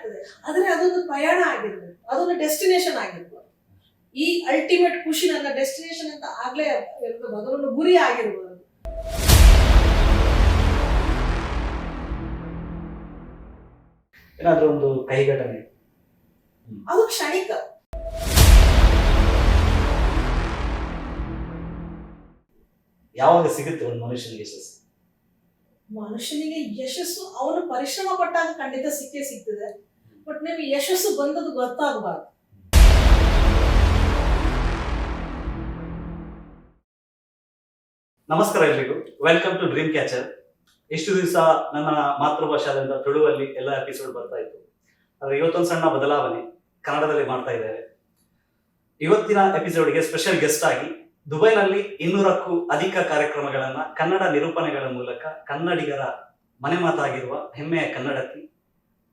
ಆಗ್ತದೆ. ಆದ್ರೆ ಅದೊಂದು ಪ್ರಯಾಣ ಆಗಿರ್ಬೇಕು, ಅದೊಂದು ಡೆಸ್ಟಿನೇಷನ್ ಆಗಿರ್ಬೋದು. ಈ ಅಲ್ಟಿಮೇಟ್ ಖುಷಿ ನನ್ನ ಡೆಸ್ಟಿನೇಷನ್ ಅಂತ ಆಗ್ಲೇ ಇರ್ಬೋದು, ಅದೊಂದು ಗುರಿ ಆಗಿರ್ಬೋದು. ಏನಾದ್ರೂ ಒಂದು ಕಹಿ ಘಟನೆ? ಅದು ಕ್ಷಣಿಕ. ಯಾವಾಗ ಸಿಗುತ್ತೆ ಒಂದು ಮನುಷ್ಯನಿಗೆ ಯಶಸ್ಸು? ಮನುಷ್ಯನಿಗೆ ಯಶಸ್ಸು ಅವನು ಪರಿಶ್ರಮ ಪಟ್ಟಾಗ ಖಂಡಿತ ಸಿಕ್ಕೇ ಸಿಗ್ತದೆ. ಬಟ್ ನಿಮ್ಗೆ ಯಶಸ್ಸು ಬಂದದ್ದು ಗೊತ್ತಾಗಬಾರ್ದು. ನಮಸ್ಕಾರ ಎಲ್ರಿಗೂ, ವೆಲ್ಕಮ್ ಟು ಡ್ರೀಮ್ ಕ್ಯಾಚರ್. ಇಷ್ಟು ದಿವಸ ನನ್ನ ಮಾತೃಭಾಷಾದಿಂದ ತುಳುವಲ್ಲಿ ಎಲ್ಲ ಎಪಿಸೋಡ್ ಬರ್ತಾ ಇತ್ತು. ಆದರೆ ಇವತ್ತೊಂದು ಸಣ್ಣ ಬದಲಾವಣೆ, ಕನ್ನಡದಲ್ಲಿ ಮಾಡ್ತಾ ಇದ್ದೇವೆ. ಇವತ್ತಿನ ಎಪಿಸೋಡ್ಗೆ ಸ್ಪೆಷಲ್ ಗೆಸ್ಟ್ ಆಗಿ ದುಬೈನಲ್ಲಿ 200ಕ್ಕೂ ಅಧಿಕ ಕಾರ್ಯಕ್ರಮಗಳನ್ನ ಕನ್ನಡ ನಿರೂಪಣೆಗಳ ಮೂಲಕ ಕನ್ನಡಿಗರ ಮನೆ ಮಾತಾಗಿರುವ ಹೆಮ್ಮೆಯ ಕನ್ನಡತಿ,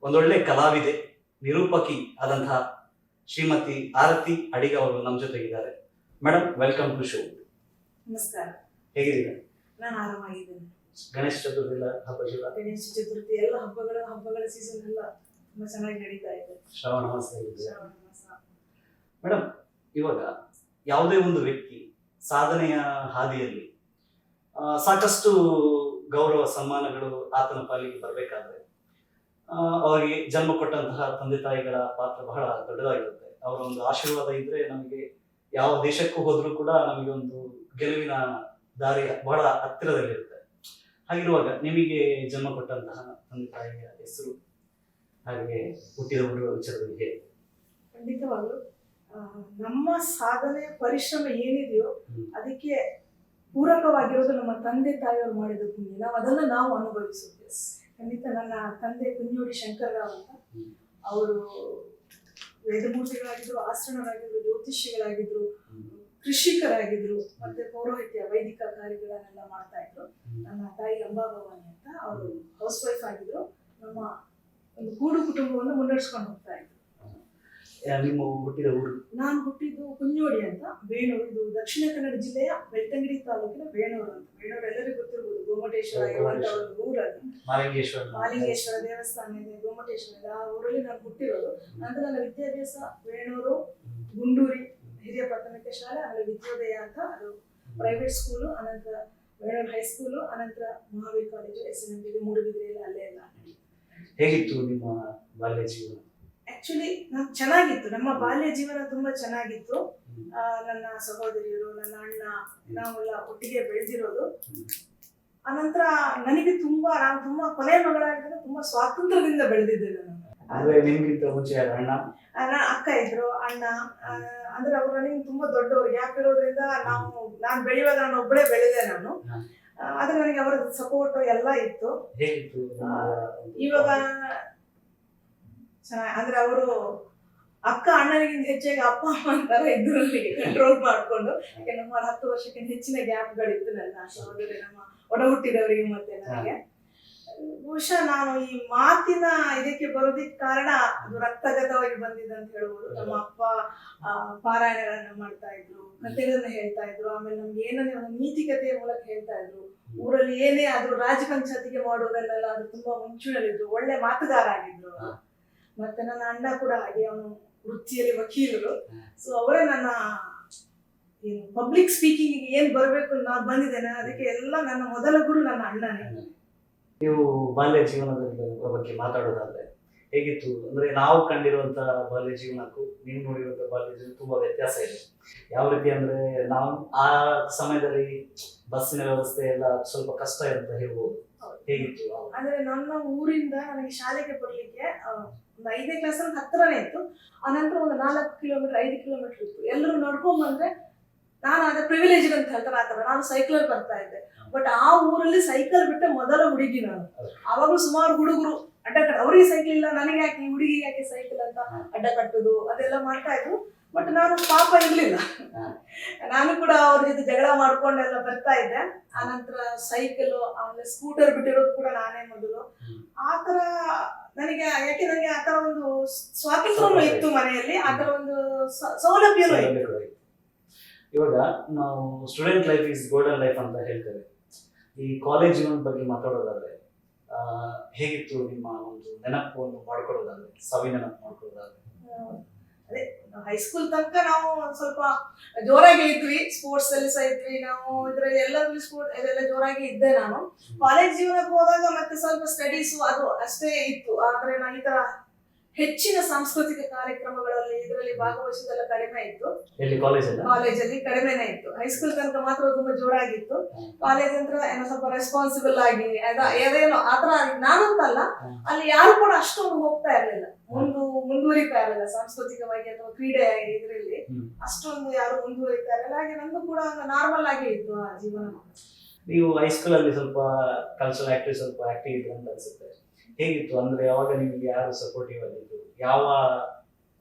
ಒಂದೊಳ್ಳೆ ಕಲಾವಿದೆ, ನಿರೂಪಕಿ ಆದಂತಹ ಶ್ರೀಮತಿ ಆರತಿ ಅಡಿಗ ಅವರು ನಮ್ಮ ಜೊತೆಗಿದ್ದಾರೆ. Madam, welcome to show. ನಮಸ್ಕಾರ. ಹೇಗಿದ್ದೀರಾ? ನಾನು ಆರಾಮಾಗಿದ್ದೇನೆ. ಗಣೇಶ ಚತುರ್ಥಿ ಹಬ್ಬ ಶುರು? ಗಣೇಶ ಚತುರ್ಥಿ ಎಲ್ಲ ಹಬ್ಬಗಳ ಸೀಸನ್ ಎಲ್ಲ ತುಂಬಾ ಚೆನ್ನಾಗಿ ನಡೀತಾ ಇದೆ. ಶ್ರಾವಣ ಮಾಸ. ಮೇಡಮ್, ಇವಾಗ ಯಾವುದೇ ಒಂದು ವ್ಯಕ್ತಿ ಸಾಧನೆಯ ಹಾದಿಯಲ್ಲಿ ಸಾಕಷ್ಟು ಗೌರವ ಸನ್ಮಾನಗಳು ಆತನ ಪಾಲಿಗೆ ಬರಬೇಕಾದ್ರೆ ಅವರಿಗೆ ಜನ್ಮ ಕೊಟ್ಟಂತಹ ತಂದೆ ತಾಯಿಗಳ ಪಾತ್ರ ಬಹಳ ದೊಡ್ಡದಾಗಿರುತ್ತೆ. ಅವರ ಒಂದು ಆಶೀರ್ವಾದ ಇದ್ರೆ ನಮಗೆ ಯಾವ ದೇಶಕ್ಕೂ ಹೋದ್ರೂ ಕೂಡ ನಮಗೆ ಒಂದು ಗೆಲುವಿನ ದಾರಿಯ ಬಹಳ ಹತ್ತಿರದಲ್ಲಿರುತ್ತೆ. ಹಾಗಿರುವಾಗ ನಿಮಗೆ ಜನ್ಮ ಕೊಟ್ಟಂತಹ ತಂದೆ ತಾಯಿಯ ಹೆಸರು ಹಾಗೆ ಹುಟ್ಟಿದ ಊರುಗಳ ವಿಚಾರದಲ್ಲಿ ಹೇಗೆ? ಖಂಡಿತವಾಗ್ಲು ನಮ್ಮ ಸಾಧನೆಯ ಪರಿಶ್ರಮ ಏನಿದೆಯೋ ಅದಕ್ಕೆ ಪೂರಕವಾಗಿರೋದು ನಮ್ಮ ತಂದೆ ತಾಯಿಯವರು ಮಾಡಿದ ಪುಣ್ಯ. ನಾವು ಅನುಭವಿಸುತ್ತೇವೆ. ಖಂಡಿತ ನನ್ನ ತಂದೆ ಕುಂಜೋಡಿ ಶಂಕರರಾವ್ ಅಂತ, ಅವರು ವೇದಮೂರ್ತಿಗಳಾಗಿದ್ರು, ಆಸರಣರಾಗಿದ್ರು, ಜ್ಯೋತಿಷಿಗಳಾಗಿದ್ರು, ಕೃಷಿಕರಾಗಿದ್ರು, ಮತ್ತೆ ಪೌರೋಹಿತ್ಯ ವೈದಿಕ ಕಾರ್ಯಗಳನ್ನೆಲ್ಲ ಮಾಡ್ತಾ ಇದ್ರು. ನನ್ನ ತಾಯಿ ಅಂಬಾಭವಾನಿ ಅಂತ, ಅವರು ಹೌಸ್ ವೈಫ್ ಆಗಿದ್ರು. ನಮ್ಮ ಒಂದು ಕೂಡು ಕುಟುಂಬವನ್ನು ಮುನ್ನಡೆಸ್ಕೊಂಡು ಹೋಗ್ತಾ ಇದ್ರು. ನಿಮ್ಮ ಹುಟ್ಟಿದ ಊರು? ನಾನು ಹುಟ್ಟಿದ್ದು ಕುಂಜೋಡಿ ಅಂತ, ಬೇಣೂರು. ಇದು ದಕ್ಷಿಣ ಕನ್ನಡ ಜಿಲ್ಲೆಯ ಬೆಳ್ತಂಗಡಿ ತಾಲೂಕಿನ ಬೇಣೂರು ಅಂತ. ಬೇಣೂರು ಎಲ್ಲರಿಗೂ ಗೊತ್ತಿರ್ಬೋದು, ಗೋಮಟೇಶ್ವರ ಇರುವಂತಹ ಒಂದು ಊರದು. ಮಾಲಿಂಗೇಶ್ವರ ದೇವಸ್ಥಾನ ಇದೆ, ಗೋಮಟೇಶ್ವರ ಇದೆ. ಆ ಊರಲ್ಲಿ ನಾನು ಹುಟ್ಟಿರೋದು. ನಂತರ ನನ್ನ ವಿದ್ಯಾಭ್ಯಾಸ ಬೇಣೂರು, ಗುಂಡೂರಿ ಹಿರಿಯ ಪ್ರಾಥಮಿಕ ಶಾಲೆ, ಆಮೇಲೆ ವಿದ್ಯೋದಯ ಅಂತ ಅದು ಪ್ರೈವೇಟ್ ಸ್ಕೂಲು, ಅನಂತರ ಬೇಣೂರು ಹೈಸ್ಕೂಲು, ಅನಂತರ ಮಹಾವೀರ್ ಕಾಲೇಜು, SNMP ಮೂಡುಬಿದಿರೆಯಲ್ಲಿ ಅಲ್ಲೇ ಎಲ್ಲ. ಹೇಗಿತ್ತು ನಿಮ್ಮ ಬಾಲ್ಯ ಜೀವನ? ಆಕ್ಚುಲಿ ಚೆನ್ನಾಗಿತ್ತು. ನಮ್ಮ ಬಾಲ್ಯ ಜೀವನ ತುಂಬಾ ಚೆನ್ನಾಗಿತ್ತು. ನನ್ನ ಸಹೋದರಿಯರು, ನನ್ನ ಅಣ್ಣ, ನಾವೆಲ್ಲ ಒಟ್ಟಿಗೆ ಬೆಳೆದಿರೋದು. ಅನಂತರ ನನಗೆ ನಾನು ತುಂಬಾ ಕೊನೆ ಮಗಳಾಗಿದ್ದರೆ ತುಂಬಾ ಸ್ವಾತಂತ್ರ್ಯದಿಂದ ಬೆಳೆದಿದ್ದೇನೆ ನಾನು. ನಿಮ್ಗಿಂತ ಮುಂಚೆ ಅಕ್ಕ ಇದ್ರು, ಅಣ್ಣ. ಅಂದ್ರೆ ಅವ್ರು ನನಗೆ ತುಂಬಾ ದೊಡ್ಡವರು ಗ್ಯಾಪ್ ಇರೋದ್ರಿಂದ ನಾನು ಬೆಳೆಯುವಾಗ ನಾನು ಒಬ್ಬಳೇ ಬೆಳೆದೆ ನಾನು. ಆದ್ರೆ ನನಗೆ ಅವರ ಸಪೋರ್ಟ್ ಎಲ್ಲ ಇತ್ತು. ಇವಾಗ ಅಂದ್ರೆ ಅವರು ಅಕ್ಕ ಅಣ್ಣನಿಗಿಂತ ಹೆಚ್ಚಾಗಿ ಅಪ್ಪ ಅಮ್ಮ ಅಂತಾರ ಇದ್ರು, ಕಂಟ್ರೋಲ್ ಮಾಡ್ಕೊಂಡು. ಯಾಕೆ ನಮ್ಮ 10 ವರ್ಷಕ್ಕಿಂತ ಹೆಚ್ಚಿನ ಗ್ಯಾಪ್ಗಳಿತ್ತು ನನ್ನ ಸಹೋದರಿ, ನಮ್ಮ ಒಡ ಹುಟ್ಟಿದವರಿಗೆ ಮತ್ತೆ ನನಗೆ. ಬಹುಶಃ ನಾನು ಈ ಮಾತಿನ ಇದಕ್ಕೆ ಬರೋದಿಕ್ಕೆ ಕಾರಣ ಅದು ರಕ್ತಗತವಾಗಿ ಬಂದಿದೆ ಅಂತ ಹೇಳ್ಬೋದು. ನಮ್ಮ ಅಪ್ಪ ಪಾರಾಯಣಗಳನ್ನ ಮಾಡ್ತಾ ಇದ್ರು, ಕಥೆಗಳನ್ನ ಹೇಳ್ತಾ ಇದ್ರು. ಆಮೇಲೆ ನಮ್ಗೆ ಏನನ್ನೇ ಒಂದು ನೀತಿಕತೆಯ ಮೂಲಕ ಹೇಳ್ತಾ ಇದ್ರು. ಊರಲ್ಲಿ ಏನೇ ಆದ್ರೂ ರಾಜ ಪಂಚಾಯತಿಗೆ ಮಾಡೋದನ್ನೆಲ್ಲ ಅದು ತುಂಬಾ ಮುಂಚೂಣಿಯಲ್ಲಿದ್ರು. ಒಳ್ಳೆ ಮಾತುಗಾರ ಆಗಿದ್ರು. ಮತ್ತೆ ನನ್ನ ಅಣ್ಣ ಕೂಡ ಹಾಗೆ, ಅವನು ವೃತ್ತಿಯಲ್ಲಿ ವಕೀಲರು. ಸೊ ಅವರೇ ನನ್ನ ಪಬ್ಲಿಕ್ ಸ್ಪೀಕಿಂಗ್ ಏನ್ ಬರ್ಬೇಕು ನಾನು ಬಂದಿದ್ದೇನೆ ಅದಕ್ಕೆ ಎಲ್ಲ ನನ್ನ ಮೊದಲ ಗುರು ನನ್ನ ಅಣ್ಣನೇ. ನೀವು ಬಾಲ್ಯ ಜೀವನದ ಬಗ್ಗೆ ಮಾತಾಡೋದಾದ್ರೆ ಹೇಗಿತ್ತು? ಅಂದ್ರೆ ನಾವು ಕಂಡಿರುವಂತಹ ಬಾಲ್ಯ ಜೀವನಕ್ಕೂ ನೀವು ನೋಡಿರುವಂತಹ ಬಾಲ್ಯ ಜೀವನ ತುಂಬಾ ವ್ಯತ್ಯಾಸ ಇದೆ. ಯಾವ ರೀತಿ ಅಂದ್ರೆ ನಾವು ಆ ಸಮಯದಲ್ಲಿ ಬಸ್ಸಿನ ವ್ಯವಸ್ಥೆ ಎಲ್ಲ ಸ್ವಲ್ಪ ಕಷ್ಟ ಅಂತ ಹೇಳ್ಬೋದು. ಹೇಗಿತ್ತು? ಅಂದ್ರೆ ನನ್ನ ಊರಿಂದ ನನಗೆ ಶಾಲೆಗೆ ಬರ್ಲಿಕ್ಕೆ ಒಂದು 5ನೇ ಕ್ಲಾಸ್ ಹತ್ತಿರನೇ ಇತ್ತು. ಆನಂತರ ಒಂದು 4 ಕಿಲೋಮೀಟರ್ 5 ಕಿಲೋಮೀಟರ್ ಇತ್ತು. ಎಲ್ಲರೂ ನಡ್ಕೊಂಡ್ ಬಂದ್ರೆ ನಾನು ಅದೇ ಪ್ರಿವಿಲೇಜ್ ಅಂತ ಹೇಳ್ತಾರೆ ಆತರ. ನಾನು ಸೈಕಲಲ್ಲಿ ಬರ್ತಾ ಇದ್ದೆ. ಬಟ್ ಆ ಊರಲ್ಲಿ ಸೈಕಲ್ ಬಿಟ್ಟ ಮೊದಲ ಹುಡುಗಿ ನಾನು. ಆವಾಗಲೂ ಸುಮಾರು ಹುಡುಗರು ಅಡ್ಡ ಕಟ್ಟ, ಅವ್ರಿಗೆ ಸೈಕಲ್ ಇಲ್ಲ, ನನಗೆ ಯಾಕೆ ಹುಡುಗಿಗೆ ಯಾಕೆ ಸೈಕಲ್ ಅಂತ ಅಡ್ಡ ಕಟ್ಟುದು ಅದೆಲ್ಲ ಮಾಡ್ತಾ ಇದ್ರು. ಬಟ್ ನಾನು ಪಾಪ ಇರ್ಲಿಲ್ಲ. ನಾನು ಕೂಡ ಅವ್ರ ಜೊತೆ ಜಗಳ ಮಾಡ್ಕೊಂಡೆಲ್ಲ ಬರ್ತಾ ಇದ್ದೆ. ಆನಂತರ ಸೈಕಲ್, ಆಮೇಲೆ ಸ್ಕೂಟರ್ ಬಿಟ್ಟಿರೋದು ಕೂಡ ನಾನೇ ಮೊದಲು. ಆತರ ನನಗೆ ಆತರ ಒಂದು ಸ್ವಾತಂತ್ರ್ಯ ಇತ್ತು ಮನೆಯಲ್ಲಿ, ಆತರ ಒಂದು ಸೌಲಭ್ಯನೂ ಇತ್ತು. ಇವಾಗ ನಾವು student life is golden life ಅಂತ ಹೇಳ್ತೇವೆ. ಈ ಕಾಲೇಜ್ ಜೀವನದ ಬಗ್ಗೆ ಮಾತಾಡೋದಾದ್ರೆ ಹೇಗಿತ್ತು ನಿಮ್ಮ ಒಂದು ನೆನಪನ್ನು ಮಾಡ್ಕೊಳ್ಳೋದಾದ್ರೆ, ಸವಿ ನೆನಪು ಮಾಡ್ಕೊಳ್ಳೋದಾದ್ರೆ? ಅದೇ ಹೈಸ್ಕೂಲ್ ತನಕ ನಾವು ಒಂದ್ ಸ್ವಲ್ಪ ಜೋರಾಗಿ ಇದ್ವಿ, ಸ್ಪೋರ್ಟ್ಸ್ ಅಲ್ಲಿ ಸಹ ಇದ್ವಿ ನಾವು, ಇದ್ರಲ್ಲಿ ಎಲ್ಲರಲ್ಲಿ ಸ್ಪೋರ್ಟ್ಸ್ ಇದೆಲ್ಲ ಜೋರಾಗಿ ಇದ್ದೆ ನಾನು. ಕಾಲೇಜ್ ಜೀವನಕ್ಕೆ ಹೋದಾಗ ಮತ್ತೆ ಸ್ವಲ್ಪ ಸ್ಟಡೀಸ್ ಅದು ಅಷ್ಟೇ ಇತ್ತು. ಆದ್ರೆ ನಾನು ಈ ತರ ಹೆಚ್ಚಿನ ಸಾಂಸ್ಕೃತಿಕ ಕಾರ್ಯಕ್ರಮಗಳಲ್ಲಿ ಇದರಲ್ಲಿ ಭಾಗವಹಿಸೋದೆಲ್ಲ ಕಡಿಮೆ ಇತ್ತು. ಕಾಲೇಜಲ್ಲಿ ಕಡಿಮೆನೇ ಇತ್ತು. ಹೈಸ್ಕೂಲ್ ತನಕ ಮಾತ್ರ ತುಂಬಾ ಜೋರಾಗಿತ್ತು. ಕಾಲೇಜ್ ನಂತರ ಏನೋ ಸ್ವಲ್ಪ ರೆಸ್ಪಾನ್ಸಿಬಲ್ ಆಗಿ ಅದೇನೋ ಆತರ ನಾನಂತಲ್ಲ, ಅಲ್ಲಿ ಯಾರು ಕೂಡ ಅಷ್ಟೊಂದು ಹೋಗ್ತಾ ಇರ್ಲಿಲ್ಲ, ಮುಂದುವರಿತಾ ಇರಲಿಲ್ಲ ಸಾಂಸ್ಕೃತಿಕವಾಗಿ ಅಥವಾ ಕ್ರೀಡೆ ಇದರಲ್ಲಿ ಅಷ್ಟೊಂದು ಯಾರು ಮುಂದುವರಿತಾ ಇರಲಿಲ್ಲ. ಹಾಗೆ ನಂದು ಕೂಡ ನಾರ್ಮಲ್ ಆಗಿ ಇತ್ತು ಆ ಜೀವನ. ನೀವು ಹೈಸ್ಕೂಲ್ ಅಲ್ಲಿ ಸ್ವಲ್ಪ ಕಲ್ಚರಲ್ ಆಕ್ಟಿವ್ ಸ್ವಲ್ಪ ಆಕ್ಟಿವ್ ಇತ್ತು ಅಂತ ಅನ್ಸುತ್ತೆ. ಹೇಗಿತ್ತು ಅಂದ್ರೆ ಅವಾಗ ನಿಮಗೆ ಯಾರು ಸಪೋರ್ಟಿವ್ ಆಗಿತ್ತು? ಯಾವ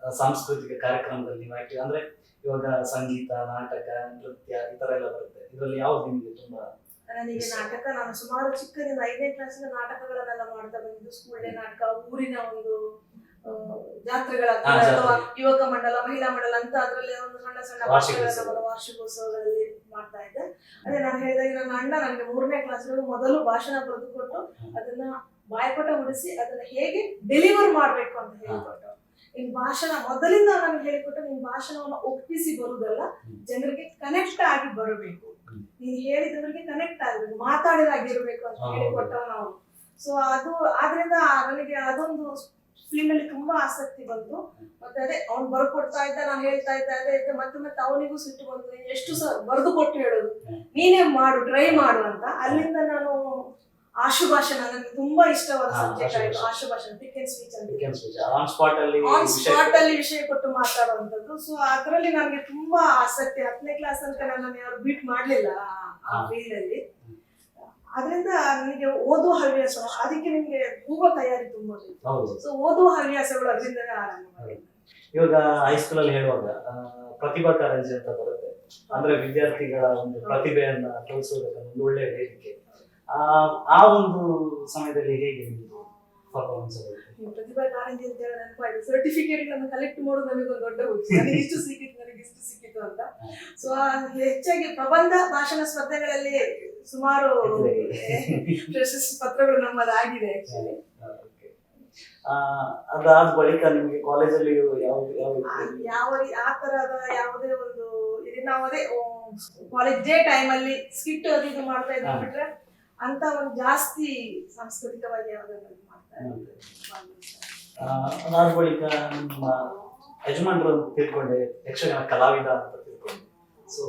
ಸಾಂಸ್ಕೃತಿಕ ಕಾರ್ಯಕ್ರಮದಲ್ಲಿ ನೀವು ಆಕ್ಟಿವ್? ಅಂದ್ರೆ ಇವಾಗ ಸಂಗೀತ, ನಾಟಕ, ನೃತ್ಯ ಈ ತರ ಎಲ್ಲ ಬರುತ್ತೆ, ಇದರಲ್ಲಿ ಯಾವ್ದು ನಿಮಗೆ ತುಂಬಾ? ನನಗೆ ನಾಟಕ, ನಾನು ಸುಮಾರು ಚಿಕ್ಕದಿಂದ 5ನೇ ಕ್ಲಾಸಿನ ನಾಟಕಗಳನ್ನೆಲ್ಲ ಮಾಡ್ತಾ ಬಂದಿದ್ದು. ಸ್ಕೂಲ್ ಡೇ ನಾಟಕ, ಊರಿನ ಒಂದು ಜಾತ್ರೆಗಳ ಅಥವಾ ಯುವಕ ಮಂಡಲ, ಮಹಿಳಾ ಮಂಡಲ ಅಂತ ಅದರಲ್ಲಿ ಒಂದು ಸಣ್ಣ ಸಣ್ಣ ವಾರ್ಷಿಕೋತ್ಸವಗಳಲ್ಲಿ ಮಾಡ್ತಾ ಇದ್ದೆ. ಅದೇ ನಾನು ಹೇಳಿದಾಗ ನನ್ನ ಅಣ್ಣ ನನಗೆ 3ನೇ ಕ್ಲಾಸ್ ಮೊದಲು ಭಾಷಣ ಬರೆದುಕೊಟ್ಟು ಅದನ್ನ ಬಾಯ್ಪಾಠ ಉಡಿಸಿ ಅದನ್ನ ಹೇಗೆ ಡೆಲಿವರ್ ಮಾಡ್ಬೇಕು ಅಂತ ಹೇಳಿಕೊಟ್ಟು, ನಿನ್ ಭಾಷಣ ಮೊದಲಿಂದ ನನಗೆ ಹೇಳಿಕೊಟ್ಟು, ನಿನ್ ಭಾಷಣವನ್ನು ಒಪ್ಪಿಸಿ ಬರುವುದಲ್ಲ, ಜನರಿಗೆ ಕನೆಕ್ಟ್ ಆಗಿ ಬರಬೇಕು, ನೀನ್ ಹೇಳಿದವರಿಗೆ ಕನೆಕ್ಟ್ ಆಗಬೇಕು, ಮಾತಾಡಿದಾಗಿರ್ಬೇಕು ಅಂತ ಹೇಳಿಕೊಟ್ಟ ನಾವು. ಸೊ ಅದು ಆದ್ರಿಂದ ನನಗೆ ಅದೊಂದು ಫೀಲ್ಡ್ ಅಲ್ಲಿ ತುಂಬಾ ಆಸಕ್ತಿ ಬಂತು. ಮತ್ತೆ ಅದೇ ಅವ್ನು ಬರ್ಕೊಡ್ತಾ ಇದ್ದ, ನಾನು ಹೇಳ್ತಾ ಇದ್ದೆ, ಅದೇ ಇದ್ದೆ. ಮತ್ತೆ ಮತ್ತೆ ಅವನಿಗೂ ಸಿಟ್ಟು ಬಂತು, ನೀನು ಎಷ್ಟು ಬರೆದು ಕೊಟ್ಟು ಹೇಳೋದು, ನೀನೇ ಮಾಡು, ಟ್ರೈ ಮಾಡು ಅಂತ. ಅಲ್ಲಿಂದ ನಾನು ಆಶುಭಾಷಣ, ನನಗೆ ತುಂಬಾ ಇಷ್ಟವಾದ ಸಬ್ಜೆಕ್ಟ್ ಆಯ್ತು ಆಶುಭಾಷಣ, ಪಿಕ್ ಅಂಡ್ ಸ್ಪೀಚ್ ಅಂತ, ಆನ್ ಸ್ಪಾಟ್ ಅಲ್ಲಿ ವಿಷಯ ಕೊಟ್ಟು ಮಾತಾಡುವಂತದ್ದು. ಸೊ ಅದರಲ್ಲಿ ನನಗೆ ತುಂಬಾ ಆಸಕ್ತಿ. 10ನೇ ಕ್ಲಾಸ್ ತನಕ ನನ್ನನ್ನು ಯಾರು ಬೀಟ್ ಮಾಡ್ಲಿಲ್ಲ ಆ ಫೀಲ್ಡ್ ಅಲ್ಲಿ. ಅದರಿಂದ ನನಗೆ ಓದುವ ಹವ್ಯಾಸ, ಅದಕ್ಕೆ ನಿಮ್ಗೆ ಕೂಗೋ ತಯಾರಿ ತುಂಬಾ ಬೇಕು. ಸೊ ಓದುವ ಹವ್ಯಾಸಗಳು ಅದರಿಂದನೇ ಆರಂಭ ಮಾಡಿದೆ. ಇವಾಗ ಹೈಸ್ಕೂಲ್ ಅಲ್ಲಿ ಹೇಳುವಾಗ ಪ್ರತಿಭಾ ಕಾರಂಜಿ ಅಂತ ಬರುತ್ತೆ, ಅಂದ್ರೆ ವಿದ್ಯಾರ್ಥಿಗಳ ಒಂದು ಪ್ರತಿಭೆಯನ್ನ ತೋರಿಸೋದಕ್ಕೆ ಒಂದು ಒಳ್ಳೆ ವೇದಿಕೆ. ಆ ಒಂದು ಸಮಯದಲ್ಲಿ ಹೇಗೆ ನಿಮ್ದು ಪರ್ಫಾರ್ಮೆನ್ಸ್? ಪ್ರತಿಭಾ ಕಾರಂಜಿ ಅಂತ ಹೇಳಿ ನೆನಪಾಯ್ತು. ಸರ್ಟಿಫಿಕೇಟ್ ಗಳನ್ನು ಕಲೆಕ್ಟ್ ಮಾಡೋದು ನನಗೊಂದು ದೊಡ್ಡ ಹುಚ್ಚು, ನನಗೆ ಇಷ್ಟು ಸಿಕ್ಕಿತ್ತು, ನನಗೆ ಇಷ್ಟು ಸಿಕ್ಕಿತ್ತು ಅಂತ. ಸೊ ಹೆಚ್ಚಾಗಿ ಪ್ರಬಂಧ ಭಾಷಣ ಸ್ಪರ್ಧೆಗಳಲ್ಲಿ ಸುಮಾರು ಪ್ರಶಸ್ತಿ ಪತ್ರಗಳು ನಮ್ಮದಾಗಿದೆ ಆಕ್ಚುಲಿ. ಅದಾದ ಬಳಿಕ ನಿಮಗೆ ಕಾಲೇಜಲ್ಲಿ ಯಾವ ಆ ತರದ ಯಾವುದೇ ಒಂದು ಇದು ನಾವು ಅದೇ ಕಾಲೇಜ್ ಡೇ ಟೈಮ್ ಅಲ್ಲಿ ಸ್ಕಿಟ್ ಅದು ಇದು ಮಾಡ್ತಾ ಇದ್ವಿ ಬಿಟ್ರೆ ಅಂತ ಒಂದು ಜಾಸ್ತಿ ಸಾಂಸ್ಕೃತಿಕವಾಗಿ ಯಾವ್ದಾದ್ರು ಮಾಡ್ತಾ ಇದ್ವಿ. ಅದಾದ ಬಳಿಕ ನಿಮ್ಮ ಯಜಮಾನರು ತಿಳ್ಕೊಂಡೆ ಯಕ್ಷಗಾನ ಕಲಾವಿದ ಅಂತ ತಿಳ್ಕೊಂಡೆ. ಸೊ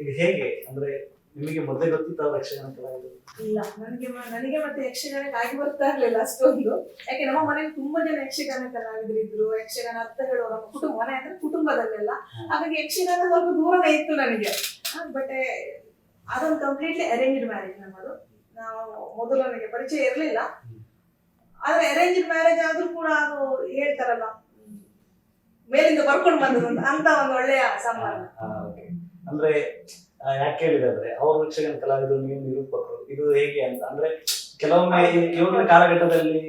ಇದು ಹೇಗೆ ಅಂದ್ರೆ ನಿಮಗೆ ಮೊದಲೇ ಗೊತ್ತಿತ್ತ ಯಕ್ಷಗಾನ ಕಲಾವಿದ? ಇಲ್ಲ, ನನಗೆ ಮತ್ತೆ ಯಕ್ಷಗಾನಕ್ಕೆ ಆಗಿ ಬರ್ತಾ ಇರ್ಲಿಲ್ಲ ಅಷ್ಟೊಂದು. ಯಾಕೆ ನಮ್ಮ ಮನೆಯಲ್ಲಿ ತುಂಬಾ ಜನ ಯಕ್ಷಗಾನ ಕಲಾವಿದರಿದ್ರು, ಯಕ್ಷಗಾನ ಅರ್ಥ ಹೇಳುವ ನಮ್ಮ ಕುಟುಂಬ, ಮನೆ ಅಂದ್ರೆ ಕುಟುಂಬದಲ್ಲೆಲ್ಲ. ಹಾಗಾಗಿ ಯಕ್ಷಗಾನ ಸ್ವಲ್ಪ ದೂರನೇ ಇತ್ತು ನನಗೆ. ಬಟ್ ಅದೊಂದು ಕಂಪ್ಲೀಟ್ಲಿ ಅರೇಂಜ್ಡ್ ಮ್ಯಾರೇಜ್ ನಮ್ಮದು. ನಾವು ಮೊದಲು ನನಗೆ ಪರಿಚಯ ಇರಲಿಲ್ಲ, ಆದ್ರೆ ಅರೇಂಜ್ಡ್ ಮ್ಯಾರೇಜ್ ಆದ್ರೂ ಕೂಡ ಅದು ಹೇಳ್ತಾರಲ್ಲ ಮೇಲಿಂದ ಬರ್ಕೊಂಡು ಬಂದದ್ದು ಅಂತ ಒಂದು ಒಳ್ಳೆಯ ಸಂಬಂಧ. ಅಂದ್ರೆ ಯಾಕೆ ಹೇಳಿದ್ರೆ ಅವರು ಯಕ್ಷಗಾನ ಕಲಾವಿದರು, ನೀವು ನಿರೂಪಕರು, ಇದು ಹೇಗೆ ಅಂತ ಅಂದ್ರೆ ಕೆಲವೊಮ್ಮೆ ಇವಾಗಿನ ಕಾಲಘಟ್ಟದಲ್ಲಿ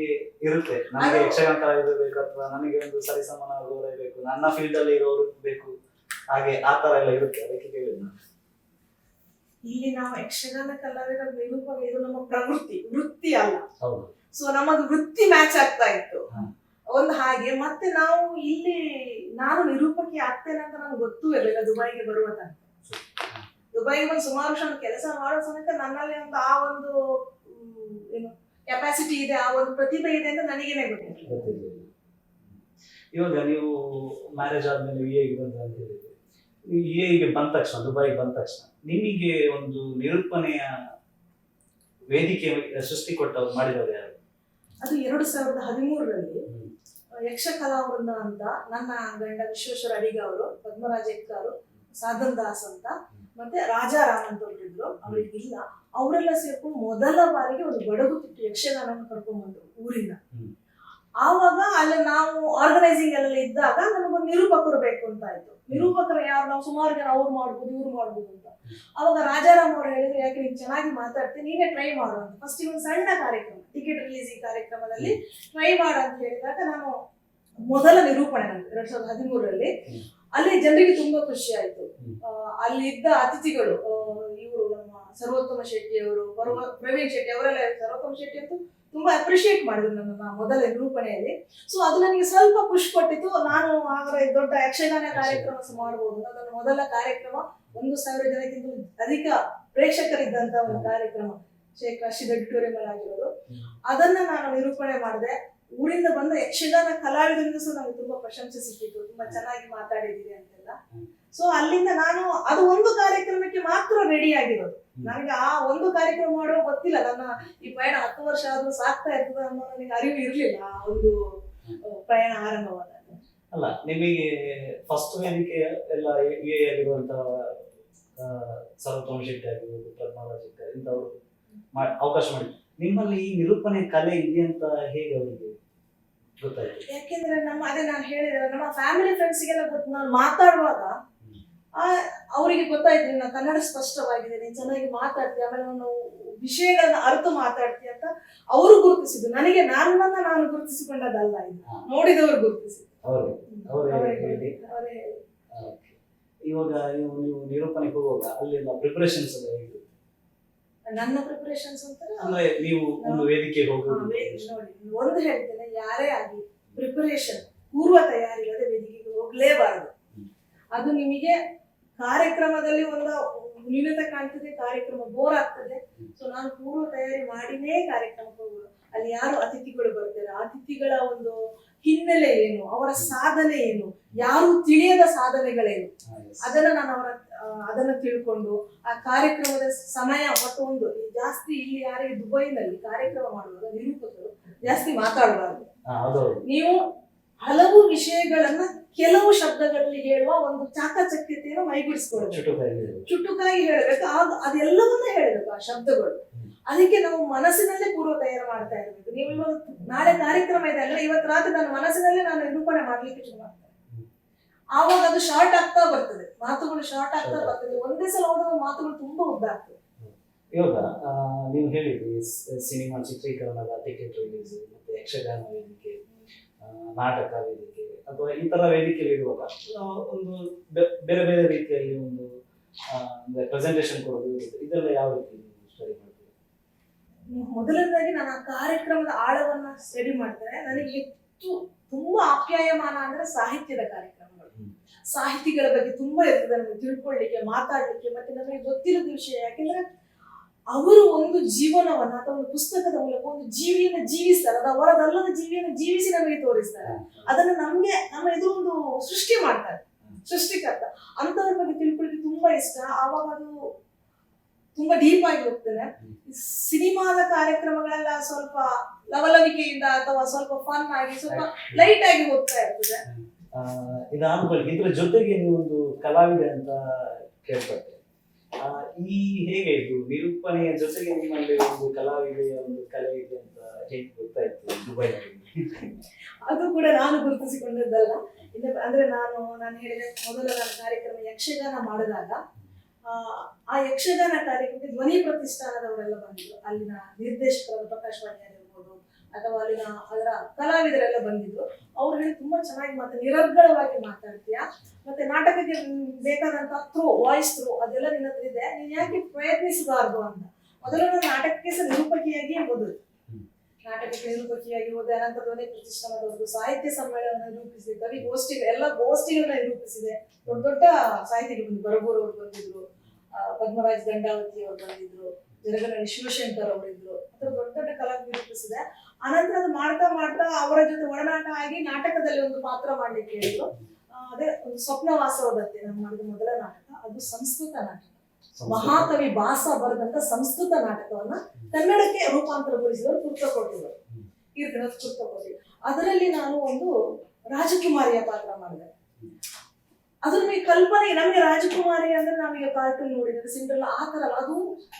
ಇರುತ್ತೆ, ನನಗೆ ಯಕ್ಷಗಾನ ಕಲಾವಿದರು ಬೇಕು ಅಥವಾ ನನಗೆ ಒಂದು ಸರಿಸಮಾನ ಗೌರವ ಬೇಕು, ನನ್ನ ಫೀಲ್ಡ್ ಅಲ್ಲಿ ಇರೋರು ಬೇಕು, ಹಾಗೆ ಆ ತರ ಎಲ್ಲ ಇರುತ್ತೆ. ಅದಕ್ಕೆ ಕೇಳಿದ್ರು. ಇಲ್ಲಿ ನಾವು ಯಕ್ಷಗಾನ ಕಲಾವಿದರ ನಿರೂಪಕ, ಇದು ನಮ್ಮ ಪ್ರವೃತ್ತಿ, ವೃತ್ತಿ ಅಲ್ಲ. ಸೊ ನಮ್ಮದು ವೃತ್ತಿ ಮ್ಯಾಚ್ ಆಗ್ತಾ ಇತ್ತು ಒಂದು ಹಾಗೆ. ಮತ್ತೆ ನಾವು ಇಲ್ಲಿ ನಾನು ನಿರೂಪಕಿ ಆಗ್ತೇನೆ ಅಂತ ನನಗೆ ಗೊತ್ತೂ ಇರಲಿಲ್ಲ ದುಬೈಗೆ ಬರುವ ತನಕ. ದುಬೈಗೆ ಬಂದು ಸುಮಾರು ವರ್ಷ ಕೆಲಸ ಮಾಡೋ ಸಮೇತ ನನ್ನಲ್ಲಿ ಒಂದು ಆ ಒಂದು ಏನು ಕೆಪಾಸಿಟಿ ಇದೆ, ಆ ಒಂದು ಪ್ರತಿಭೆ ಇದೆ ಅಂತ ನನಗೇನೆ ಗೊತ್ತಿಲ್ಲ. ಇವಾಗ ನೀವು ಮ್ಯಾರೇಜ್ ಆದ್ಮೇಲೆ ಯುಎಇಗೆ ಬಂದ ಅಂತ ಹೇಳಿದ್ರಿ. ನೀವು ಯುಎಇಗೆ ಬಂದ ತಕ್ಷಣ, ದುಬೈಗೆ ಬಂದ ತಕ್ಷಣ ನಿಮಗೆ ಒಂದು ನಿರೂಪಣೆಯ ವೇದಿಕೆ ಸೃಷ್ಟಿ ಕೊಟ್ಟವ್ರು ಮಾಡಿದವರು ಯಾರು? ಅದು 2013ರಲ್ಲಿ ಯಕ್ಷ ಕಲಾವೃಂದ ಅಂತ ನನ್ನ ಗಂಡ ವಿಶ್ವೇಶ್ವರ ಅಡಿಗ ಅವರು, ಪದ್ಮರಾಜ ಎಕ್ಕಾರು, ಸಾಧನ್ ದಾಸ್ ಅಂತ ಮತ್ತೆ ರಾಜಾರಾಮ್ ಅಂತ ಒಬ್ಬರಿದ್ರು, ಅವ್ರಿಗಿಲ್ಲ, ಅವರೆಲ್ಲ ಸೇರ್ಕೊಂಡು ಮೊದಲ ಬಾರಿಗೆ ಒಂದು ಬಡಗುತಿಟ್ಟು ಯಕ್ಷಗಾನವನ್ನು ಕರ್ಕೊಂಡ್ಬಂದ್ರು ಊರಿಂದ. ಆವಾಗ ಅಲ್ಲಿ ನಾವು ಆರ್ಗನೈಸಿಂಗ್ ಎಲ್ಲ ಇದ್ದಾಗ ನಮಗೊಂದು ನಿರೂಪಕರು ಬೇಕು ಅಂತ ಆಯ್ತು. ನಿರೂಪಕರು ಯಾರು? ನಾವು ಸುಮಾರು ಜನ ಅವ್ರು ಮಾಡ್ಬೋದು ಇವ್ರು ಮಾಡ್ಬೋದು ಅಂತ. ಅವಾಗ ರಾಜಾರಾಮ್ ಅವ್ರು ಹೇಳಿದ್ರು, ಯಾಕೆ ನೀನ್ ಚೆನ್ನಾಗಿ ಮಾತಾಡ್ತೀನಿ, ನೀನೇ ಟ್ರೈ ಮಾಡು ಅಂತ. ಫಸ್ಟ್ ಒಂದು ಸಣ್ಣ ಕಾರ್ಯಕ್ರಮ, ಟಿಕೆಟ್ ರಿಲೀಸಿಂಗ್ ಕಾರ್ಯಕ್ರಮದಲ್ಲಿ ಟ್ರೈ ಮಾಡು ಅಂತ ಹೇಳಿದಾಗ ನಾನು ಮೊದಲ ನಿರೂಪಣೆ ನಂದು 2013ರಲ್ಲಿ. ಅಲ್ಲಿ ಜನರಿಗೆ ತುಂಬಾ ಖುಷಿ ಆಯ್ತು. ಅಲ್ಲಿ ಇದ್ದ ಅತಿಥಿಗಳು, ಇವರು ನಮ್ಮ ಸರ್ವೋತ್ತಮ ಶೆಟ್ಟಿ ಅವರು, ಪ್ರವೀಣ್ ಶೆಟ್ಟಿ ಅವರೆಲ್ಲ, ಸರ್ವೋತ್ತಮ ಶೆಟ್ಟಿ ಅಂತೂ ತುಂಬಾ ಅಪ್ರಿಶಿಯೇಟ್ ಮಾಡಿದ್ರು ನನ್ನ ಮೊದಲ ನಿರೂಪಣೆಯಲ್ಲಿ. ಸೊ ಅದು ನನಗೆ ಸ್ವಲ್ಪ ಖುಷಿ ಕೊಟ್ಟಿತ್ತು. ನಾನು ಅವರ ದೊಡ್ಡ ಯಕ್ಷಗಾನ ಕಾರ್ಯಕ್ರಮ ಮಾಡಬಹುದು, ನನ್ನ ಮೊದಲ ಕಾರ್ಯಕ್ರಮ 1,000 ಜನಕ್ಕಿಂತ ಅಧಿಕ ಪ್ರೇಕ್ಷಕರಿದ್ದಂತ ಒಂದು ಕಾರ್ಯಕ್ರಮ ಶೇಖ್ ರಶೀದ್ ಆಡಿಟೋರಿಯಂ ಅಲ್ಲಿ ಆಗಿರೋದು. ಅದನ್ನ ನಾನು ನಿರೂಪಣೆ ಮಾಡಿದೆ. ಊರಿಂದ ಬಂದ ಯಕ್ಷಗಾನ ಕಲಾವಿದರಿಂದ ಸಹ ನನಗೆ ತುಂಬಾ ಪ್ರಶಂಸೆ ಸಿಕ್ಕಿತ್ತು, ತುಂಬಾ ಚೆನ್ನಾಗಿ ಮಾತಾಡಿದ್ದೀರಿ ಅಂತೆಲ್ಲ. ಸೊ ಅಲ್ಲಿಂದ ನಾನು ಅದು ಒಂದು ಕಾರ್ಯಕ್ರಮಕ್ಕೆ ಮಾತ್ರ ರೆಡಿ ಆಗಿರೋದು. ನನಗೆ ಆ ಒಂದು ಕಾರ್ಯಕ್ರಮ ಮಾಡುವ ಗೊತ್ತಿಲ್ಲ. ನನ್ನ ಈ ಪಯಣ 10 ವರ್ಷ ಆದ್ರೂ ಸಾಕ್ತಾ ಇರ್ತದೆ ಅನ್ನೋ ನನಗೆ ಅರಿವು ಇರ್ಲಿಲ್ಲ ಆ ಒಂದು ಪ್ರಯಾಣ ಆರಂಭವಾದಾಗ. ಅಲ್ಲ, ನಿಮಗೆ ಫಸ್ಟ್ ವೇದಿಕೆ ಎಲ್ಲ ಯಲ್ಲಿರುವಂತಹ ಸರ್ವೋತ್ತಮ ಶೆಟ್ಟಿ ಆಗಿರ್ಬೋದು, ಪದ್ಮರಾಜ್ ಇಂಥವ್ರು ಅವಕಾಶ ಮಾಡಿ ನಿಮ್ಮಲ್ಲಿ ಈ ನಿರೂಪಣೆ ಕಲೆ ಇದೆ ಅಂತ ಹೇಗೆ ಅವರಿಗೆ ಗೊತ್ತಾಯ್ತು? ಯಾಕೆಂದ್ರೆ ಅದೇ ನಾನು ಹೇಳಿದ್ರೆ ನಮ್ಮ ಫ್ಯಾಮಿಲಿ ಫ್ರೆಂಡ್ಸ್ಗೆಲ್ಲ ಗೊತ್ತು. ನಾನು ಮಾತಾಡುವಾಗ ಅವರಿಗೆ ಗೊತ್ತಾಯ್ತು, ನಿನ್ನ ಕನ್ನಡ ಸ್ಪಷ್ಟವಾಗಿದೆ, ನೀನು ಚೆನ್ನಾಗಿ ಮಾತಾಡ್ತೀಯ, ಆಮೇಲೆ ನಾನು ವಿಷಯಗಳನ್ನ ಅರ್ಥ ಮಾತಾಡ್ತೀಯ ಅಂತ ಅವರು ಗುರುತಿಸಿದ್ದು. ನನಗೆ ನಾನು ಗುರುತಿಸಿಕೊಂಡದಲ್ಲ, ಇದು ನೋಡಿದವರು ಗುರುತಿಸಿದ್ದು. ಇವಾಗ ನೀವು ನಿರೂಪಣೆಗೆ ಹೋಗುವಾಗ ಅಲ್ಲೆಲ್ಲ ಪ್ರಿಪರೇಷನ್ಸ್ ಎಲ್ಲ ಹೇಗೆ? ನನ್ನ ಪ್ರಿಪರೇಷನ್ಸ್ ಅಂದ್ರೆ ನೀವು ಒಂದು ವೇದಿಕೆಗೆ ಹೋಗೋದು ನೋಡಿ, ಒಂದು ಹೇಳ್ತೇನೆ, ಯಾರೇ ಆಗಲಿ ಪ್ರಿಪರೇಷನ್ ಪೂರ್ವ ತಯಾರಿ ಇಲ್ಲದೆ ವೇದಿಕೆಗೆ ಹೋಗ್ಲೇಬಾರದು. ಅದು ನಿಮಗೆ ಕಾರ್ಯಕ್ರಮದಲ್ಲಿ ಒಂದು ನ್ಯೂನತೆ ಕಾಣ್ತದೆ, ಕಾರ್ಯಕ್ರಮ ಬೋರ್ ಆಗ್ತದೆ. ಸೊ ನಾನು ಪೂರ್ವ ತಯಾರಿ ಮಾಡಿನೇ ಕಾರ್ಯಕ್ರಮಕ್ಕೆ ಹೋಗೋದು. ಅಲ್ಲಿ ಯಾರು ಅತಿಥಿಗಳು ಬರ್ತಾರೆ, ಅತಿಥಿಗಳ ಒಂದು ಹಿನ್ನೆಲೆ ಏನು, ಅವರ ಸಾಧನೆ ಏನು, ಯಾರು ತಿಳಿಯದ ಸಾಧನೆಗಳೇನು, ಅದನ್ನ ತಿಳ್ಕೊಂಡು ಆ ಕಾರ್ಯಕ್ರಮದ ಸಮಯ ಮತ್ತು ಒಂದು ಜಾಸ್ತಿ ಇಲ್ಲಿ ಯಾರಿಗೆ ದುಬೈನಲ್ಲಿ ಕಾರ್ಯಕ್ರಮ ಮಾಡುವಾಗ ನಿರೂಪಕರು ಜಾಸ್ತಿ ಮಾತಾಡಬಾರದು. ನೀವು ಹಲವು ವಿಷಯಗಳನ್ನ ಕೆಲವು ಶಬ್ದಗಳಲ್ಲಿ ಹೇಳುವ ಒಂದು ಚಾಕಚಕ್ಯತೆಯನ್ನು ಮೈಗೂಡಿಸ್ಕೊಳ್ಬೇಕು, ಚುಟುಕಾಗಿ ಹೇಳಬೇಕು. ಅದೆಲ್ಲವನ್ನ ಹೇಳಬೇಕು ಆ ಶಬ್ದಗಳು. ಅದಕ್ಕೆ ನಾವು ಮನಸ್ಸಿನಲ್ಲೇ ಪೂರ್ವ ತಯಾರು ಮಾಡ್ತಾ ಇರ್ಬೇಕು. ನೀವು ಇವಾಗ ನಾಳೆ ಕಾರ್ಯಕ್ರಮ ಇದೆ ಅಂದ್ರೆ ಇವತ್ತು ರಾತ್ರಿ ನಾನು ಮನಸ್ಸಿನಲ್ಲೇ ನಾನು ನಿರೂಪಣೆ ಮಾಡ್ಲಿಕ್ಕೆ ಶುರು ಮಾಡ್ತೇನೆ. ಆವಾಗ ಅದು ಶಾರ್ಟ್ ಆಗ್ತಾ ಬರ್ತದೆ, ಮಾತುಗಳು ಶಾರ್ಟ್ ಆಗ್ತಾ ಬರ್ತದೆ. ಒಂದೇ ಸಲ ಹೋದಾಗ ಮಾತುಗಳು ತುಂಬಾ ಉದ್ದ ಆಗ್ತದೆ. ಇವಾಗ ನೀವು ಹೇಳಿದ್ರಿ ಸಿನಿಮಾ ಚಿತ್ರೀಕರಣದ ಟಿಕೆಟ್ ರಿಲೀಸ್, ಮತ್ತೆ ಯಕ್ಷಗಾನ ವೇದಿಕೆ, ನಾಟಕ ವೇದಿಕೆ ಅಥವಾ ಈ ತರ ವೇದಿಕೆಯಲ್ಲಿ ಇರುವಾಗ ಒಂದು ಬೇರೆ ಬೇರೆ ರೀತಿಯಲ್ಲಿ ಒಂದು ಪ್ರೆಸೆಂಟೇಷನ್ ಕೊಡೋದು, ಇದೆಲ್ಲ ಯಾವ ರೀತಿ ಸ್ಟಡಿ ಮಾಡ್ತೀವಿ? ಮೊದಲನೇದಾಗಿ ನಾನು ಆ ಕಾರ್ಯಕ್ರಮದ ಆಳವನ್ನ ಸ್ಟಡಿ ಮಾಡ್ತೇನೆ. ನನಗೆ ಹೆಚ್ಚು ತುಂಬಾ ಆಪ್ಯಾಯಮಾನ ಅಂದ್ರೆ ಸಾಹಿತ್ಯದ ಕಾರ್ಯಕ್ರಮಗಳು. ಸಾಹಿತಿಗಳ ಬಗ್ಗೆ ತುಂಬಾ ಇರ್ತದೆ ನಮಗೆ ತಿಳ್ಕೊಳ್ಳಿಕ್ಕೆ, ಮಾತಾಡ್ಲಿಕ್ಕೆ, ಮತ್ತೆ ನಮಗೆ ಗೊತ್ತಿರೋದ ವಿಷಯ. ಯಾಕೆಂದ್ರೆ ಅವರು ಒಂದು ಜೀವನವನ್ನ ಅಥವಾ ಒಂದು ಪುಸ್ತಕದ ಮೂಲಕ ಒಂದು ಜೀವಿಯನ್ನ ಜೀವಿಸ್ತಾರೆ, ಅದು ಅವರದಲ್ಲದ ಜೀವಿಯನ್ನು ಜೀವಿಸಿ ನಮಗೆ ತೋರಿಸ್ತಾರೆ. ಅದನ್ನ ನಮ್ಮ ಎದುರು ಒಂದು ಸೃಷ್ಟಿ ಮಾಡ್ತಾರೆ, ಸೃಷ್ಟಿಕರ್ತ. ಅಂತವ್ರ ಬಗ್ಗೆ ತಿಳ್ಕೊಳ್ಳಿಕ್ಕೆ ತುಂಬಾ ಇಷ್ಟ. ಆವಾಗ ಅದು ತುಂಬಾ ಡೀಪ್ ಆಗಿ ಹೋಗ್ತೇನೆ. ಸಿನಿಮಾದ ಕಾರ್ಯಕ್ರಮಗಳೆಲ್ಲ ಸ್ವಲ್ಪ ಲವಲವಿಕೆಯಿಂದ ಅಥವಾ ಸ್ವಲ್ಪ ಫನ್ ಆಗಿ ಸ್ವಲ್ಪ ಲೈಟ್ ಆಗಿ ಹೋಗ್ತಾ ಇರ್ತದೆ. ಇದ್ರ ಜೊತೆಗೆ ನೀವು ಒಂದು ಕಲಾವಿದೆ ಅಂತ ಕೇಳ್ಪಟ್ಟೆ. ಈ ಹೇಗೆ ಇದು ನಿರೂಪಣೆಯ ಜೊತೆಗೆ ನಿಮ್ಮಲ್ಲಿ ಒಂದು ಕಲಾವಿದೆಯ ಒಂದು ಕಲೆ ಇದೆ ಅಂತ ಹೇಗೆ ಗೊತ್ತಾಯ್ತು ದುಬೈನಲ್ಲಿ? ಅದು ಕೂಡ ನಾನು ಗುರುತಿಸಿಕೊಂಡದ್ದಲ್ಲ. ಅಂದ್ರೆ ನಾನು ಹೇಳಿದ ಮೊದಲ ನನ್ನ ಕಾರ್ಯಕ್ರಮ ಯಕ್ಷಗಾನ ಮಾಡಿದಾಗ ಆ ಯಕ್ಷಗಾನ ಕಾರ್ಯಕ್ರಮಕ್ಕೆ ಧ್ವನಿ ಪ್ರತಿಷ್ಠಾನದವರೆಲ್ಲ ಬಂದಿದ್ರು. ಅಲ್ಲಿನ ನಿರ್ದೇಶಕರಾದ ಪ್ರಕಾಶ್ ವಾಣಿಯರ್ ಇರ್ಬೋದು ಅಥವಾ ಅಲ್ಲಿನ ಅದರ ಕಲಾವಿದರೆಲ್ಲ ಬಂದಿದ್ರು. ಅವ್ರು ಹೇಳಿ ತುಂಬಾ ಚೆನ್ನಾಗಿ ನಿರರ್ಗಳವಾಗಿ ಮಾತಾಡ್ತೀಯ, ಮತ್ತೆ ನಾಟಕಕ್ಕೆ ಬೇಕಾದಂತ ವಾಯ್ಸ್ ಥ್ರೋ ಅದೆಲ್ಲ ನಿನ್ನ ಹತ್ರ ಇದೆ, ನೀನ್ ಯಾಕೆ ಪ್ರಯತ್ನಿಸಬಾರ್ದು ಅಂತ. ಮೊದಲು ನಾನು ನಾಟಕಕ್ಕೆ ಸಹ ನಿರೂಪಕಿಯಾಗಿ ಹೋದ್ರು. ನಾಟಕಕ್ಕೆ ನಿರೂಪಕಿಯಾಗಿ ಹೋದೆ. ಅನಂತರ ಧ್ವನಿ ಪ್ರತಿಷ್ಠಾನದವರು ಸಾಹಿತ್ಯ ಸಮ್ಮೇಳನ ನಿರೂಪಿಸಿದೆ, ಕವಿ ಗೋಷ್ಠಿಗಳು ಎಲ್ಲ ಗೋಷ್ಠಿಗಳನ್ನ ನಿರೂಪಿಸಿದೆ. ದೊಡ್ಡ ದೊಡ್ಡ ಸಾಹಿತಿಗಳು ಬಂದು ಬರಗೂರು ಅವರು ಬಂದಿದ್ರು, ಪದ್ಮರಾಜ್ ಗಂಡಾವತಿ ಅವರು ಬಂದಿದ್ರು, ಜರಗನಹಳ್ಳಿ ಶಿವಶಂಕರ್ ಅವರಿದ್ರು. ಅದರ ದೊಡ್ಡ ದೊಡ್ಡ ಕಲಾವಿದರು ನಿರೂಪಿಸಿದೆ. ಅನಂತರ ಅದು ಮಾಡ್ತಾ ಮಾಡ್ತಾ ಅವರ ಜೊತೆ ಒಡನಾಟ ಆಗಿ ನಾಟಕದಲ್ಲಿ ಒಂದು ಪಾತ್ರ ಮಾಡ್ಲಿಕ್ಕೆ ಹೇಳಿದ್ರು. ಅದೇ ಒಂದು ಸ್ವಪ್ನವಾಸವದತ್ತೆ ನಾನು ಮಾಡಿದ ಮೊದಲ ನಾಟಕ. ಅದು ಸಂಸ್ಕೃತ ನಾಟಕ, ಮಹಾಕವಿ ಭಾಸ ಬರೆದಂತ ಸಂಸ್ಕೃತ ನಾಟಕವನ್ನ ಕನ್ನಡಕ್ಕೆ ರೂಪಾಂತರಗೊಳಿಸಿದವರು ಕುರ್ತಕೋಟಿಯವರು, ಕೀರ್ತನಾಥ್ ಕುರ್ತಕೋಟಿ. ಅದರಲ್ಲಿ ನಾನು ಒಂದು ರಾಜಕುಮಾರಿಯ ಪಾತ್ರ ಮಾಡಿದೆ. ಅದು ನಮಗೆ ಕಲ್ಪನೆ, ನಮಗೆ ರಾಜಕುಮಾರಿ ಅಂದ್ರೆ ನಾವೀಗ ಕಾರ್ಟೂನ್ ನೋಡಿದ್ರೆ ಸಿಂಡ್ರೆಲ್ಲಾ ಆ ತರ ಅಲ್ಲ. ಅದು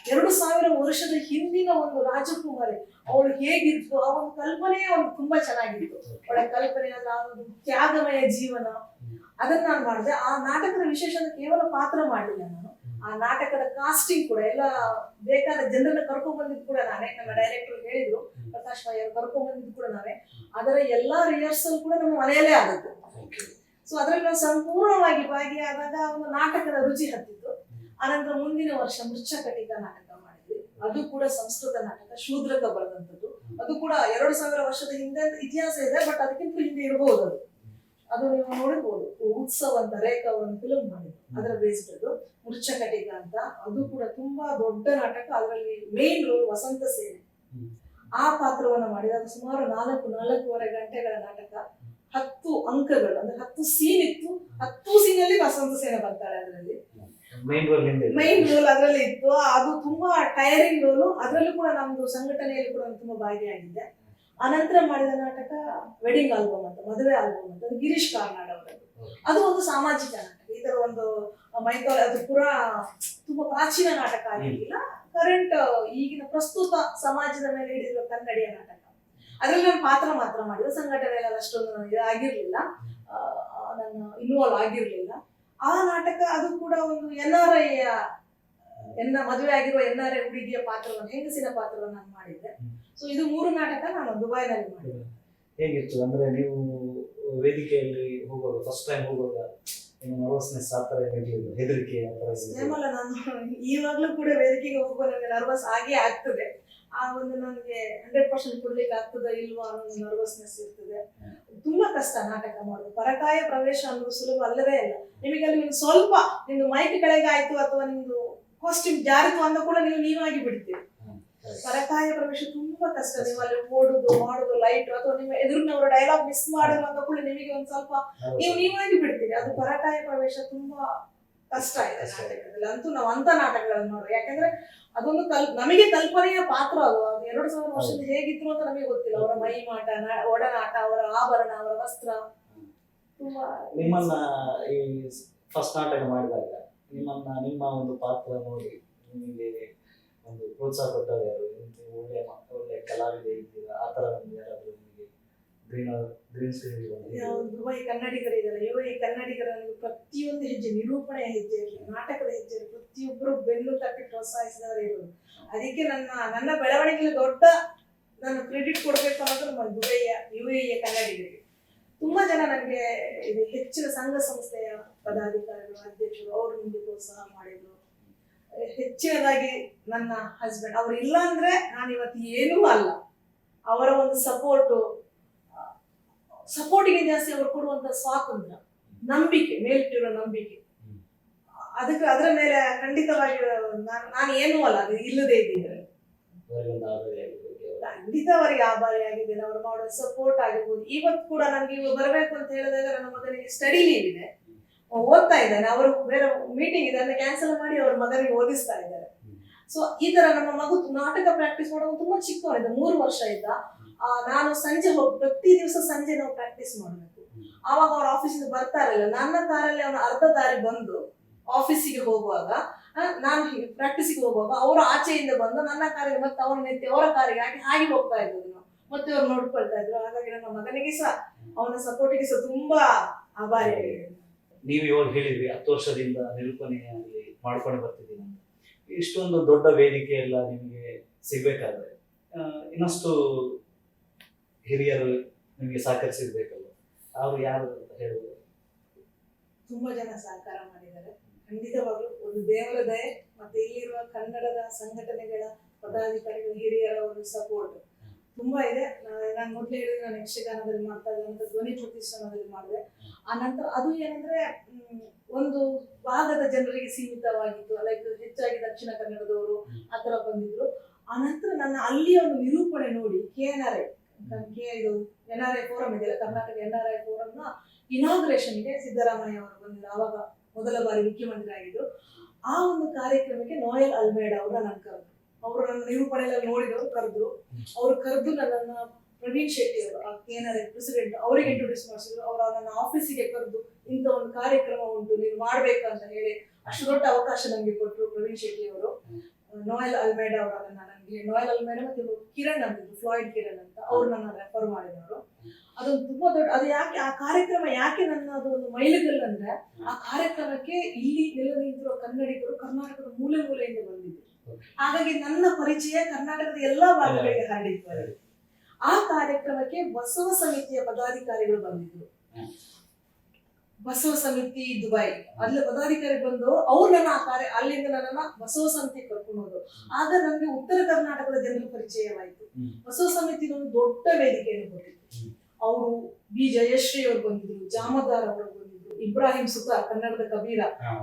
2000 ವರ್ಷದ ಹಿಂದಿನ ಒಂದು ರಾಜಕುಮಾರಿ. ಅವಳು ಹೇಗಿತ್ತು, ಆ ಒಂದು ಕಲ್ಪನೆ ಒಂದು ತುಂಬಾ ಚೆನ್ನಾಗಿತ್ತು. ಅವಳ ಕಲ್ಪನೆ ಒಂದು ತ್ಯಾಗಮಯ ಜೀವನ, ಅದನ್ನ ನಾನು ಮಾಡಿದೆ. ಆ ನಾಟಕದ ವಿಶೇಷ ಕೇವಲ ಪಾತ್ರ ಮಾಡಲಿಲ್ಲ ನಾನು, ಆ ನಾಟಕದ ಕಾಸ್ಟಿಂಗ್ ಕೂಡ ಎಲ್ಲ ಬೇಕಾದ ಜನರನ್ನ ಕರ್ಕೊಂಡ್ ಬಂದಿದ್ದು ಕೂಡ ನಾನೇ. ನಮ್ಮ ಡೈರೆಕ್ಟರ್ ಹೇಳಿದ್ರು, ಪ್ರಕಾಶ್ ವಾಯಿ ಅವರು ಕರ್ಕೊಂಡ್ ಬಂದಿದ್ದು ಕೂಡ ನಾವೇ. ಅದರ ಎಲ್ಲಾ ರಿಹರ್ಸಲ್ ಕೂಡ ನಮ್ಮ ಮನೆಯಲ್ಲೇ ಆದದ್ದು. ಸೊ ಅದ್ರಲ್ಲಿ ನಾವು ಸಂಪೂರ್ಣವಾಗಿ ಭಾಗಿಯಾದಾಗ ಒಂದು ನಾಟಕದ ರುಚಿ ಹತ್ತಿತ್ತು. ಅನಂತರ ಮುಂದಿನ ವರ್ಷ ಮೃಚ್ಛಕಟಿಕ ನಾಟಕ ಅದು ಕೂಡ ಸಂಸ್ಕೃತ ನಾಟಕ, ಶೂದ್ರಕ ಬರೆದಂಥದ್ದು. ಅದು ಕೂಡ 2000 ವರ್ಷದ ಹಿಂದೆ ಇತಿಹಾಸ ಇದೆ, ಬಟ್ ಅದಕ್ಕಿಂತ ಹಿಂದೆ ಇರಬಹುದು ಅದು. ಅದು ನೀವು ನೋಡಿರ್ಬೋದು, ಉತ್ಸವ ಅಂತ ರೇಖಾ ಅವರೊಂದು ಫಿಲ್ಮ್ ಮಾಡಿದ್ರು, ಅದರ ಬೇಸ್ಡ್ ಅದು ಮುರ್ಚಕಟಿಗ ಅಂತ. ಅದು ಕೂಡ ತುಂಬಾ ದೊಡ್ಡ ನಾಟಕ. ಅದರಲ್ಲಿ ಮೇನ್ ರೋಲ್ ವಸಂತ ಸೇನೆ ಆ ಪಾತ್ರವನ್ನ ಮಾಡಿದ. ಅದು ಸುಮಾರು 4.5 ಗಂಟೆಗಳ ನಾಟಕ. 10 ಅಂಕಗಳು, ಅಂದ್ರೆ 10 ಸೀನ್ ಇತ್ತು. 10 ಸೀನಲ್ಲಿ ವಸಂತ ಸೇನೆ ಬರ್ತಾಳೆ ಅದರಲ್ಲಿ. ಮೈನ್ ರೋಲ್ ಅದರಲ್ಲಿ ಇತ್ತು. ಅದು ತುಂಬಾ ಟೈರಿಂಗ್ ರೋಲು. ಅದರಲ್ಲೂ ಕೂಡ ನಮ್ದು ಸಂಘಟನೆಯಲ್ಲಿ ಕೂಡ ತುಂಬಾ ಭಾಗಿಯಾಗಿದ್ದೆ. ಅನಂತರ ಮಾಡಿದ ನಾಟಕ ವೆಡ್ಡಿಂಗ್ ಆಲ್ಬಮ್ ಅಂತ, ಮದುವೆ ಆಲ್ಬಮ್ ಅಂತ, ಅದು ಗಿರೀಶ್ ಕಾರ್ನಾಡ್ ಅವರದ್ದು. ಅದು ಒಂದು ಸಾಮಾಜಿಕ ನಾಟಕ. ಈ ತರ ಒಂದು ಅದು ತುಂಬಾ ಪ್ರಾಚೀನ ನಾಟಕ ಆಗಿರ್ಲಿಲ್ಲ, ಕರೆಂಟ್ ಈಗಿನ ಪ್ರಸ್ತುತ ಸಮಾಜದ ಮೇಲೆ ಹಿಡಿದಿರುವ ಕನ್ನಡಿಯ ನಾಟಕ. ಅದ್ರಲ್ಲಿ ನಾನು ಪಾತ್ರ ಮಾತ್ರ ಮಾಡಿದ. ಸಂಘಟನೆಯಲ್ಲಿ ಅಷ್ಟೊಂದು ನನಗೆ ಆಗಿರ್ಲಿಲ್ಲ, ನನ್ನ ಇನ್ವಾಲ್ವ್ ಆಗಿರ್ಲಿಲ್ಲ. ಆ ನಾಟಕ ಅದು ಕೂಡ ಒಂದು NRI ಮದುವೆ ಆಗಿರುವ NRI ಹುಡುಗಿಯ ಪಾತ್ರವನ್ನು, ಹೆಂಗಸಿನ ಪಾತ್ರವನ್ನು ನಾನು ಮಾಡಿದ್ದೆ. ಸೊ ಇದು 3 ನಾಟಕ ನಾನು ದುಬೈನಲ್ಲಿ ಮಾಡಿದ್ದೆ. ಹೇಗಿತ್ತು ಅಂದ್ರೆ ನೀವು ವೇದಿಕೆಯಲ್ಲಿ ಹೋಗುವಾಗ, ಫಸ್ಟ್ ಟೈಮ್ ಹೋಗುವಾಗ ನರ್ವಸ್ನೆಸ್ ಆತರ ಇರಲಿಲ್ಲ, ಹೆದರಿಕೆ ಆತರ? ನಾನು ಇವಾಗ್ಲೂ ಕೂಡ ವೇದಿಕೆಗೆ ಹೋಗುವಾಗ ನನಗೆ ನರ್ವಸ್ ಆಗೇ ಆಗ್ತದೆ. ಆ ಒಂದು ನನಗೆ 100% ಕೊಡ್ಲಿಕ್ಕೆ ಆಗ್ತದ ಇಲ್ವಾ ಅನ್ನೋ ಒಂದು ನರ್ವಸ್ನೆಸ್ ಇರ್ತದೆ. ತುಂಬಾ ಕಷ್ಟ ನಾಟಕ ಮಾಡೋದು. ಪರಕಾಯ ಪ್ರವೇಶ ಅನ್ನೋದು ಸುಲಭ ಅಲ್ಲವೇ ಇಲ್ಲ. ನಿಮಗೆ ಅಲ್ಲಿ ಸ್ವಲ್ಪ ನಿಮ್ದು ಮೈಕ್ ಕೆಳಗೆ ಆಯ್ತು ಅಥವಾ ನಿಮ್ದು ಕಾಸ್ಟ್ಯೂಮ್ ಜಾರಿತು ಅಂದ ಕೂಡ ನೀವಾಗಿ ಬಿಡ್ತೀರಿ. ಪರಕಾಯ ಪ್ರವೇಶ ತುಂಬಾ ಕಷ್ಟ. ನೀವು ಅಲ್ಲಿ ಓಡುದು ಮಾಡುದು, ಲೈಟ್ ಅಥವಾ ನಿಮ್ಮ ಎದುರಿನವರು ಡೈಲಾಗ್ ಮಿಸ್ ಮಾಡಿದ್ರು ಅಂದ ಕೂಡ ನಿಮಗೆ ಒಂದ್ ಸ್ವಲ್ಪ ನೀವಾಗಿ ಬಿಡ್ತೀರಿ. ಅದು ಪರಕಾಯ ಪ್ರವೇಶ ತುಂಬಾ ಕಷ್ಟ ಇದೆ ನಾಟಕದಲ್ಲಿ. ಅಂತೂ ನಾವು ಅಂತ ನಾಟಕಗಳನ್ನು ಮಾಡುವ, ಯಾಕಂದ್ರೆ ಅದೊಂದು ನಮಗೆ ಕಲ್ಪನೆಯ ಪಾತ್ರ. ಅದು 2000 ವರ್ಷದ ಹೇಗಿದ್ರು ಅಂತ ನಮಗೆ ಗೊತ್ತಿಲ್ಲ. ಅವರ ಮೈ ಮಾಟ, ಒಡನಾಟ, ಅವರ ಆಭರಣ, ಅವರ ವಸ್ತ್ರ ತುಂಬಾ. ನಿಮ್ಮನ್ನ ಈ ಫಸ್ಟ್ ನಾಟಕ ಮಾಡಿದಾಗ ನಿಮ್ಮ ಒಂದು ಪಾತ್ರ ನೋಡಿ ನಿಮಗೆ ಒಂದು ಪ್ರೋತ್ಸಾಹ ಕೊಟ್ಟವರು ಯಾರು? ಒಳ್ಳೆ ಕಲಾವಿದೆ ಇದ್ದೀರಾ ಆ ತರ ಒಂದು ಯಾರಾದ್ರೂ ನಿಮಗೆ ಗ್ರೀನ್ ಸ್ಕ್ರೀನ್? ದುಬೈ ಕನ್ನಡಿಗರಿದ್ದಾರೆ. ಈ ಕನ್ನಡಿಗರ ಪ್ರತಿಯೊಂದು ಹೆಜ್ಜೆ, ನಿರೂಪಣೆಯ ಹೆಜ್ಜೆ ಇರಲಿ, ನಾಟಕದ ಹೆಜ್ಜೆ ಇರಲಿ, ಪ್ರತಿಯೊಬ್ಬರು ಬೆನ್ನು ತಟ್ಟಿ ಪ್ರೋತ್ಸಾಹಿಸಿದವರು ಇರೋದು. ಅದಕ್ಕೆ ನನ್ನ ಬೆಳವಣಿಗೆಯಲ್ಲಿ ದೊಡ್ಡ ನಾನು ಕ್ರೆಡಿಟ್ ಕೊಡ್ಬೇಕು ಅನ್ನೋದು ನಮ್ಮ UAE ಕನ್ನಡಿಗರಿಗೆ. ತುಂಬಾ ಜನ ನನಗೆ ಇದು ಹೆಚ್ಚಿನ ಸಂಘ ಸಂಸ್ಥೆಯ ಪದಾಧಿಕಾರಿಗಳು, ಅಧ್ಯಕ್ಷರು, ಅವರು ನಿಮಗೆ ಪ್ರೋತ್ಸಾಹ ಮಾಡಿದ್ರು. ಹೆಚ್ಚಿನದಾಗಿ ನನ್ನ ಹಸ್ಬೆಂಡ್, ಅವ್ರು ಇಲ್ಲ ಅಂದ್ರೆ ನಾನು ಇವತ್ತು ಏನೂ ಅಲ್ಲ. ಅವರ ಒಂದು ಸಪೋರ್ಟಿಗೆ ಜಾಸ್ತಿ ಅವರು ಕೊಡುವಂತ ಸ್ವಾತಂತ್ರ್ಯ, ನಂಬಿಕೆ, ಮೇಲಿಟ್ಟಿರೋ ನಂಬಿಕೆ, ಅದರ ಮೇಲೆ ಖಂಡಿತವಾಗಿ ನಾನು ಏನೂ ಅಲ್ಲ, ಅದು ಇಲ್ಲದೆ ಇದ್ದಿದ್ರೆ ಖಂಡಿತ ಅವರಿಗೆ ಆಭಾರಿಯಾಗಿದ್ದೇನೆ. ಅವರು ಮಾಡೋ ಸಪೋರ್ಟ್ ಆಗಿರ್ಬೋದು. ಇವತ್ತು ಕೂಡ ನನಗೆ ಇವಾಗ ಬರಬೇಕು ಅಂತ ಹೇಳಿದಾಗ ನನ್ನ ಮಗನಿಗೆ ಸ್ಟಡಿ ಲೀವ್ ಇದೆ, ಓದ್ತಾ ಇದ್ದಾನೆ. ಅವರು ಬೇರೆ ಮೀಟಿಂಗ್ ಇದೆ, ಅದನ್ನ ಕ್ಯಾನ್ಸಲ್ ಮಾಡಿ ಅವ್ರ ಮಗನಿಗೆ ಓದಿಸ್ತಾ ಇದ್ದಾರೆ. ಸೊ ಈ ತರ ನಮ್ಮ ಮಗು ನಾಟಕ ಪ್ರಾಕ್ಟೀಸ್ ಮಾಡೋದು ತುಂಬಾ ಚಿಕ್ಕವನಿದ್ದ, 3 ವರ್ಷ ಇದ್ದ. ನಾನು ಸಂಜೆ ಪ್ರತಿ ದಿವಸ ಸಂಜೆ ನಾವು ಪ್ರಾಕ್ಟೀಸ್ ಮಾಡಬೇಕು. ಆವಾಗ ಅವ್ರ ಆಫೀಸಿಂದ ಬರ್ತಾ ಇರಲಿಲ್ಲ. ನನ್ನ ಕಾರಲ್ಲಿ ಅವನು ಅರ್ಧ ದಾರಿ ಬಂದು ಆಫೀಸಿಗೆ ಹೋಗುವಾಗ, ನಾನು ಪ್ರಾಕ್ಟೀಸಿಗೆ ಹೋಗುವಾಗ ಅವರು ಆಚೆಯಿಂದ ಬಂದು ನನ್ನ ಕಾರಿಗೆ ಮತ್ತೆ ಅವ್ರ ನೆತ್ತಿ ಅವರ ಕಾರಿಗೆ ಹಾಗೆ ಹೋಗ್ತಾ ಇದ್ರು. ಮತ್ತೆ ಅವ್ರು ನೋಡ್ಕೊಳ್ತಾ ಇದ್ರು. ಹಾಗಾಗಿ ನನ್ನ ಮಗನಿಗೆ ಸಹ ಅವನ ಸಪೋರ್ಟಿಗೆ ಸಹ ತುಂಬಾ ಆಭಾರಿಯಾಗಿದೆ. ನೀವು ಇವಾಗ ಹೇಳಿದ್ರಿ 10 ವರ್ಷದಿಂದ ನಿರೂಪಣೆಯಾಗಿ ಮಾಡ್ಕೊಂಡು ಬರ್ತಿದ್ದೀನಿ ಅಂತ. ಇಷ್ಟೊಂದು ದೊಡ್ಡ ವೇದಿಕೆ ಎಲ್ಲ ನಿಮಗೆ ಸಿಗ್ಬೇಕಾದ್ರೆ ಇನ್ನಷ್ಟು ಹಿರಿಯರು ನಿಮಗೆ ಸಹಕರಿಸಿರ್ಬೇಕಲ್ಲ, ಅವ್ರು ಯಾರು ಅಂತ ಹೇಳ್ಬೋದು? ತುಂಬಾ ಜನ ಸಹಕಾರ ಮಾಡಿದ್ದಾರೆ. ಖಂಡಿತವಾಗ್ಲೂ ಒಂದು ದೇವರ ದಯೆ, ಮತ್ತೆ ಇಲ್ಲಿರುವ ಕನ್ನಡದ ಸಂಘಟನೆಗಳ ಪದಾಧಿಕಾರಿಗಳು, ಹಿರಿಯರ ಒಂದು ಸಪೋರ್ಟ್ ತುಂಬಾ ಇದೆ. ನಾನು ಮೊದಲು ಹೇಳಿದ್ರೆ ನಾನು ಯಕ್ಷಗಾನದಲ್ಲಿ ಮಾಡ್ತಾ ಇದ್ದಂತ ಧ್ವನಿ ಪ್ರತಿಷ್ಠಾನದಲ್ಲಿ ಮಾಡಿದೆ. ಆ ನಂತರ ಅದು ಏನಂದ್ರೆ ಒಂದು ಭಾಗದ ಜನರಿಗೆ ಸೀಮಿತವಾಗಿತ್ತು, ಲೈಕ್ ಹೆಚ್ಚಾಗಿ ದಕ್ಷಿಣ ಕನ್ನಡದವರು ಆತರ ಬಂದಿದ್ರು. ಆ ನಂತರ ನನ್ನ ಅಲ್ಲಿಯ ಒಂದು ನಿರೂಪಣೆ ನೋಡಿ NRI ಫೋರಂ ಇದೆಯಲ್ಲ, ಕರ್ನಾಟಕ NRI ಫೋರಂ ನ ಇನಾಗ್ರೇಷನ್ಗೆ ಸಿದ್ದರಾಮಯ್ಯ ಅವರು ಬಂದಿದ್ರು. ಆವಾಗ ಮೊದಲ ಬಾರಿ ಮುಖ್ಯಮಂತ್ರಿ ಆಗಿದ್ರು. ಆ ಒಂದು ಕಾರ್ಯಕ್ರಮಕ್ಕೆ ನೋಯಲ್ ಅಲ್ಮೇಡ ಅವರ ನನ್ನ ಕರೆದ್ರು. ಅವರು ನನ್ನ ನಿರೂಪಣೆಯಲ್ಲಿ ನೋಡಿದವರು ಕರೆದ್ರು. ಅವರು ಕರೆದು ನನ್ನನ್ನ ಪ್ರವೀಣ್ ಶೆಟ್ಟಿ ಅವರು NRI ಪ್ರೆಸಿಡೆಂಟ್, ಅವರಿಗೆ ಇಂಟ್ರೊಡ್ಯೂಸ್ ಮಾಡಿಸಿದ್ರು. ಅವರು ನನ್ನ ಆಫೀಸಿಗೆ ಕರೆದು ಇಂಥ ಒಂದು ಕಾರ್ಯಕ್ರಮ ಉಂಟು, ನೀವು ಮಾಡ್ಬೇಕು ಅಂತ ಹೇಳಿ ಅಷ್ಟು ದೊಡ್ಡ ಅವಕಾಶ ನನಗೆ ಕೊಟ್ಟರು ಪ್ರವೀಣ್ ಶೆಟ್ಟಿ ಅವರು. ನೋಯಲ್ ಅಲ್ಮೇಡ ಅವರು ನನಗೆ, ನೋಯಲ್ ಅಲ್ಮೇಡ ಮತ್ತೆ ಕಿರಣ್ ಅಂತಿದ್ರು, ಫ್ಲಾಯ್ಡ್ ಕಿರಣ್ ಅಂತ, ಅವ್ರು ನನ್ನ ರೆಫರ್ ಮಾಡಿದವರು. ಅದೊಂದು ತುಂಬಾ ದೊಡ್ಡ, ಅದು ಯಾಕೆ ಆ ಕಾರ್ಯಕ್ರಮ ಯಾಕೆ ನನ್ನ ಅದು ಒಂದು ಮೈಲಿಗಲ್ಲು ಅಂದ್ರೆ, ಆ ಕಾರ್ಯಕ್ರಮಕ್ಕೆ ಇಲ್ಲಿ ನೆಲೆ ನಿಂತಿರುವ ಕನ್ನಡಿಗರು ಕರ್ನಾಟಕದ ಮೂಲೆ ಮೂಲೆಯಿಂದ ಬಂದಿದ್ರು. ಹಾಗಾಗಿ ನನ್ನ ಪರಿಚಯ ಕರ್ನಾಟಕದ ಎಲ್ಲಾ ಭಾಗಗಳಿಗೆ ಹರಡಿದ್ದಾರೆ. ಆ ಕಾರ್ಯಕ್ರಮಕ್ಕೆ ಬಸವ ಸಮಿತಿಯ ಪದಾಧಿಕಾರಿಗಳು ಬಂದಿದ್ರು. ಬಸವ ಸಮಿತಿ ದುಬೈ ಅಲ್ಲಿ ಪದಾಧಿಕಾರಿ ಬಂದವರು ಅವ್ರು ನನ್ನ ಆ ಕಾರ್ಯ ಅಲ್ಲಿಂದ ನನ್ನನ್ನ ಬಸವ ಸಮಿತಿ ಕರ್ಕೊಂಡು ಹೋದ್ರು. ಆಗ ನನಗೆ ಉತ್ತರ ಕರ್ನಾಟಕದ ಜನರ ಪರಿಚಯವಾಯಿತು. ಬಸವ ಸಮಿತಿ ಒಂದು ದೊಡ್ಡ ವೇದಿಕೆಯನ್ನು ಕೊಟ್ಟಿತ್ತು. ಅವರು ಬಿ ಜಯಶ್ರೀ ಅವರು ಬಂದಿದ್ರು, ಜಾಮದಾರ್ ಅವರು ಬಂದಿದ್ರು, ಇಬ್ರಾಹಿಂ ಸುತಾರ್ ಕನ್ನಡದ ಕಬೀರ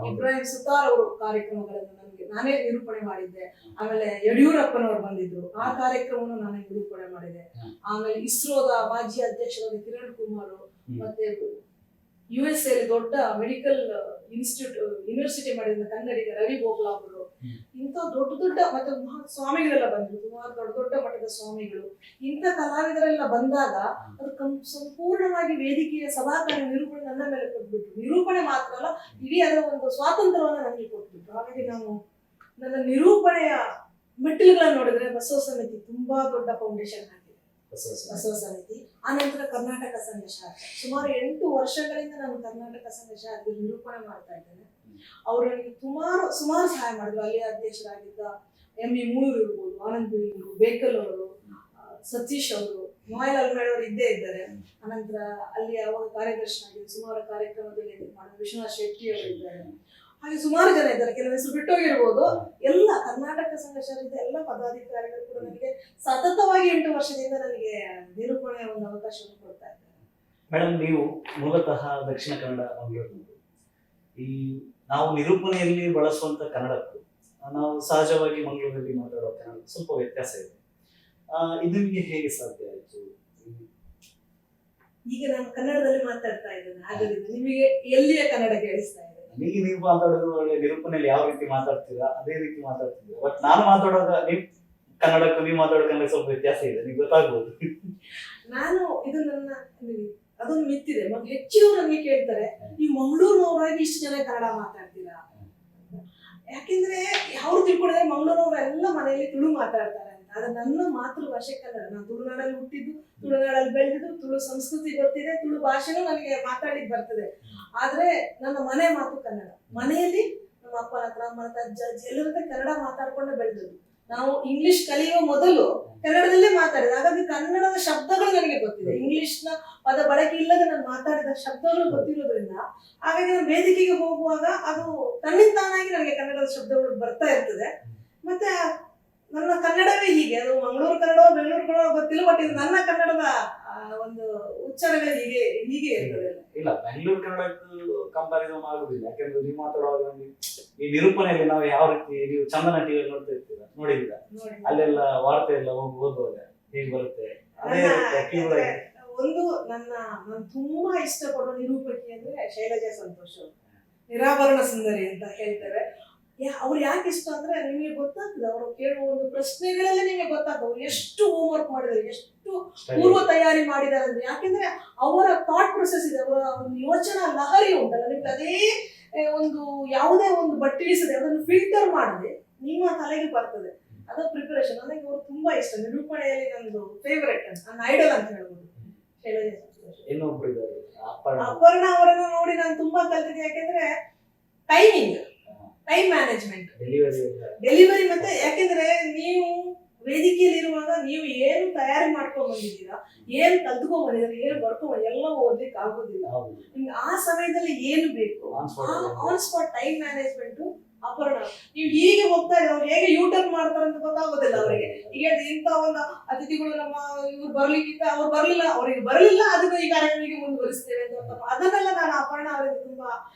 ಇಬ್ರಾಹಿಂ ಸುತಾರ್ ಅವರು ಕಾರ್ಯಕ್ರಮಗಳನ್ನು ನನಗೆ ನಾನೇ ನಿರೂಪಣೆ ಮಾಡಿದ್ದೆ. ಆಮೇಲೆ ಯಡಿಯೂರಪ್ಪನವರು ಬಂದಿದ್ರು, ಆ ಕಾರ್ಯಕ್ರಮವನ್ನು ನಾನೇ ನಿರೂಪಣೆ ಮಾಡಿದೆ. ಆಮೇಲೆ ಇಸ್ರೋದ ಮಾಜಿ ಅಧ್ಯಕ್ಷರಾದ ಕಿರಣ್ ಕುಮಾರ್, ಮತ್ತೆ USA ದೊಡ್ಡ ಮೆಡಿಕಲ್ ಯೂನಿವರ್ಸಿಟಿ ಮಾಡಿದ ಕನ್ನಡಿಗ ರವಿ ಗೋಪಾಲ್ ಅವರು, ಇಂಥ ದೊಡ್ಡ ದೊಡ್ಡ ಮತ್ತೆ ಸ್ವಾಮಿಗಳೆಲ್ಲ ಬಂದ್ರು, ಸುಮಾರು ದೊಡ್ಡ ದೊಡ್ಡ ಮಟ್ಟದ ಸ್ವಾಮಿಗಳು. ಇಂಥ ಕಲಾವಿದರೆಲ್ಲ ಬಂದಾಗ ಅದು ಸಂಪೂರ್ಣವಾಗಿ ವೇದಿಕೆಯ ಸಭಾಕಾರ್ಯ ನಿರೂಪಣೆ ನನ್ನ ಮೇಲೆ ಕೊಟ್ಬಿಟ್ರು. ನಿರೂಪಣೆ ಮಾತ್ರ ಅಲ್ಲ, ಇಡೀ ಅದರ ಒಂದು ಸ್ವಾತಂತ್ರ್ಯವನ್ನು ನನಗೆ ಕೊಟ್ಬಿಟ್ರು. ಹಾಗಾಗಿ ನಾನು ನನ್ನ ನಿರೂಪಣೆಯ ಮೆಟ್ಟಿಲುಗಳನ್ನು ನೋಡಿದ್ರೆ ಬಸವ ಸಮಿತಿ ತುಂಬಾ ದೊಡ್ಡ ಫೌಂಡೇಶನ್ ಆಗಿದೆ. ಬಸವ ಸಮಿತಿ, ಆನಂತರ ಕರ್ನಾಟಕ ಸಂಘ ಶಾಖೆ. ಸುಮಾರು 8 ವರ್ಷಗಳಿಂದ ನಾನು ಕರ್ನಾಟಕ ಸಂಘ ಶಾಖೆ ನಿರೂಪಣೆ ಮಾಡ್ತಾ ಇದ್ದೇನೆ. ಅವರು ನನಗೆ ಸುಮಾರು ಸಹಾಯ ಮಾಡಿದ್ರು. ಅಲ್ಲಿ ಅಧ್ಯಕ್ಷರಾಗಿದ್ದ ME ಮೂರು ಇರ್ಬೋದು, ಆನಂದ್ ಬಿಳಿಯವರು, ಬೇಕಲ್ ಅವರು, ಸತೀಶ್ ಅವರು, ನೋಯಲ್ ಅಲ್ಮೇಡ್ ಅವರು ಇದ್ದೇ ಇದ್ದಾರೆ. ಅನಂತರ ಅಲ್ಲಿ ಅವಾಗ ಕಾರ್ಯದರ್ಶಿಯಾಗಿದ್ದು ಸುಮಾರು ಕಾರ್ಯಕ್ರಮದಲ್ಲಿ ಮಾಡಿದ ವಿಶ್ವನಾಥ್ ಶೆಟ್ಟಿ ಅವರು ಇದ್ದಾರೆ. ಹಾಗೆ ಸುಮಾರು ಜನ ಇದ್ದಾರೆ, ಕೆಲವು ಹೆಸರು ಬಿಟ್ಟೋಗಿರ್ಬೋದು. ಎಲ್ಲ ಕರ್ನಾಟಕ ಸಂಘ ಶಾಖೆಯ ಎಲ್ಲ ಪದಾಧಿಕಾರಿಗಳು ಕೂಡ ನನಗೆ ಸತತವಾಗಿ 8 ವರ್ಷದಿಂದ ನನಗೆ ನಿರೂಪಣೆಯ ಒಂದು ಅವಕಾಶವನ್ನು ಕೊಡ್ತಾ ಇದ್ದಾರೆ. ಮೇಡಮ್, ನೀವು ಮೂಲತಃ ದಕ್ಷಿಣ ಕನ್ನಡ ಮಂಗಳೂರು. ಈ ನಾವು ನಿರೂಪಣೆಯಲ್ಲಿ ಬಳಸುವಂತ ಕನ್ನಡಕ್ಕೂ ನಾವು ಸಹಜವಾಗಿ ಮಂಗಳೂರಲ್ಲಿ ಮಾತಾಡೋ ಕನ್ನಡ ಸ್ವಲ್ಪ ವ್ಯತ್ಯಾಸ ಇದೆ. ಇದು ನಿಮಗೆ ಹೇಗೆ ಸಾಧ್ಯ ಆಯ್ತು? ಈಗ ನಾನು ಕನ್ನಡದಲ್ಲಿ ಮಾತಾಡ್ತಾ ಇದ್ದೇನೆ, ಹಾಗಾದ್ರೆ ನಿಮಗೆ ಎಲ್ಲಿಯ ಕನ್ನಡ ಕೇಳಿಸ್ತಾ ಇದೆ? ನನಗೆ ನೀವು ಮಾತಾಡೋದು ಒಳ್ಳೆ ನಿರೂಪಣೆಯಲ್ಲಿ ಯಾವ ರೀತಿ ಮಾತಾಡ್ತೀರಾ ಅದೇ ರೀತಿ ಮಾತಾಡ್ತಿದ್ದೀರಾ. ಬಟ್ ನಾನು ಮಾತಾಡೋದ ನೀವು ಕನ್ನಡಕ್ಕೂ ನೀವು ಮಾತಾಡೋ ಕನ್ನಡ ಸ್ವಲ್ಪ ವ್ಯತ್ಯಾಸ ಇದೆ, ನಿಮ್ಗೆ ಗೊತ್ತಾಗ್ಬೋದು. ನಾನು ಇದು ನನ್ನ ಅದೊಂದು ಮಿತ್ತಿದೆ. ಹೆಚ್ಚಿನವರು ನನಗೆ ಕೇಳ್ತಾರೆ, ನೀವು ಮಂಗಳೂರಿನವರಾಗಿ ಇಷ್ಟು ಜನ ಕನ್ನಡ ಮಾತಾಡ್ತೀರಾ? ಯಾಕೆಂದ್ರೆ ಯಾರು ತಿಳ್ಕೊಂಡಿದ್ರೆ ಮಂಗಳೂರಿನವರೆಲ್ಲ ಮನೆಯಲ್ಲಿ ತುಳು ಮಾತಾಡ್ತಾರೆ ಅಂತ. ಅದು ನನ್ನ ಮಾತೃಭಾಷೆ ಕನ್ನಡ. ನಾನು ತುಳುನಾಡಲ್ಲಿ ಹುಟ್ಟಿದ್ದು, ತುಳುನಾಡಲ್ಲಿ ಬೆಳೆದಿದ್ದು, ತುಳು ಸಂಸ್ಕೃತಿ ಗೊತ್ತಿದೆ, ತುಳು ಭಾಷೆನೂ ನನಗೆ ಮಾತಾಡಿದ್ ಬರ್ತದೆ. ಆದ್ರೆ ನನ್ನ ಮನೆ ಮಾತು ಕನ್ನಡ. ಮನೆಯಲ್ಲಿ ನಮ್ಮ ಅಪ್ಪನ ಹತ್ರ, ಅಮ್ಮನ ಹತ್ರ, ಅಜ್ಜ ಅಜ್ಜಿ ಎಲ್ಲರ ಕನ್ನಡ ಮಾತಾಡ್ಕೊಂಡೆ ಬೆಳೆದದ್ದು. ನಾವು ಇಂಗ್ಲಿಷ್ ಕಲಿಯುವ ಮೊದಲು ಕನ್ನಡದಲ್ಲೇ ಮಾತಾಡಿದೆ. ಹಾಗಾಗಿ ಕನ್ನಡದ ಶಬ್ದಗಳು ನನಗೆ ಗೊತ್ತಿದೆ. ಇಂಗ್ಲಿಷ್ನ ಪದ ಬಳಕೆ ಇಲ್ಲದೆ ನಾನು ಮಾತಾಡಿದ ಶಬ್ದಗಳು ಗೊತ್ತಿರೋದ್ರಿಂದ ಹಾಗಾಗಿ ನಾನು ವೇದಿಕೆಗೆ ಹೋಗುವಾಗ ಅದು ತನ್ನಿಂತಾನಾಗಿ ನನಗೆ ಕನ್ನಡದ ಶಬ್ದಗಳು ಬರ್ತಾ ಇರ್ತದೆ. ಮತ್ತೆ ನನ್ನ ಕನ್ನಡವೇ ಹೀಗೆ, ಅದು ಮಂಗಳೂರು ಕನ್ನಡ ಬೆಂಗಳೂರು ಕನ್ನಡ ಗೊತ್ತಿಲ್ಲ, ಬಟ್ ಇದು ನನ್ನ ಕನ್ನಡದ ಒಂದು ಉಚ್ಚಾರಗಳು ಹೀಗೆ ಇರ್ತದೆ. ಇಲ್ಲ, ಬೆಂಗಳೂರು ಕನ್ನಡಕ್ಕೂ ಕಂಪಾರಿಸನ್ ಆಗುದಿಲ್ಲ. ಯಾಕಂದ್ರೆ ನೀವು ಮಾತಾಡುವಾಗ ಈ ನಿರೂಪಣೆಯಲ್ಲಿ ನಾವು ಯಾವ ರೀತಿ, ನೀವು ಚಂದನ ಟಿವಿಯಲ್ಲಿ ನೋಡ್ತಾ ಇರ್ತೀರಾ, ನೋಡಿದ್ದೀರಾ? ಅಲ್ಲೆಲ್ಲ ವಾರ್ತೆ ಎಲ್ಲ ಓದುವಾಗ ಹೇಗೆ ಬರುತ್ತೆ ಅದೇ ಒಂದು ನಾನು ತುಂಬಾ ಇಷ್ಟಪಡುವ ನಿರೂಪಕಿ ಅಂದ್ರೆ ಶೈಲಜಾ ಸಂತೋಷ್ ಅವರು. ನಿರಾಭರಣ ಸುಂದರಿ ಅಂತ ಹೇಳ್ತಾರೆ. ಅವ್ರು ಯಾಕೆ ಇಷ್ಟ ಅಂದ್ರೆ ನಿಮಗೆ ಗೊತ್ತಾಗ್ತದೆ, ಅವರು ಕೇಳುವ ಒಂದು ಪ್ರಶ್ನೆಗಳಲ್ಲೇ ನಿಮಗೆ ಗೊತ್ತಾಗ್ತದೆ ಅವ್ರು ಎಷ್ಟು ಹೋಮ್ವರ್ಕ್ ಮಾಡಿದ್ದಾರೆ, ಎಷ್ಟು ಪೂರ್ವ ತಯಾರಿ ಮಾಡಿದ್ದಾರೆ ಅಂದ್ರೆ. ಯಾಕೆಂದ್ರೆ ಅವರ ಥಾಟ್ ಪ್ರೊಸೆಸ್ ಇದೆ, ಅವರ ಒಂದು ಯೋಚನಾ ಲಹರಿ ಉಂಟಲ್ಲ, ನಿಮ್ಗೆ ಅದೇ ಒಂದು ಯಾವುದೇ ಒಂದು ಬಟ್ಟಿಳಿಸದೆ ಅದನ್ನು ಫಿಲ್ಟರ್ ಮಾಡದೆ ನಿಮ್ಮ ತಲೆಗೆ ಬರ್ತದೆ. ಅದು ಪ್ರಿಪರೇಷನ್. ನನಗೆ ಅವರು ತುಂಬಾ ಇಷ್ಟ. ನಿರೂಪಣೆಯಲ್ಲಿ ನಂದು ಫೇವರೇಟ್ ಅಂತ, ನನ್ನ ಐಡಲ್ ಅಂತ ಹೇಳ್ಬೋದು ಶೈಲಜಾ ಸಂತೋಷ್. ಇನ್ನೊಬ್ರು ಅಪರ್ಣ ಅವರನ್ನು ನೋಡಿ ನಾನು ತುಂಬಾ ಕಲ್ತಿದ್ದೆ. ಯಾಕೆಂದ್ರೆ ಟೈಮ್ ಮ್ಯಾನೇಜ್ಮೆಂಟ್, ಡೆಲಿವರಿ. ಮತ್ತೆ ಯಾಕೆಂದ್ರೆ ನೀವು ವೇದಿಕೆಯಲ್ಲಿ ಇರುವಾಗ ನೀವು ಏನು ತಯಾರಿ ಮಾಡ್ಕೊಂಡ್ ಬಂದಿದ್ದೀರಾ, ಏನು ಕಲ್ತ್ಕೊಂಡ್ ಬಂದಿದ್ದೀರಾ, ಏನು ಬರ್ಕೊಂಡ್ ಎಲ್ಲ ಓದ್ಲಿಕ್ಕೆ ಆಗೋದಿಲ್ಲ. ನಿಮ್ಗೆ ಆ ಸಮಯದಲ್ಲಿ ಏನು ಬೇಕು on spot time management Aparna. ನೀವು ಹೀಗೆ ಹೋಗ್ತಾ ಇದ್ರೆ ಅವ್ರು ಹೇಗೆ ಯೂಟರ್ನ್ ಮಾಡ್ತಾರೆ ಅಂತ ಗೊತ್ತಾಗೋದಿಲ್ಲ ಅವರಿಗೆ. ಈಗ ಇಂಥ ಒಂದು ಅತಿಥಿಗಳು ನಮ್ಮ ಇವ್ರು ಬರ್ಲಿಕ್ಕಿಂತ ಅವ್ರು ಅವರಿಗೆ ಬರಲಿಲ್ಲ, ಅದನ್ನ ಈ ಕಾರ್ಯಕ್ರಮಕ್ಕೆ ಮುಂದುವರಿಸ್ತೇವೆ ಅಂತ. ಅದನ್ನೆಲ್ಲ ನಾನು ಅಪರ್ಣ ಅವರಿಗೆ ತುಂಬಾ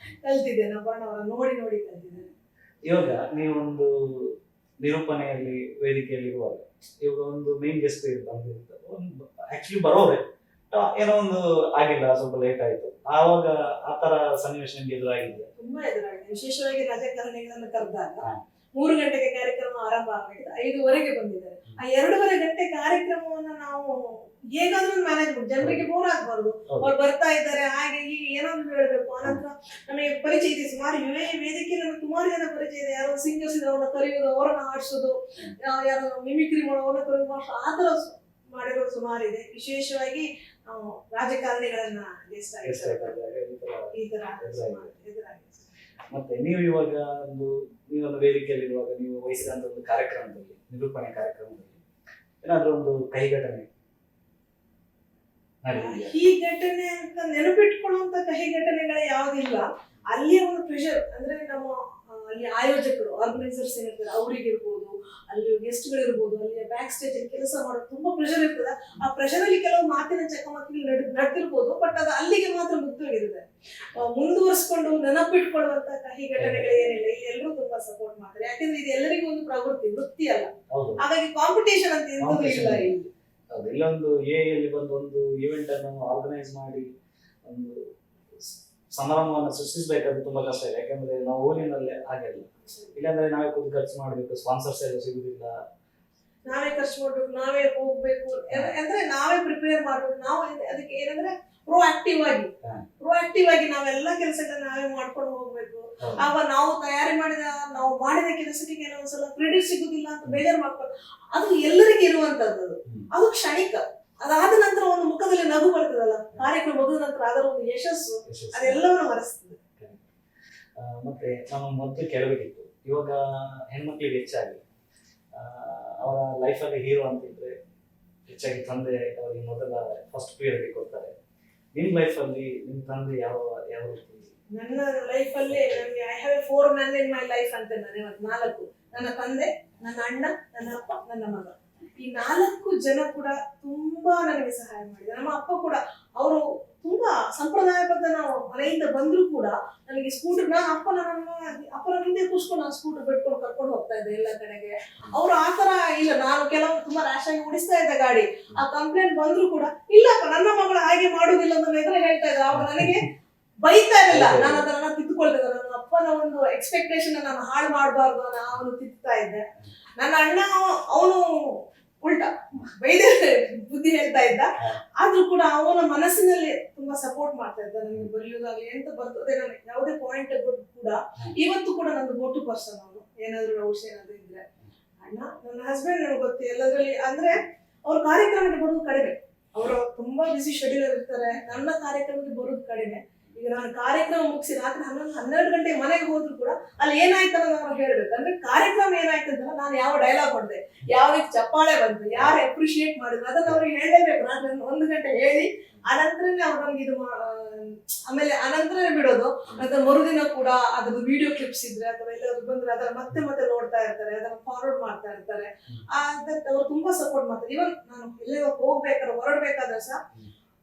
ಕಲ್ತಿದ್ದೇನೆ. ಅಪರ್ಣ ಅವರ ನೋಡಿ ಕಲ್ತಿದ್ದೇನೆ. ಇವಾಗ ನೀವೊಂದು ನಿರೂಪಣೆಯಲ್ಲಿ ವೇದಿಕೆಯಲ್ಲಿ ಇರುವಾಗ ಇವಾಗ ಒಂದು ಮೇನ್ ಗೆಸ್ಟ್ ಬಂದಿರ್ತಾರೆ, ಒಂದು ಆಕ್ಚುಲಿ ಬರೋರೆ ಏನೋ ಒಂದು ಆಗಿಲ್ಲ, ಸ್ವಲ್ಪ ಲೇಟ್ ಆಯ್ತು, ಆವಾಗ ಆತರ ಸನ್ನಿವೇಶ ನಿಮ್ಗೆ ಎದುರಾಗಿದೆ? ತುಂಬಾ ಎದುರಾಗಿದೆ. ವಿಶೇಷವಾಗಿ ರಾಜಕಾರಣಿಗಳನ್ನು ಕರೆದಾಗ 3 ಗಂಟೆಗೆ ಕಾರ್ಯಕ್ರಮ ಆರಂಭ ಆಗಬೇಕು, 5:15 ಬಂದಿದ್ದಾರೆ. ಆ 2:30 ಗಂಟೆ ಕಾರ್ಯಕ್ರಮವನ್ನ ನಾವು ಹೇಗಾದ್ರೂ ಮ್ಯಾನೇಜ್ ಮಾಡಿ, ಜನರಿಗೆ ಬೋರ್ ಆಗ್ಬಾರ್ದು. ಅವ್ರು ಬರ್ತಾ ಇದ್ದಾರೆ ಹಾಗೆ ಹೀಗೆ ಏನಾದ್ರು ಹೇಳ್ಬೇಕು. ಆನಂತರ ನಮಗೆ ಪರಿಚಯ ಇದೆ, ಸುಮಾರು ವೇದಿಕೆ ನಮಗೆ ಸುಮಾರು ಜನ ಪರಿಚಯ ಇದೆ. ಯಾರೋ ಸಿಂಗರ್ಸ್ ಇದ್ರೆ ಅವ್ರನ್ನ ಕರೆಯೋದು, ಅವರನ್ನ ಆಡಿಸೋದು, ಯಾರೋ ಮಿಮಿಕ್ರಿ ಮಾಡೋ ಅವ್ರನ್ನ ಕರೆಯೋದು, ಆ ತರ ಮಾಡಿರೋದು ಸುಮಾರು ಇದೆ. ವಿಶೇಷವಾಗಿ ರಾಜಕಾರಣಿಗಳನ್ನ ಈ ತರ ಮತ್ತೆ ನೀವು ಇವಾಗ ನೀವೊಂದು ವೇದಿಕೆಯಲ್ಲಿ ಇರುವಾಗ ನೀವು ವಹಿಸಿದಂತ ಒಂದು ಕಾರ್ಯಕ್ರಮದಲ್ಲಿ, ನಿರೂಪಣೆ ಕಾರ್ಯಕ್ರಮದಲ್ಲಿ ಏನಾದ್ರೂ ಒಂದು ಕೈ ಘಟನೆ ನಡೆದಿದೆಯಾ? ಈ ಘಟನೆ ಅಂತ ನೆನಪಿಟ್ಕೊಳ್ಳುವಂತ ಕಹಿ ಘಟನೆಗಳೇ ಯಾವ್ದಿಲ್ಲ. ಅಲ್ಲಿಯ ಒಂದು ಪ್ರೆಷರ್ ಅಂದ್ರೆ ನಮ್ಮ ಅಲ್ಲಿ ಆಯೋಜಕರು ಆರ್ಗನೈಸರ್ಸ್ ಏನಿರ್ತಾರೆ ಅವರಿಗಿರ್ಬೋದು, ಅಲ್ಲಿ ಗೆಸ್ಟ್ಗಳಿರ್ಬೋದು, ಅಲ್ಲಿ ಬ್ಯಾಕ್ ಸ್ಟೇಜ್ ಅಲ್ಲಿ ಕೆಲಸ ಮಾಡೋದು ತುಂಬಾ ಪ್ರೆಷರ್ ಇರ್ತದೆ. ಆ ಪ್ರೆಷರ್ ಅಲ್ಲಿ ಕೆಲವು ಮಾತಿನ ಚಕಮಕಿಗಳು ನಡೆದಿರ್ಬೋದು, ಬಟ್ ಅದು ಅಲ್ಲಿಗೆ ಮಾತ್ರ ಮುಕ್ತವಾಗಿರುತ್ತೆ. ಮುಂದುವರಿಸ್ಕೊಂಡು ನೆನಪಿಟ್ಕೊಳ್ಳುವಂತ ಕಹಿ ಘಟನೆಗಳು ಏನಿಲ್ಲ. ಇಲ್ಲಿ ಎಲ್ಲರೂ ತುಂಬಾ ಸಪೋರ್ಟ್ ಮಾಡ್ತಾರೆ, ಯಾಕಂದ್ರೆ ಇದು ಎಲ್ಲರಿಗೂ ಒಂದು ಪ್ರವೃತ್ತಿ, ವೃತ್ತಿ ಅಲ್ಲ. ಹಾಗಾಗಿ ಕಾಂಪಿಟೇಷನ್ ಅಂತ ಎಂತದೂ ಇಲ್ಲ ಇಲ್ಲಿ. ಇಲ್ಲೊಂದು ಎಲ್ಲಿ ಬಂದು ಒಂದು ಇವೆಂಟ್ ಅನ್ನು ಆರ್ಗನೈಸ್ ಮಾಡಿ ಒಂದು ಸಮಾರಂಭವನ್ನು ಸೃಷ್ಟಿಸಬೇಕಾದ್ರೆ ತುಂಬಾ ಕಷ್ಟ ಇದೆ. ಯಾಕಂದ್ರೆ ನಾವು ಊರಿನಲ್ಲೇ ಹಾಗೆಲ್ಲ, ಇಲ್ಲಾಂದ್ರೆ ನಾವೇ ಖುದ್ದು ಖರ್ಚು ಮಾಡ್ಬೇಕು, ಸ್ಪಾನ್ಸರ್ಸ್ ಎಲ್ಲ ಸಿಗುದಿಲ್ಲ, ನಾವೇ ಖರ್ಚು ಮಾಡ್ಬೇಕು, ನಾವೇ ಹೋಗ್ಬೇಕು, ಅಂದ್ರೆ ನಾವೇ ಪ್ರಿಪೇರ್ ಮಾಡ್ಬೇಕು. ನಾವು ಅದಕ್ಕೆ ಏನಂದ್ರೆ ಪ್ರೋಆಕ್ಟಿವ್ ಆಗಿ ನಾವೆಲ್ಲ ಕೆಲಸಗಳನ್ನ ನಾವೇ ಮಾಡ್ಕೊಂಡು ಹೋಗ್ಬೇಕು. ಆಗ ನಾವು ಮಾಡಿದ ಕೆಲಸಕ್ಕೆ ಕೆಲವೊಂದ್ಸಲ ಕ್ರೆಡಿಟ್ ಸಿಗುದಿಲ್ಲ ಅಂತ ಬೇಜಾರು ಮಾಡ್ಕೊಂಡು, ಅದು ಎಲ್ಲರಿಗೂ ಇರುವಂತದ್ದು. ಅದು ಕ್ಷಣಿಕ. ಅದಾದ ನಂತರ ಒಂದು ಮುಖದಲ್ಲಿ ನಗು ಬರ್ತದಲ್ಲ, ಕಾರ್ಯಕ್ರಮ ಮುಗಿದ ನಂತರ ಅದರ ಒಂದು ಯಶಸ್ಸು ಅದೆಲ್ಲವನ್ನು ಮರೆಸ್ತದೆ. ಮತ್ತೆ ನಾನು ಮೊದಲು ಕೇಳಬೇಕಿತ್ತು, ಇವಾಗ ಹೆಣ್ಮಕ್ಳಿಗೆ ಹೆಚ್ಚಾಗಿ ಅವರ ಲೈಫಲ್ಲಿ ಹೀರೋ ಅಂತಿದ್ರೆ ಹೆಚ್ಚಾಗಿ ತಂದೆ ಅವರಿಗೆ ಮೊದಲ ಫಸ್ಟ್ ಪ್ರಿಯಾರಿಟಿ ಕೊಡ್ತಾರೆ. ನಿಮ್ ಲೈಫಲ್ಲಿ ನಿಮ್ ತಂದೆ ಯಾವ ರೀತಿ? ನನ್ನ ಲೈಫಲ್ಲಿ ನನಗೆ I have 4 men in my life ಅಂತ ನಾನು 4. ನನ್ನ ತಂದೆ, ನನ್ನ ಅಣ್ಣ, ನನ್ನ ಅಪ್ಪ, ನನ್ನ ಮಗ. ಈ 4 ಜನ ಕೂಡ ತುಂಬಾ ನನಗೆ ಸಹಾಯ ಮಾಡಿದ್ದಾರೆ. ನಮ್ಮ ಅಪ್ಪ ಕೂಡ ಅವರು ತುಂಬಾ ಸಂಪ್ರದಾಯಬದ್ಧ. ನಾವು ಮನೆಯಿಂದ ಬಂದ್ರು ಕೂಡ ನನಗೆ ಸ್ಕೂಟರ್, ಅಪ್ಪನ ಹಿಂದೆ ಕೂರ್ಸ್ಕೊಂಡು ನಾನು ಸ್ಕೂಟರ್ ಬಿಟ್ಕೊಂಡು ಕರ್ಕೊಂಡು ಹೋಗ್ತಾ ಇದ್ದೆ ಎಲ್ಲ ಕಡೆಗೆ. ಅವ್ರು ಆತರ ಇಲ್ಲ. ನಾನು ಕೆಲವು ತುಂಬಾ ರ್ಯಾಶ್ ಆಗಿ ಓಡಿಸ್ತಾ ಇದ್ದೆ ಗಾಡಿ. ಆ ಕಂಪ್ಲೇಂಟ್ ಬಂದ್ರು ಕೂಡ ಇಲ್ಲಪ್ಪ ನನ್ನ ಮಗಳು ಹಾಗೆ ಮಾಡುದಿಲ್ಲ ಅಂತ ಎದುರು ಹೇಳ್ತಾ ಇದ್ರು. ಅವಾಗ ನನಗೆ ಬೈತಾ ಇರಲಿಲ್ಲ, ನಾನು ಅದನ್ನ ತಿದ್ದುಕೊಳ್ತಿದ್ದೆ. ನನ್ನ ಅಪ್ಪನ ಒಂದು ಎಕ್ಸ್ಪೆಕ್ಟೇಷನ್ ನಾನು ಹಾಳು ಮಾಡಬಾರ್ದು ಅನ್ನೋ ಅವನು ತಿದ್ದುತ್ತಾ ಇದ್ದೆ. ನನ್ನ ಅಣ್ಣ ಅವನು ಉಲ್ಟಾ ಬೈದೇ ಬುದ್ಧಿ ಹೇಳ್ತಾ ಇದ್ದ. ಆದ್ರೂ ಕೂಡ ಅವನ ಮನಸ್ಸಿನಲ್ಲಿ ತುಂಬಾ ಸಪೋರ್ಟ್ ಮಾಡ್ತಾ ಇದ್ದ. ನನಗೆ ಬರೆಯೋದಾಗ್ಲಿ ಎಂತ ಬರ್ತದೆ, ನನಗೆ ಯಾವುದೇ ಪಾಯಿಂಟ್ ಕೂಡ ಇವತ್ತು ಕೂಡ ನಂದು ಗೋ ಟು ಪರ್ಸನ್ ಅವನು. ಏನಾದ್ರು ಡೌಟ್ಸ್ ಏನಾದ್ರು ಇದ್ರೆ ಅಣ್ಣ. ನನ್ನ ಹಸ್ಬೆಂಡ್ ನನಗೆ ಗೊತ್ತು ಎಲ್ಲದ್ರಲ್ಲಿ. ಅಂದ್ರೆ ಅವ್ರ ಕಾರ್ಯಕ್ರಮಕ್ಕೆ ಬರೋದು ಕಡಿಮೆ, ಅವರು ತುಂಬಾ ಬಿಸಿ ಶೆಡ್ಯೂಲ್ ಇರ್ತಾರೆ. ನನ್ನ ಕಾರ್ಯಕ್ರಮಕ್ಕೆ ಬರೋದು ಕಡಿಮೆ. ಈಗ ನಾನು ಕಾರ್ಯಕ್ರಮ ಮುಗಿಸಿ ರಾತ್ರಿ 11-12 ಗಂಟೆಗೆ ಮನೆಗೆ ಹೋದ್ರು ಕೂಡ ಅಲ್ಲಿ ಏನಾಯ್ತಲ್ಲ ನಾನು ಹೇಳ್ಬೇಕು. ಅಂದ್ರೆ ಕಾರ್ಯಕ್ರಮ ಏನಾಯ್ತು ಅಂತ ನಾನು ಯಾವ ಡೈಲಾಗ್ ಹೊಡೆದೆ, ಯಾವ ರೀತಿ ಚಪ್ಪಾಳೆ ಬಂತು, ಯಾರು ಅಪ್ರಿಶಿಯೇಟ್ ಮಾಡಿದ್ರು ಅದನ್ನ ಅವ್ರಿಗೆ ಹೇಳಲೇಬೇಕು. ರಾತ್ರಿ 1 ಗಂಟೆ ಹೇಳಿ ಅನಂತರನೇ ಅವ್ರು ನಮ್ಗೆ ಇದು ಆಮೇಲೆ ಅನಂತರನೇ ಬಿಡೋದು. ಅದ್ರ ಮರುದಿನ ಕೂಡ ಅದ್ರದ್ದು ವಿಡಿಯೋ ಕ್ಲಿಪ್ಸ್ ಇದ್ರೆ ಅಥವಾ ಎಲ್ಲಾದ್ರು ಬಂದ್ರೆ ಅದನ್ನ ಮತ್ತೆ ನೋಡ್ತಾ ಇರ್ತಾರೆ, ಅದನ್ನ ಫಾರ್ವರ್ಡ್ ಮಾಡ್ತಾ ಇರ್ತಾರೆ. ಅದಕ್ಕೆ ಅವ್ರು ತುಂಬಾ ಸಪೋರ್ಟ್ ಮಾಡ್ತಾರೆ. ಇವನ್ ನಾನು ಎಲ್ಲೇ ಹೋಗ್ಬೇಕಾದ್ರೆ ಹೊರಡ್ಬೇಕಾದ್ರೆ ಸಹ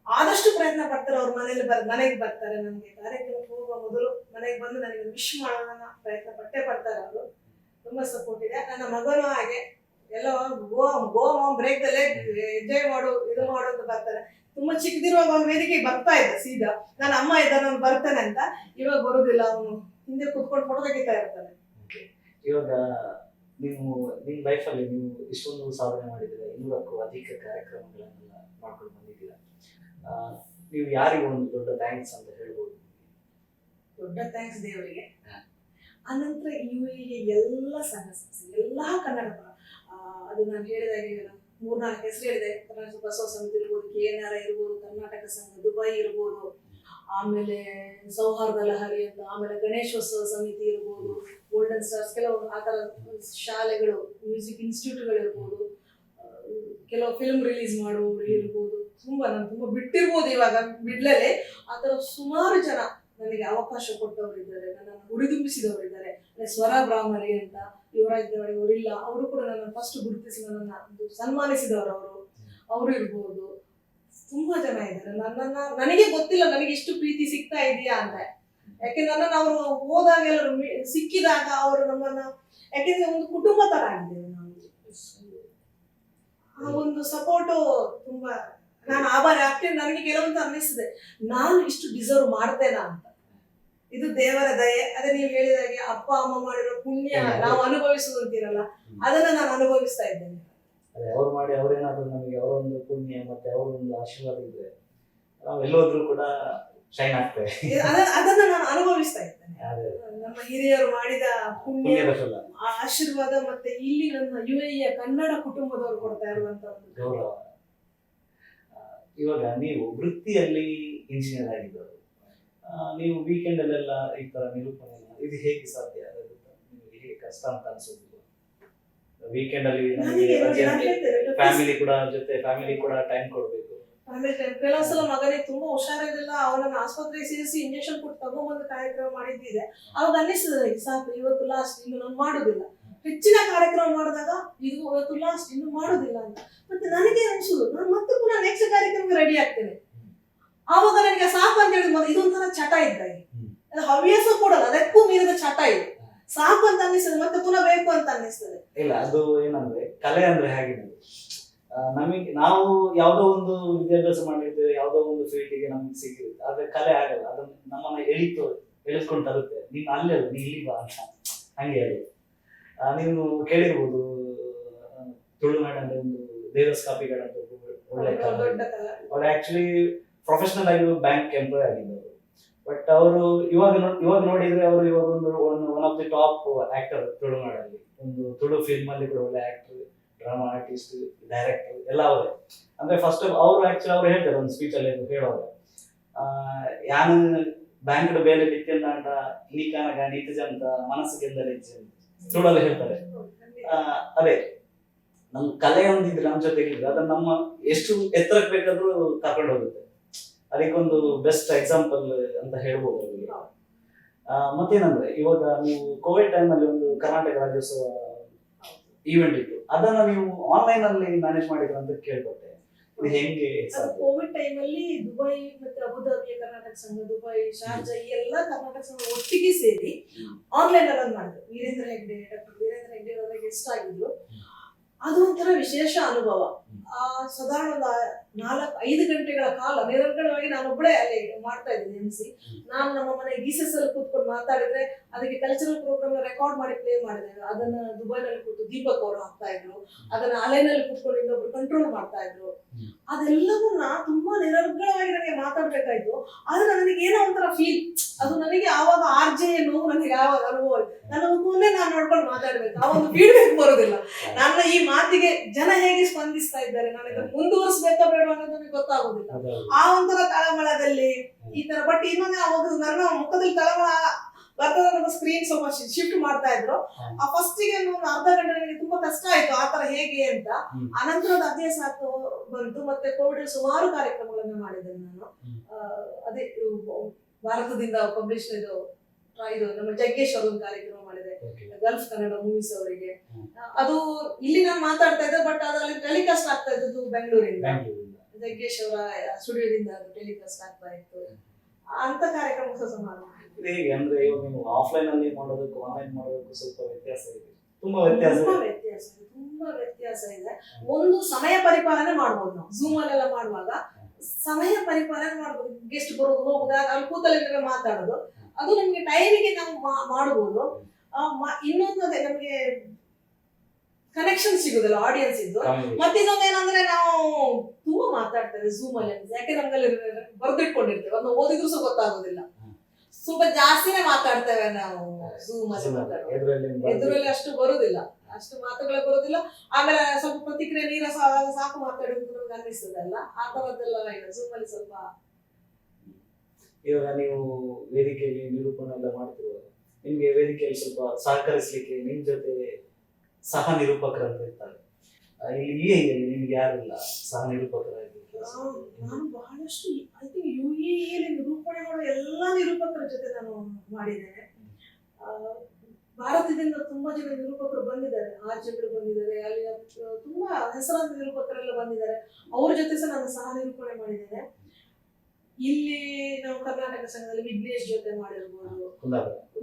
ಆದಷ್ಟು ಪ್ರಯತ್ನ ಪಡ್ತಾರೆ. ಅವ್ರ ಮನೆಗೆ ಬರ್ತಾರೆ. ನನಗೆ ಕಾರ್ಯಕ್ರಮಕ್ಕೆ ಹೋಗುವ ಮೊದಲು ಮನೆಗೆ ಬಂದು ನನಗೆ ವಿಶ್ ಮಾಡೋದನ್ನ ಪ್ರಯತ್ನ ಪಡ್ತಾರೆ. ಅವರು ತುಂಬಾ ಸಪೋರ್ಟ್ ಇದೆ. ನನ್ನ ಮಗನೂ ಹಾಗೆ ಎಲ್ಲ ಗೋ ಬ್ರೇಕ್ ದಲ್ಲೇ ಎಂಜಾಯ್ ಮಾಡು, ಇದು ಮಾಡು ಅಂತ ಬರ್ತಾರೆ. ತುಂಬಾ ಚಿಕ್ಕದಿರುವಾಗ ಅವ್ನ ವೇದಿಕೆಗೆ ಬರ್ತಾ ಇದ್ದ ಸೀದಾ, ನನ್ನ ಅಮ್ಮ ಇದ್ದ ನಾನು ಬರ್ತೇನೆ ಅಂತ. ಇವಾಗ ಬರುದಿಲ್ಲ, ಅವನು ಹಿಂದೆ ಕುತ್ಕೊಂಡು ಫೋಟೋ ತೆಗಿತಾ ಇರ್ತಾನೆ. ಇವಾಗ ನಿಮ್ಮ ಲೈಫಲ್ಲಿ ನೀವು ಇಷ್ಟೊಂದು ಸಾಧನೆ ಮಾಡಿದ್ರೆ, 200ಕ್ಕೂ ಅಧಿಕ ಕಾರ್ಯಕ್ರಮಗಳನ್ನೆಲ್ಲ ಮಾಡ್ಕೊಂಡು ಬಂದಿದ್ದೀರಾ. ನೀವು ಯಾರಿಗೂ ಒಂದು ದೊಡ್ಡ ಥ್ಯಾಂಕ್ಸ್ ಅಂತ ಹೇಳ್ಬೋದು? ದೊಡ್ಡ ಥ್ಯಾಂಕ್ಸ್ ದೇವರಿಗೆ. ಅನಂತರ UAE ಎಲ್ಲ ಸಂಘ ಸಂಸ್ಥೆ, ಎಲ್ಲಾ ಕನ್ನಡ ಅದು ನಾನು ಹೇಳಿದಾಗೆ 3-4 ಹೆಸರು ಹೇಳಿದೆ. ಕರ್ನಾಟಕ ಬಸವ ಸಮಿತಿ ಇರ್ಬೋದು, KNR ಇರ್ಬೋದು, ಕರ್ನಾಟಕ ಸಂಘ ದುಬೈ ಇರ್ಬೋದು, ಆಮೇಲೆ ಸೌಹಾರ್ದ ಲಹರಿ ಅಂತ, ಆಮೇಲೆ ಗಣೇಶೋತ್ಸವ ಸಮಿತಿ ಇರ್ಬೋದು, ಗೋಲ್ಡನ್ ಸ್ಟಾರ್ಸ್, ಕೆಲವು ಆತರ ಶಾಲೆಗಳು, ಮ್ಯೂಸಿಕ್ ಇನ್ಸ್ಟಿಟ್ಯೂಟ್ಗಳು ಇರ್ಬೋದು, ಕೆಲವು ಫಿಲ್ಮ್ ರಿಲೀಸ್ ಮಾಡುವವರು ಇರ್ಬೋದು. ನಾನು ತುಂಬಾ ಬಿಟ್ಟಿರ್ಬೋದು ಇವಾಗ ಬಿಡ್ಲಲ್ಲಿ. ಆ ತರ ಸುಮಾರು ಜನ ನನಗೆ ಅವಕಾಶ ಕೊಟ್ಟವರು ಇದ್ದಾರೆ, ನನ್ನನ್ನು ಹುರಿದುಂಬಿಸಿದವರು ಇದ್ದಾರೆ. ಸ್ವರ ಬ್ರಾಹ್ಮಣಿ ಅಂತ, ಯುವರಾಜ್ ದೇವಳಿ ಅವರಿಲ್ಲ, ಅವರು ಕೂಡ ನನ್ನನ್ನು ಫಸ್ಟ್ ಗುರುತಿಸಿ ನನ್ನನ್ನು ಸನ್ಮಾನಿಸಿದವರು ಅವರು ಇರ್ಬೋದು. ತುಂಬಾ ಜನ ಇದ್ದಾರೆ. ನನಗೆ ಗೊತ್ತಿಲ್ಲ ನನಗೆ ಇಷ್ಟು ಪ್ರೀತಿ ಸಿಗ್ತಾ ಇದೆಯಾ ಅಂತ. ಯಾಕೆಂದ್ರೆ ನನ್ನನ್ನು ಅವರು ಹೋದಾಗ ಎಲ್ಲರೂ ಸಿಕ್ಕಿದಾಗ ಅವರು ನಮ್ಮನ್ನ, ಯಾಕೆಂದ್ರೆ ಒಂದು ಕುಟುಂಬ ತರ ಆಗಿದ್ದೇವೆ ನಾವು. ಆ ಒಂದು ಸಪೋರ್ಟು ತುಂಬಾ ನಾನು ಆಭಾರ. ಯಾಕೆಂದ್ರೆ ನನಗೆ ಕೆಲವೊಂದು ಅನ್ನಿಸಿದೆ, ನಾನು ಇಷ್ಟು ಡಿಸರ್ವ್ ಮಾಡ್ತೇನಾ ಅಂತ. ಇದು ದೇವರ ದಯೆ. ಅದೇ ನೀವು ಹೇಳಿದಾಗೆ ಅಪ್ಪ ಅಮ್ಮ ಮಾಡಿರೋ ಪುಣ್ಯ ನಾವು ಅನುಭವಿಸುವಂತಿರಲ್ಲ, ಅದನ್ನ ನಾನು ಅನುಭವಿಸ್ತಾ ಇದ್ದೇನೆ. ಅವ್ರು ಮಾಡಿ ಅವ್ರೇನಾದ್ರು ನಮಗೆ ಅವರೊಂದು ಪುಣ್ಯ ಮತ್ತೆ ಅವರೊಂದು ಆಶೀರ್ವಾದ ಇದ್ರೆ ನಾವು ಎಲ್ಲೋದ್ರೂ ಕೂಡ ಶೈನ್ ಆಗ್ತೇವೆ. ಅದನ್ನ ನಾನು ಅನುಭವಿಸ್ತಾ ಇದ್ದೇನೆ. ನಮ್ಮ ಹಿರಿಯರು ಮಾಡಿದ ಪುಣ್ಯ, ಆಶೀರ್ವಾದ, ಮತ್ತೆ ಇಲ್ಲಿ ನನ್ನ UAE ಕನ್ನಡ ಕುಟುಂಬದವರು ಕೊಡ್ತಾ ಇರುವಂತ ಗೌರವ. ಇವಾಗ ನೀವು ವೃತ್ತಿಯಲ್ಲಿ ಇಂಜಿನಿಯರ್ ಆಗಿದ್ದವರು, ನೀವು ವೀಕೆಂಡ್ ಅಲ್ಲೆಲ್ಲ ಈ ತರ ನಿರೂಪಣೆ, ಇದು ಹೇಗೆ ಸಾಧ್ಯ ಆಗುತ್ತೆ? ನಿಮಗೆ ಹೇಗೆ ಕಷ್ಟ ಅಂತ ಅನ್ಸೋದಿಲ್ಲ? ವೀಕೆಂಡ್ ಅಲ್ಲಿ ಫ್ಯಾಮಿಲಿ ಕೂಡ ಟೈಮ್ ಕೊಡ್ಬೇಕು. Family time. ಕೆಲವೊಂದ್ಸಲ ಮಗನಿಗೆ ತುಂಬಾ ಹುಷಾರಿರಲಿಲ್ಲ, ಅವನನ್ನ ಆಸ್ಪತ್ರೆಗೆ ಸೇರಿಸಿ ಇಂಜೆಕ್ಷನ್ ಕೊಟ್ಟು ತಗೊಂಬಂದು ಕಾರ್ಯಕ್ರಮ ಮಾಡಿದ್ದಿದೆ. ಅವಾಗ ಅನ್ನಿಸ್ತದೆ ನನಗೆ ಸಾಕು ಇವತ್ತು ಲಾಸ್ಟ್, ಇನ್ನು ನಾನು ಮಾಡೋದಿಲ್ಲ. ಹೆಚ್ಚಿನ ಕಾರ್ಯಕ್ರಮ ಮಾಡಿದಾಗ ಇದು ಇವತ್ತು ಲಾಸ್ಟ್, ಇನ್ನು ಮಾಡೋದಿಲ್ಲ ಅಂತ. ಮತ್ತೆ ನನಗೆ ಅನ್ಸುದು ನಾನು ಮತ್ತೆ ಪುನಃ ನೆಕ್ಸ್ಟ್ ಕಾರ್ಯಕ್ರಮಕ್ಕೆ ರೆಡಿ ಆಗ್ತೇನೆ. ಆವಾಗ ನನಗೆ ಸಾಕು ಅಂತ ಹೇಳಿದ್ ಇದೊಂಥರ ಚಟ ಇದ್ದಾಗೆ, ಅದು ಹವ್ಯಾಸ ಕೊಡಲ್ಲ, ಅದಕ್ಕೂ ಮೀರಿದ ಚಟ ಇದೆ. ಸಾಕು ಅಂತ ಅನ್ನಿಸ್ತದೆ, ಮತ್ತೆ ಪುನಃ ಬೇಕು ಅಂತ ಅನ್ನಿಸ್ತದೆ. ಇಲ್ಲ, ಅದು ಏನಂದ್ರೆ ಕಲೆ ಅಂದ್ರೆ ಹಾಗೆ ನಮಗೆ ನಾವು ಯಾವ್ದೋ ಒಂದು ವಿದ್ಯಾಭ್ಯಾಸ ಮಾಡಿರ್ತೇವೆ, ಯಾವ್ದೋ ಒಂದು ಫೀಲ್ಡಿಗೆ ನಮ್ಗೆ ಸಿಗಿರುತ್ತೆ, ಆದ್ರೆ ಕಲೆ ಆಗಲ್ಲ. ಅದನ್ನ ನಮ್ಮನ್ನ ಎಳಿಸ್ಕೊಂಡು ತರುತ್ತೆ. ನೀನ್ ಅಲ್ಲೇ ಅಲ್ಲ, ನೀ ಇಲ್ಲಿ ಬಾ ಅಂತ ಹಂಗೆ ಅಲ್ಲ. ನೀವು ಕೇಳಿರ್ಬೋದು, ತುಳುನಾಡಲ್ಲಿ ಒಂದು ದೇವಸ್ ಕಾಪಿಗಳಂತ ಒಳ್ಳೆ ದೊಡ್ಡ ಕಲೆ. ಅವ್ರು ಆಕ್ಚುಲಿ ಪ್ರೊಫೆಷನಲ್ ಆಗಿ ಬ್ಯಾಂಕ್ ಎಂಪ್ಲಾಯ್ ಆಗಿದ್ದವರು. ಬಟ್ ಅವರು ಇವಾಗ ನೋಡಿದ್ರೆ ಅವರು ಇವಾಗ one of the top actor ತುಳುನಾಡಲ್ಲಿ. ಒಂದು ತುಳು ಫಿಲ್ಮ್ ಅಲ್ಲಿ ಕೂಡ ಒಳ್ಳೆ ಆಕ್ಟರ್, ಡ್ರಾಮಾ ಆರ್ಟಿಸ್ಟ್, ಡೈರೆಕ್ಟರ್ ಎಲ್ಲ ಅವರೇ. ಅಂದ್ರೆ ಫಸ್ಟ್ ಅವರು ಆಕ್ಚುಲಿ ಅವ್ರು ಹೇಳ್ತಾರೆ ಒಂದು ಸ್ಪೀಚ್ ಅಲ್ಲಿ ಹೇಳುವಾಗ, ಯಾನು ಬ್ಯಾಂಕ್ ಬೇಲೆ ಬಿತ್ತಿಂದಾಂಡ ನೀಕಾನಗ ನೀತಿ ಜಂತ ಮನಸ್ಸಿಗೆಂದ ನೆಚ್ಚ ತುಳಲ್ಲಿ ಹೇಳ್ತಾರೆ. ಅದೇ ನಮ್ ಕಲೆ ಒಂದಿದ್ರೆ ನಮ್ಮ ಜೊತೆಗಿದ್ರೆ ಅದನ್ನ ನಮ್ಮ ಎಷ್ಟು ಎತ್ತರಕ್ಕೆ ಬೇಕಾದ್ರೂ ಕರ್ಕೊಂಡು ಹೋಗುತ್ತೆ. ಅದಕ್ಕೊಂದು ಬೆಸ್ಟ್ ಎಕ್ಸಾಂಪಲ್ ಅಂತ ಹೇಳ್ಬೋದು ಅವರಿಗೆ. ಮತ್ತೇನಂದ್ರೆ ಇವಾಗ ನೀವು ಕೋವಿಡ್ ಟೈಮ್ ಅಲ್ಲಿ ಒಂದು ಕರ್ನಾಟಕ ರಾಜ್ಯೋತ್ಸವ ಈವೆಂಟ್ ಇತ್ತು, ಅದನ್ನ ನೀವು ಆನ್ಲೈನ್ ಅಲ್ಲಿ ಮ್ಯಾನೇಜ್ ಮಾಡಿದ್ರು ಅಂತ ಕೇಳ್ಕೊಟ್ಟೆ. ಇದು ಹೆಂಗೆ? ಕೋವಿಡ್ ಟೈಮ್ ಅಲ್ಲಿ ದುಬೈ ಮತ್ತೆ ಅಬುದಾಬಿ ಕರ್ನಾಟಕ ಸಂಘ, ದುಬೈ, ಶಾರ್ಜಾ ಈ ಎಲ್ಲ ಕರ್ನಾಟಕ ಸಂಘ ಒಟ್ಟಿಗೆ ಸೇರಿ ಆನ್ಲೈನ್ ಅಲ್ಲಿ ಮಾಡಿದ್ರು. ಡಾಕ್ಟರ್ ವೀರೇಂದ್ರ ಹೆಗ್ಡೆ ಅವರ ಗೆಸ್ಟ್ ಆಗಿದ್ರು. ಅದು ಒಂಥರ ವಿಶೇಷ ಅನುಭವ. ಸಾಧಾರಣ ಒಂದು 4-5 ಗಂಟೆಗಳ ಕಾಲ ನಿರಂತರವಾಗಿ ನಾನೊಬ್ಬಳೇ ಅಲ್ಲಿ ಮಾಡ್ತಾ ಇದ್ದೀನಿ MC. ನಾನು ನಮ್ಮ ಮನೆ ಗೀಸಸ್ ಅಲ್ಲಿ ಕೂತ್ಕೊಂಡು ಮಾತಾಡಿದ್ರೆ ಅದಕ್ಕೆ ಕಲ್ಚರಲ್ ಪ್ರೋಗ್ರಾಮ್ ರೆಕಾರ್ಡ್ ಮಾಡಿ ಪ್ಲೇ ಮಾಡಿದ್ದೇವೆ. ಅದನ್ನ ದುಬೈನಲ್ಲಿ ಕೂತು ದೀಪಕ್ ಅವರು ಹಾಕ್ತಾ ಇದ್ರು, ಅದನ್ನ ಅಲೆನಲ್ಲಿ ಕೂತ್ಕೊಂಡು ಇನ್ನೊಬ್ರು ಕಂಟ್ರೋಲ್ ಮಾಡ್ತಾ ಇದ್ರು. ಅದೆಲ್ಲವನ್ನ ತುಂಬಾ ನಿರರ್ಗಳವಾಗಿ ನನಗೆ ಮಾತಾಡ್ಬೇಕಾಯ್ತು. ಆದ್ರೆ ನನಗೆ ಏನೋ ಒಂಥರ ಫೀಲ್, ಅದು ನನಗೆ ಆವಾಗ RJ ನೋವು ನನಗೆ ಯಾವಾಗ ಅನುಭವ, ನನ್ನ ಮುಖವನ್ನೇ ನಾನು ನೋಡ್ಕೊಂಡು ಮಾತಾಡ್ಬೇಕು, ಆ ಒಂದು ಫೀಡ್ಬ್ಯಾಕ್ ಬರೋದಿಲ್ಲ. ನನ್ನ ಈ ಮಾತಿಗೆ ಜನ ಹೇಗೆ ಸ್ಪಂದಿಸ್ತಾ ಇದ್ದಾರೆ, ನಾನು ಇದನ್ನು ಮುಂದುವರಿಸಬೇಕಾ ಬೇಡ ಅನ್ನೋದು ನನಗೆ ಗೊತ್ತಾಗೋದಿಲ್ಲ. ಆ ಒಂಥರ ತಳಮಳದಲ್ಲಿ ಈ ತರ. ಬಟ್ ಇನ್ನೊಂದು ಅವಾಗ ನನ್ನ ಮುಖದಲ್ಲಿ ತಳಮಳ ಬರ್ತದ, ನಮ್ಮ ಸ್ಕ್ರೀನ್ ಸ್ವಲ್ಪ ಶಿಫ್ಟ್ ಮಾಡ್ತಾ ಇದ್ರು. ಆ ಫಸ್ಟಿಗೆ ಒಂದು ಅರ್ಧ ಗಂಟೆ ನನಗೆ ತುಂಬಾ ಕಷ್ಟ ಆಯ್ತು ಆ ತರ ಹೇಗೆ ಅಂತ. ಅನಂತರದ ಅಭ್ಯಾಸ ಬಂತು. ಮತ್ತೆ ಕೋವಿಡ್ ಸುಮಾರು ಕಾರ್ಯಕ್ರಮಗಳನ್ನ ಮಾಡಿದ್ದೇನೆ ನಾನು. ಅದೇ ಭಾರತದಿಂದ ಪಬ್ಲಿಷ್ ಇದು ನಮ್ಮ ಜಗ್ಗೇಶ್ ಅವರು ಒಂದು ಕಾರ್ಯಕ್ರಮ ಮಾಡಿದೆ, ಗಲ್ಫ್ ಕನ್ನಡ ಮೂವೀಸ್ ಅವರಿಗೆ. ಅದು ಇಲ್ಲಿ ನಾನು ಮಾತಾಡ್ತಾ ಇದ್ದೆ, ಬಟ್ ಅದರಲ್ಲಿ ಟೆಲಿಕಾಸ್ಟ್ ಆಗ್ತಾ ಇದ್ದದ್ದು ಬೆಂಗಳೂರಿಂದ, ಜಗ್ಗೇಶ್ ಅವರ ಸ್ಟುಡಿಯೋದಿಂದ ಅದು ಟೆಲಿಕಾಸ್ಟ್ ಆಗ್ತಾ ಇತ್ತು. ಅಂತ ಕಾರ್ಯಕ್ರಮ ಸುಮಾರು. ಹೇಗೆ ಅಂದ್ರೆ ಇವಾಗ ನೀವು ಆಫ್ಲೈನ್ ಅಲ್ಲಿ ಮಾಡೋದಕ್ಕೂ ಆನ್ಲೈನ್ ಮಾಡೋದಕ್ಕೂ ಸ್ವಲ್ಪ ವ್ಯತ್ಯಾಸ ಇದೆ, ತುಂಬಾ ವ್ಯತ್ಯಾಸ ಇದೆ. ಒಂದು ಸಮಯ ಪರಿಪಾಲನೆ ಮಾಡ್ಬೋದು. ನಾವು ಝೂಮ್ ಅಲ್ಲೆಲ್ಲ ಮಾಡುವಾಗ ಸಮಯ ಪರಿಪಾಲನೆ ಮಾಡ್ಬೋದು. ಗೆಸ್ಟ್ ಬರೋದು ಹೋಗುದು, ಅಲ್ಲಿ ಕೂತಲ್ಲಿ ಮಾತಾಡೋದು, ಅದು ನಮ್ಗೆ ಟೈಮಿಗೆ ನಾವು ಮಾಡಬಹುದು. ಇನ್ನೊಂದು ಅದೇ ನಮ್ಗೆ ಕನೆಕ್ಷನ್ ಸಿಗುದಿಲ್ಲ ಆಡಿಯನ್ಸ್ ಇದ್ದು. ಮತ್ತೆ ಇನ್ನೊಂದು ಏನಂದ್ರೆ ನಾವು ತುಂಬಾ ಮಾತಾಡ್ತೇವೆ ಝೂಮ್ ಅಲ್ಲಿ, ಯಾಕೆ ನಮ್ಗಲ್ಲಿ ಬರ್ದಿಟ್ಕೊಂಡಿರ್ತೇವೆ, ಅದನ್ನ ಓದಿದ್ರು ಸಹ ಗೊತ್ತಾಗೋದಿಲ್ಲ. ಸ್ವಲ್ಪ ಜಾಸ್ತಿನೇ ಮಾತಾಡ್ತೇವೆ ನಾವು ಝೂಮ್ ಅಲ್ಲಿ. ಎದುರಲ್ಲಿ ಅಷ್ಟು ಬರುದಿಲ್ಲ, ಅಷ್ಟು ಮಾತುಗಳೇ ಬರುದಿಲ್ಲ. ಆಮೇಲೆ ಸ್ವಲ್ಪ ಪ್ರತಿಕ್ರಿಯೆ ನೀರಸ ಸಾಕು ಮಾತಾಡೋದು ನಮ್ಗೆ ಅನ್ನಿಸ್ತದಲ್ಲ, ಆ ತರದ್ದೆಲ್ಲ ಇಲ್ಲ ಝೂಮ್ ಅಲ್ಲಿ. ಸ್ವಲ್ಪ ಇವಾಗ ನೀವು ವೇದಿಕೆಯಲ್ಲಿ ನಿರೂಪಣೆ ಎಲ್ಲ ಮಾಡ್ತಿರುವಾಗ ನಿಮ್ಗೆ ವೇದಿಕೆಯಲ್ಲಿ ಸ್ವಲ್ಪ ಸಹಕರಿಸಲಿಕ್ಕೆ ನಿಮ್ ಜೊತೆ ಸಹ ನಿರೂಪಕರಂತ ಇರ್ತಾರೆ. ಇಲ್ಲಿ ನಿಮ್ಗೆ ಯಾರಿಲ್ಲ ಸಹ ನಿರೂಪಕರಾಗಿ? ನಾನು ಬಹಳಷ್ಟು ಐ ಥಿಂಕ್ UAE ನಿರೂಪಣೆ ಮಾಡೋ ಎಲ್ಲಾ ನಿರೂಪಕರ ಜೊತೆ ನಾನು ಮಾಡಿದ್ದೇನೆ. ಭಾರತದಿಂದ ತುಂಬಾ ಜನ ನಿರೂಪಕರು ಬಂದಿದ್ದಾರೆ, RJಗಳು ಬಂದಿದ್ದಾರೆ, ಅಲ್ಲಿ ತುಂಬಾ ಹೆಸರಾದ ನಿರೂಪಕರೆಲ್ಲ ಬಂದಿದ್ದಾರೆ. ಅವ್ರ ಜೊತೆ ಸಹ ನಾನು ಸಹ ನಿರೂಪಣೆ ಮಾಡಿದ್ದೇನೆ. ಇಲ್ಲಿ ನಾವು ಕರ್ನಾಟಕ ಸಂಘದಲ್ಲಿ ವಿಘ್ನೇಶ್ ಜೊತೆ ಮಾಡಿರ್ಬೋದು,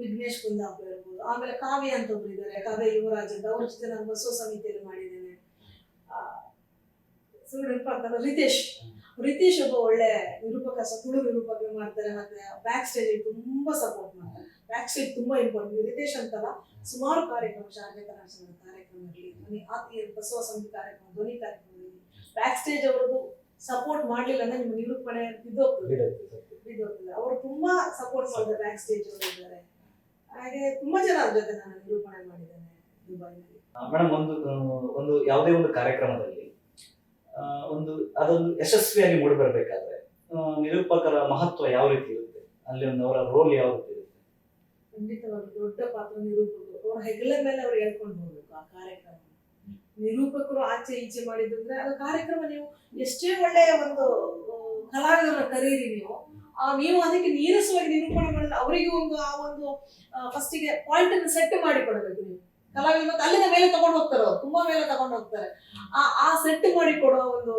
ವಿಘ್ನೇಶ್ ಕುಂದಾಪುರ ಇರ್ಬೋದು. ಆಮೇಲೆ ಕಾವ್ಯ ಅಂತ ಒಬ್ರು ಇದ್ದಾರೆ, ಕಾವ್ಯ ಯುವರಾಜ್ ಅಂತ, ಅವ್ರ ಜೊತೆ ನಾನು ಬಸವ ಸಮಿತಿಯಲ್ಲಿ ಮಾಡಿದ್ದೇನೆ. ರಿತೇಶ್ ಒಬ್ಬ ಒಳ್ಳೆ ನಿರೂಪಕ, ತುಳು ನಿರೂಪಕ ಮಾಡ್ತಾರೆ. ಮತ್ತೆ ಬ್ಯಾಕ್ ಸ್ಟೇಜ್ ತುಂಬಾ ಸಪೋರ್ಟ್ ಮಾಡ್ತಾರೆ. ಬ್ಯಾಕ್ ಸ್ಟೇಜ್ ತುಂಬಾ ಇಂಪಾರ್ಟೆಂಟ್. ರಿತೇಶ್ ಅಂತಲ್ಲ, ಸುಮಾರು ಕಾರ್ಯಕ್ರಮ, ಶಾರಜಾ ಕರ್ನಾಟಕ ಕಾರ್ಯಕ್ರಮ ಇರಲಿ, ಬಸವ ಸಮಿತಿ ಕಾರ್ಯಕ್ರಮ, ಧ್ವನಿ ಕಾರ್ಯಕ್ರಮ, ಬ್ಯಾಕ್ ಸ್ಟೇಜ್ ಅವರದ್ದು ಸಪೋರ್ಟ್ ಮಾಡ್ಲಿಲ್ಲ ಅಂದ್ರೆ ನಿಮ್ಮ ನಿರೂಪಣೆ ಬಿದ್ದೋಗ್ತದೆ. ಅವರು ತುಂಬಾ ಸಪೋರ್ಟ್ ಮಾಡಿದ್ದಾರೆ, ಬ್ಯಾಕ್ ಸ್ಟೇಜ್ ಅವರು ಇದ್ದಾರೆ. ಹಾಗೆ ತುಂಬಾ ಜನ ಜೊತೆ ನಾನು ನಿರೂಪಣೆ ಮಾಡಿದ್ದೇನೆ ದುಬೈನಲ್ಲಿ. ಮೇಡಮ್, ಒಂದು ಯಾವುದೇ ಒಂದು ಕಾರ್ಯಕ್ರಮದಲ್ಲಿ ಅದೊಂದು ಯಶಸ್ವಿಯಾಗಿ ಮೂಡಿ ಬರ್ಬೇಕಾದ್ರೆ ನಿರೂಪಕರ ಮಹತ್ವ ಯಾವ ರೀತಿ ಇರುತ್ತೆ, ಅಲ್ಲಿ ಒಂದು ಅವರ ರೋಲ್ ಯಾವ ರೀತಿ ಇರುತ್ತೆ? ಖಂಡಿತವಾಗಿ ದೊಡ್ಡ ಪಾತ್ರ ನಿರೂಪಕರು. ಅವರ ಹೆಗಲ ಮೇಲೆ ಅವ್ರು ಹೇಳ್ಕೊಂಡು ಹೋಗ್ಬೇಕು ಆ ಕಾರ್ಯಕ್ರಮ. ನಿರೂಪಕರು ಆಚೆ ಈಚೆ ಮಾಡಿದ್ರೆ ಅದು ಕಾರ್ಯಕ್ರಮ ನೀವು ಎಷ್ಟೇ ಒಳ್ಳೆಯ ಒಂದು ಕಲಾವಿದರನ್ನ ಕರೀರಿ ನೀವು ಅದಕ್ಕೆ ನೀರಸವಾಗಿ ನಿರೂಪಣೆ ಮಾಡಿದ್ರೆ ಅವರಿಗೆ ಒಂದು ಆ ಒಂದು ಫಸ್ಟಿಗೆ ಪಾಯಿಂಟ್ ಅನ್ನು ಸೆಟ್ ಮಾಡಿ ಕೊಡಬೇಕು ನೀವು ಕಲಾವಿದ ಮತ್ತೆ ಅಲ್ಲಿಂದ ಮೇಲೆ ತಗೊಂಡು ಹೋಗ್ತಾರೆ ಅವ್ರು ತುಂಬಾ ಮೇಲೆ ತಗೊಂಡು ಹೋಗ್ತಾರೆ ಆ ಸೆಟ್ ಮಾಡಿ ಕೊಡೋ ಒಂದು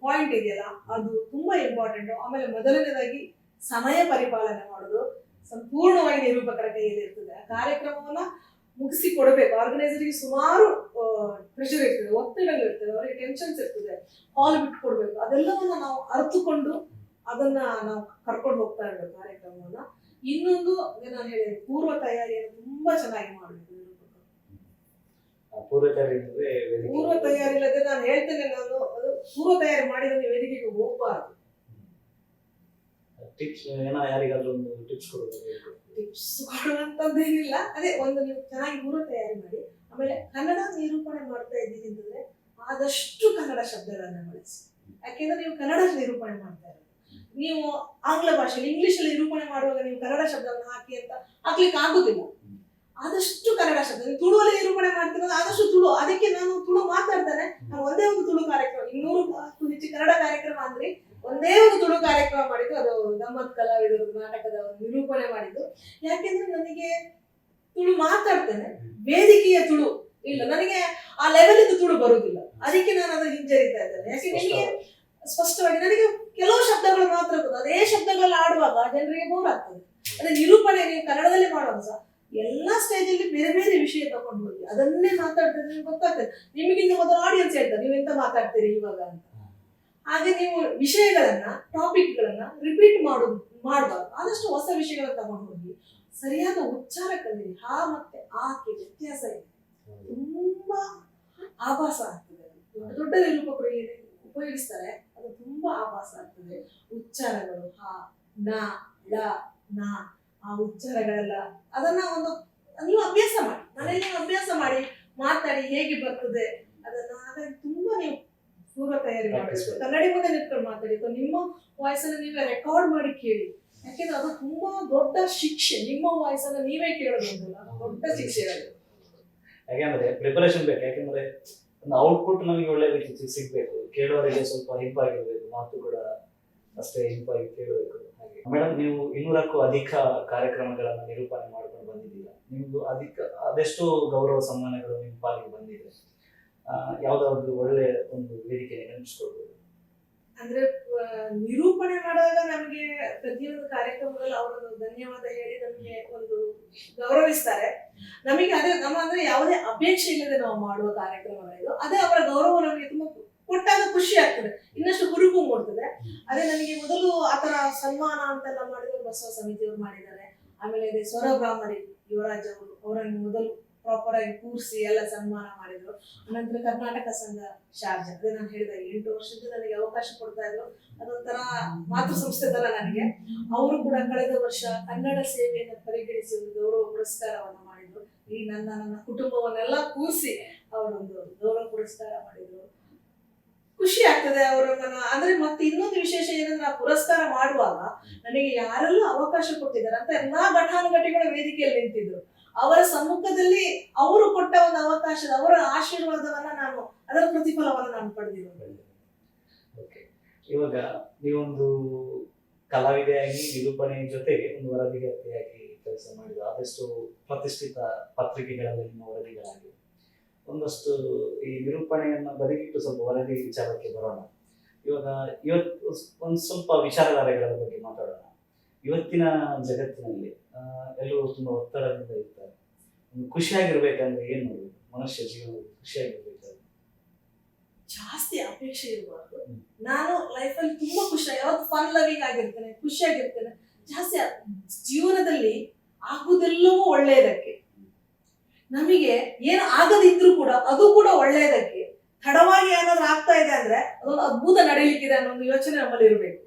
ಪಾಯಿಂಟ್ ಇದೆಯಲ್ಲ ಅದು ತುಂಬಾ ಇಂಪಾರ್ಟೆಂಟ್. ಆಮೇಲೆ ಮೊದಲನೇದಾಗಿ ಸಮಯ ಪರಿಪಾಲನೆ ಮಾಡೋದು ಸಂಪೂರ್ಣವಾಗಿ ನಿರೂಪಕರ ಕೈಯಲ್ಲಿ ಇರ್ತದೆ. ಆ ಕಾರ್ಯಕ್ರಮವನ್ನ ಮುಗಿಸಿ ಕೊಡಬೇಕು. ಆರ್ಗನೈಸರ್ಗೆ ಸುಮಾರು ಪ್ರೆಷರ್ ಇರ್ತದೆ, ಒತ್ತಡಗಳಿರ್ತದೆ, ಅವರಿಗೆ ಟೆನ್ಷನ್ಸ್ ಇರ್ತದೆ, ಹಾಲ್ ಬಿಟ್ಟು ಕೊಡ್ಬೇಕು. ಅದೆಲ್ಲವನ್ನ ನಾವು ಅರ್ಥಕೊಂಡು ಅದನ್ನ ನಾವು ಕರ್ಕೊಂಡು ಹೋಗ್ತಾ ಇರ್ಬೇಕು ಕಾರ್ಯಕ್ರಮವನ್ನ. ಇನ್ನೊಂದು ನಾನು ಹೇಳಿದೆ, ಪೂರ್ವ ತಯಾರಿಯನ್ನು ತುಂಬಾ ಚೆನ್ನಾಗಿ ಮಾಡಬೇಕು. ಪೂರ್ವ ತಯಾರಿ ಇಲ್ಲದೆ ನಾನು ಹೇಳ್ತೇನೆ, ಅದು ಪೂರ್ವ ತಯಾರಿ ಮಾಡಿದ್ರೆ ವೇದಿಕೆಗೆ ಹೋಗಬಾರ್ದು. ಟಿಪ್ಸ್ ಯಾರಿಗಾದ್ರೂ ಒಂದು ಟಿಪ್ಸ್ ಕೊಡುವಂತದ್ದೇನಿಲ್ಲ. ಅದೇ ಒಂದು ನೀವು ಚೆನ್ನಾಗಿ ಪೂರ್ವ ತಯಾರಿ ಮಾಡಿ. ಆಮೇಲೆ ಕನ್ನಡ ನಿರೂಪಣೆ ಮಾಡ್ತಾ ಇದ್ದೀರಿ ಅಂತಂದ್ರೆ ಆದಷ್ಟು ಕನ್ನಡ ಶಬ್ದಗಳನ್ನ ಬಳಸಿ. ಯಾಕೆಂದ್ರೆ ನೀವು ಕನ್ನಡ ನಿರೂಪಣೆ ಮಾಡ್ತಾ ಇರೋದು, ನೀವು ಆಂಗ್ಲ ಭಾಷೆಯಲ್ಲಿ ಇಂಗ್ಲಿಷ್ ಅಲ್ಲಿ ನಿರೂಪಣೆ ಮಾಡುವಾಗ ನೀವು ಕನ್ನಡ ಶಬ್ದವನ್ನು ಹಾಕಿ ಅಂತ ಹಾಕ್ಲಿಕ್ಕೆ ಆಗುದಿಲ್ಲ. ಆದಷ್ಟು ಕನ್ನಡ ಶಬ್ದ. ತುಳುವಲ್ಲಿ ನಿರೂಪಣೆ ಮಾಡ್ತಿರೋದು ಆದಷ್ಟು ತುಳು. ಅದಕ್ಕೆ ನಾನು ತುಳು ಮಾತಾಡ್ತಾನೆ. ನಾನು ಒಂದೇ ಒಂದು ತುಳು ಕಾರ್ಯಕ್ರಮ 200ಕ್ಕೂ ಹೆಚ್ಚು ಕನ್ನಡ ಕಾರ್ಯಕ್ರಮ ಅಂದ್ರೆ ಒಂದೇ ಒಂದು ತುಳು ಕಾರ್ಯಕ್ರಮ ಮಾಡಿದ್ದು, ಅದು ಗಮ್ಮತ್ ಕಲಾವಿದರು ನಾಟಕದ ನಿರೂಪಣೆ ಮಾಡಿದ್ದು. ಯಾಕೆಂದ್ರೆ ನನಗೆ ತುಳು ಮಾತಾಡ್ತೇನೆ, ವೇದಿಕೆಯ ತುಳು ಇಲ್ಲ, ನನಗೆ ಆ ಲೆವೆಲ್ ಇಂದ ತುಳು ಬರುವುದಿಲ್ಲ. ಅದಕ್ಕೆ ನಾನು ಅದನ್ನು ಹಿಂಜರಿತಾ ಇದ್ದೇನೆ. ಯಾಕೆ ನಿಮಗೆ ಸ್ಪಷ್ಟವಾಗಿ ನನಗೆ ಕೆಲವು ಶಬ್ದಗಳು ಮಾತ್ರ ಗೊತ್ತು. ಅದೇ ಶಬ್ದಗಳಲ್ಲಿ ಆಡುವಾಗ ಜನರಿಗೆ ಬೋರ್ ಆಗ್ತದೆ. ಅದೇ ನಿರೂಪಣೆ ನೀವು ಕನ್ನಡದಲ್ಲಿ ಮಾಡುವಾಗ ಸಹ ಎಲ್ಲಾ ಸ್ಟೇಜ್ ಅಲ್ಲಿ ಬೇರೆ ಬೇರೆ ವಿಷಯ ತಗೊಂಡು ಹೋಗಿ ಅದನ್ನೇ ಮಾತಾಡ್ತಾರೆ, ನಿಮ್ಗೆ ಗೊತ್ತಾಗ್ತದೆ. ನಿಮಗಿಂತ ಮೊದಲು ಆಡಿಯನ್ಸ್ ಹೇಳ್ತಾರೆ ನೀವು ಎಂತ ಮಾತಾಡ್ತೀರಿ ಇವಾಗ ಅಂತ. ಹಾಗೆ ನೀವು ವಿಷಯಗಳನ್ನ ಟಾಪಿಕ್ಗಳನ್ನ ರಿಪೀಟ್ ಮಾಡಬಾರ್ದು. ಆದಷ್ಟು ಹೊಸ ವಿಷಯಗಳನ್ನ ತಗೊಂಡು ಹೋಗಿ ಸರಿಯಾದ ಉಚ್ಚಾರ ಕಲೀರಿ. ಹಾ ಮತ್ತೆ ಆಕೆ ವ್ಯತ್ಯಾಸ ಇದೆ, ತುಂಬಾ ಆಭಾಸ ಆಗ್ತದೆ. ದೊಡ್ಡ ನಿರೂಪಕರು ಏನು ಉಪಯೋಗಿಸ್ತಾರೆ ಅದು ತುಂಬಾ ಆಭಾಸ ಆಗ್ತದೆ. ಉಚ್ಚಾರಗಳು ಹಾ ನ ಲ ನ ಆ ಉಚ್ಚಾರಗಳೆಲ್ಲ ಅದನ್ನ ಒಂದು ನೀವು ಅಭ್ಯಾಸ ಮಾಡಿ, ಮನೆಯಲ್ಲಿ ನೀವು ಅಭ್ಯಾಸ ಮಾಡಿ ಮಾತಾಡಿ ಹೇಗೆ ಬರ್ತದೆ ಅದನ್ನ. ಹಾಗಾಗಿ ತುಂಬಾ ನೀವು ಪೂರ್ವ ತಯಾರಿ ಮಾಡಬೇಕು. ಕನ್ನಡಿ ಮುಂದೆ ನಿಂತ್ಕೊಂಡು ಮಾತಾಡಿ ಅಥವಾ ನಿಮ್ಮ ವಾಯ್ಸ್ ಅನ್ನು ನೀವೇ ರೆಕಾರ್ಡ್ ಮಾಡಿ ಕೇಳಿ. ಯಾಕೆಂದ್ರೆ ಅದು ತುಂಬಾ ದೊಡ್ಡ ಶಿಕ್ಷೆ. ನಿಮ್ಮ ವಾಯ್ಸ್ ಅನ್ನು ನೀವೇ ಕೇಳೋದಿಲ್ಲ, ದೊಡ್ಡ ಶಿಕ್ಷೆ ಅದು. ಯಾಕೆಂದ್ರೆ ಪ್ರಿಪರೇಷನ್ ಬೇಕು. ಯಾಕೆಂದ್ರೆ ಒಂದು ಔಟ್ಪುಟ್ ನಮಗೆ ಒಳ್ಳೆ ರೀತಿ ಸಿಗ್ಬೇಕು, ಕೇಳೋರಿಗೆ ಸ್ವಲ್ಪ ಹಿಂಪಾಗಿರ್ಬೇಕು, ಮಾತು ಕೂಡ ಅಷ್ಟೇ ಹಿಂಪಾಗಿ ಕೇಳಬೇಕು. ಹಾಗೆ ಮೇಡಮ್, ನೀವು 200ಕ್ಕೂ ಅಧಿಕ ಕಾರ್ಯಕ್ರಮಗಳನ್ನ ನಿರೂಪಣೆ ಮಾಡ್ಕೊಂಡು ಬಂದಿದ್ದೀರಾ. ನಿಮ್ದು ಅದೆಷ್ಟು ಗೌರವ ಸನ್ಮಾನಗಳು ನಿಮ್ಮ ಪಾಲಿಗೆ ಬಂದಿದೆ? ಯಾವ್ದಾದ್ರು ಒಳ್ಳೆ ಒಂದು ವೇದಿಕೆ ನೆನಪಿಸ್ಕೊಳ್ಬೋದು? ಅಂದ್ರೆ ನಿರೂಪಣೆ ಮಾಡುವಾಗ ನಮಗೆ ಪ್ರತಿಯೊಂದು ಕಾರ್ಯಕ್ರಮದಲ್ಲಿ ಅವರೊಂದು ಧನ್ಯವಾದ ಹೇಳಿ ನಮಗೆ ಒಂದು ಗೌರವಿಸ್ತಾರೆ. ನಮಗೆ ಅದೇ ನಮ್ಮ ಅಂದ್ರೆ ಯಾವುದೇ ಅಪೇಕ್ಷೆ ಇಲ್ಲದೆ ನಾವು ಮಾಡುವ ಕಾರ್ಯಕ್ರಮಗಳಿದು. ಅದೇ ಅವರ ಗೌರವ ನಮಗೆ ತುಂಬಾ ಕೊಟ್ಟಾಗ ಖುಷಿ ಆಗ್ತದೆ, ಇನ್ನಷ್ಟು ಹುರುಪು ಮೂಡ್ತದೆ. ಅದೇ ನನಗೆ ಮೊದಲು ಆತರ ಸನ್ಮಾನ ಅಂತೆಲ್ಲ ಮಾಡಿದ್ರು ಬಸವ ಸಮಿತಿಯವರು ಮಾಡಿದ್ದಾರೆ. ಆಮೇಲೆ ಅದೇ ಸ್ವರ ಬ್ರಾಹ್ಮಣಿ ಯುವರಾಜ್ ಅವರು, ಅವರನ್ನು ಮೊದಲು ಪ್ರಾಪರ್ ಆಗಿ ಕೂರಿಸಿ ಎಲ್ಲ ಸನ್ಮಾನ ಮಾಡಿದ್ರು. ನಂತರ ಕರ್ನಾಟಕ ಸಂಘ ಶಾರ್ಜಾ, ಅದೇ ನಾನು ಹೇಳಿದ 8 ವರ್ಷದಿಂದ ನನಗೆ ಅವಕಾಶ ಕೊಡ್ತಾ ಇದ್ರು. ಅದೊಂಥರ ಮಾತೃ ಸಂಸ್ಥೆ ತರ ನನಗೆ. ಅವರು ಕೂಡ ಕಳೆದ ವರ್ಷ ಕನ್ನಡ ಸೇವೆಯನ್ನು ಪರಿಗಣಿಸಿ ಒಂದು ಗೌರವ ಪುರಸ್ಕಾರವನ್ನು ಮಾಡಿದ್ರು. ಈ ನನ್ನ ಕುಟುಂಬವನ್ನೆಲ್ಲ ಕೂರಿಸಿ ಅವರೊಂದು ಗೌರವ ಪುರಸ್ಕಾರ ಮಾಡಿದ್ರು. ಖುಷಿ ಆಗ್ತದೆ ಅವರನ್ನ. ಅಂದ್ರೆ ಮತ್ತೆ ಇನ್ನೊಂದು ವಿಶೇಷ ಏನಂದ್ರೆ ಆ ಪುರಸ್ಕಾರ ಮಾಡುವಾಗ ನನಗೆ ಯಾರೆಲ್ಲ ಅವಕಾಶ ಕೊಟ್ಟಿದ್ದಾರೆ ಅಂತ ಎಲ್ಲಾ ಘಟಾನುಘಟಿಗಳ ವೇದಿಕೆಯಲ್ಲಿ ನಿಂತಿದ್ರು. ಅವರ ಸಮ್ಮುಖದಲ್ಲಿ ಅವರು ಕೊಟ್ಟ ಒಂದು ಅವಕಾಶದ ಅವರ ಆಶೀರ್ವಾದವನ್ನ ನಾನು, ಅದರ ಪ್ರತಿಫಲವನ್ನು ನಾನು ಪಡೆದಿದ್ದೇನೆ. ಇವಾಗ ನೀವೊಂದು ಕಲಾವಿದೆಯಾಗಿ ನಿರೂಪಣೆ ಜೊತೆಗೆ ಒಂದು ವರದಿಗಾರ್ತಿಯಾಗಿ ಕೆಲಸ ಮಾಡಿದ್ರು. ಆದಷ್ಟು ಪ್ರತಿಷ್ಠಿತ ಪತ್ರಿಕೆಗಳಲ್ಲಿ ನಿಮ್ಮ ವರದಿಗಳಾಗಿ ಒಂದಷ್ಟು ಈ ನಿರೂಪಣೆಯನ್ನ ಬದಿಗಿಟ್ಟು ಸ್ವಲ್ಪ ವರದಿ ವಿಚಾರಕ್ಕೆ ಬರೋಣ. ಇವತ್ತು ಒಂದು ಸ್ವಲ್ಪ ವಿಚಾರಧಾರೆಗಳ ಬಗ್ಗೆ ಮಾತಾಡೋಣ. ಇವತ್ತಿನ ಜಗತ್ತಿನಲ್ಲಿ ಎಲ್ಲರೂ ತುಂಬಾ ಒತ್ತಡದಿಂದ ಇರ್ತಾರೆ. ಖುಷಿಯಾಗಿರ್ಬೇಕಂದ್ರೆ ಏನ್ ಮಾಡ್ಬೇಕು? ಮನುಷ್ಯ ಜೀವನ ಖುಷಿಯಾಗಿರ್ಬೇಕಾದ್ರೆ ಜಾಸ್ತಿ ಅಪೇಕ್ಷೆ ಇರಬಾರ್ದು. ನಾನು ಲೈಫಲ್ಲಿ ತುಂಬಾ ಯಾವತ್ತು ಫನ್ ಲವಿಂಗ್ ಆಗಿರ್ತೇನೆ, ಖುಷಿಯಾಗಿರ್ತೇನೆ. ಜಾಸ್ತಿ ಜೀವನದಲ್ಲಿ ಆಗುವುದೆಲ್ಲವೂ ಒಳ್ಳೆಯದಕ್ಕೆ. ನಮಗೆ ಏನು ಆಗದಿದ್ರು ಕೂಡ ಅದು ಕೂಡ ಒಳ್ಳೆಯದಕ್ಕೆ. ತಡವಾಗಿ ಏನಾದ್ರು ಆಗ್ತಾ ಇದೆ ಅಂದ್ರೆ ಅದೊಂದು ಅದ್ಭುತ ನಡೀಲಿಕ್ಕಿದೆ ಅನ್ನೋ ಒಂದು ಯೋಚನೆ ನಮ್ಮಲ್ಲಿ ಇರಬೇಕು.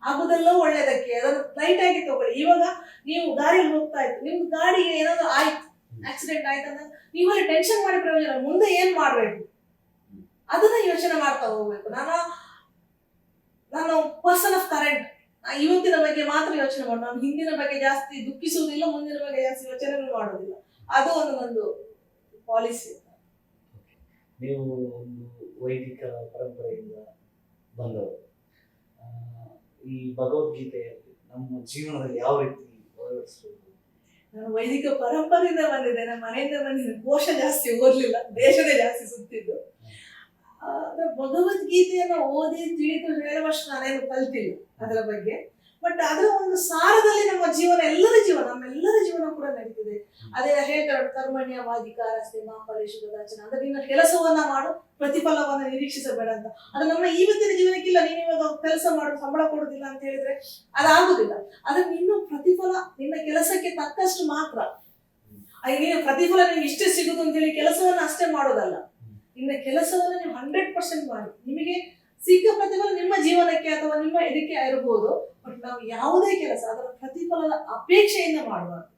ಆಗುದೆಲ್ಲವೂ ಒಳ್ಳೆಯದಕ್ಕೆ, ಅದನ್ನು ಲೈಟ್ ಆಗಿ ತಗೊಳ್ಳಿ. ಇವಾಗ ನೀವು ಗಾಡಿಯಲ್ಲಿ ಹೋಗ್ತಾ ಇತ್ತು, ನಿಮ್ಗೆ ಗಾಡಿಗೆ ಏನಾದ್ರು ಆಯ್ತು, ಆಕ್ಸಿಡೆಂಟ್ ಆಯ್ತು ಅಂದ್ರೆ ನೀವಲ್ಲಿ ಟೆನ್ಷನ್ ಮಾಡಿ ಪ್ರಯೋಜನ. ಮುಂದೆ ಏನ್ ಮಾಡ್ಬೇಕು ಅದನ್ನ ಯೋಚನೆ ಮಾಡ್ತಾ ಹೋಗ್ಬೇಕು. ನಾನು ಪರ್ಸನ್ ಆಫ್ ಕರೆಂಟ್, ಇವತ್ತಿನ ಬಗ್ಗೆ ಮಾತ್ರ ಯೋಚನೆ ಮಾಡು. ನಾನು ಹಿಂದಿನ ಬಗ್ಗೆ ಜಾಸ್ತಿ ದುಃಖಿಸುವುದಿಲ್ಲ, ಮುಂದಿನ ಬಗ್ಗೆ ಜಾಸ್ತಿ ಯೋಚನೆ ಮಾಡೋದಿಲ್ಲ. ಅದು ಒಂದು ನಂದು ಪಾಲಿಸಿ. ನೀವು ಒಂದು ವೈದಿಕ ಪರಂಪರೆಯಿಂದ ಬಂದವರು. ಆ, ಈ ಭಗವದ್ಗೀತೆಯಲ್ಲಿ ನಮ್ಮ ಜೀವನದಲ್ಲಿ ಯಾವ ರೀತಿ ಅಳವಡಿಸಬೇಕು? ನಾನು ವೈದಿಕ ಪರಂಪರೆಯಿಂದ ಬಂದಿದ್ದೆ, ನಮ್ಮ ಮನೆಯಿಂದ ಬಂದಿದ್ದೆ. ಕೋಶ ಜಾಸ್ತಿ ಓದ್ಲಿಲ್ಲ, ದೇಶದೇ ಜಾಸ್ತಿ ಸುತ್ತಿದ್ದು. ಭಗವದ್ಗೀತೆಯನ್ನ ಓದಿ ತಿಳಿದು ಹೇಳುವಷ್ಟು ನಾನೇನು ಕಲ್ತಿಲ್ಲ ಅದರ ಬಗ್ಗೆ. ಬಟ್ ಅದರ ಒಂದು ಸಾರದಲ್ಲಿ ನಮ್ಮ ಜೀವನ, ಎಲ್ಲರ ಜೀವನ, ನಮ್ಮೆಲ್ಲರ ಜೀವನ ಕೂಡ ನಡೀತಿದೆ. ಅದೇ ಹೇಳ್ತಾರೆ, ಕರ್ಮಣ್ಯವಾಧಿಕಾರಸ್ತೆ ಮಾ ಫಲೇಷು ಕದಾಚನ, ಅಂದ್ರೆ ನಿನ್ನ ಕೆಲಸವನ್ನ ಮಾಡು, ಪ್ರತಿಫಲವನ್ನ ನಿರೀಕ್ಷಿಸಬೇಡ ಅಂತ. ಅದು ನಮ್ಮ ಇವತ್ತಿನ ಜೀವನಕ್ಕಿಲ್ಲ. ನೀನು ಇವಾಗ ಕೆಲಸ ಮಾಡು, ಸಂಬಳ ಕೊಡುದಿಲ್ಲ ಅಂತ ಹೇಳಿದ್ರೆ ಅದಾಗುದಿಲ್ಲ. ಆದ್ರೆ ನಿನ್ನ ಪ್ರತಿಫಲ ನಿನ್ನ ಕೆಲಸಕ್ಕೆ ತಕ್ಕಷ್ಟು ಮಾತ್ರ. ನೀನು ಪ್ರತಿಫಲ ನಿಮ್ಗೆ ಇಷ್ಟೇ ಸಿಗುದು ಅಂತ ಹೇಳಿ ಕೆಲಸವನ್ನ ಅಷ್ಟೇ ಮಾಡೋದಲ್ಲ. ನಿನ್ನ ಕೆಲಸವನ್ನ ನೀವು 100% ಮಾಡಿ. ನಿಮಗೆ ಸಿಕ್ಕ ಪ್ರತಿಫಲ ನಿಮ್ಮ ಜೀವನಕ್ಕೆ ಅಥವಾ ನಿಮ್ಮ ಇದಕ್ಕೆ ಇರಬಹುದು. ಬಟ್ ನಾವು ಯಾವುದೇ ಕೆಲಸ ಅದರ ಪ್ರತಿಫಲದ ಅಪೇಕ್ಷೆಯಿಂದ ಮಾಡಬಾರ್ದು.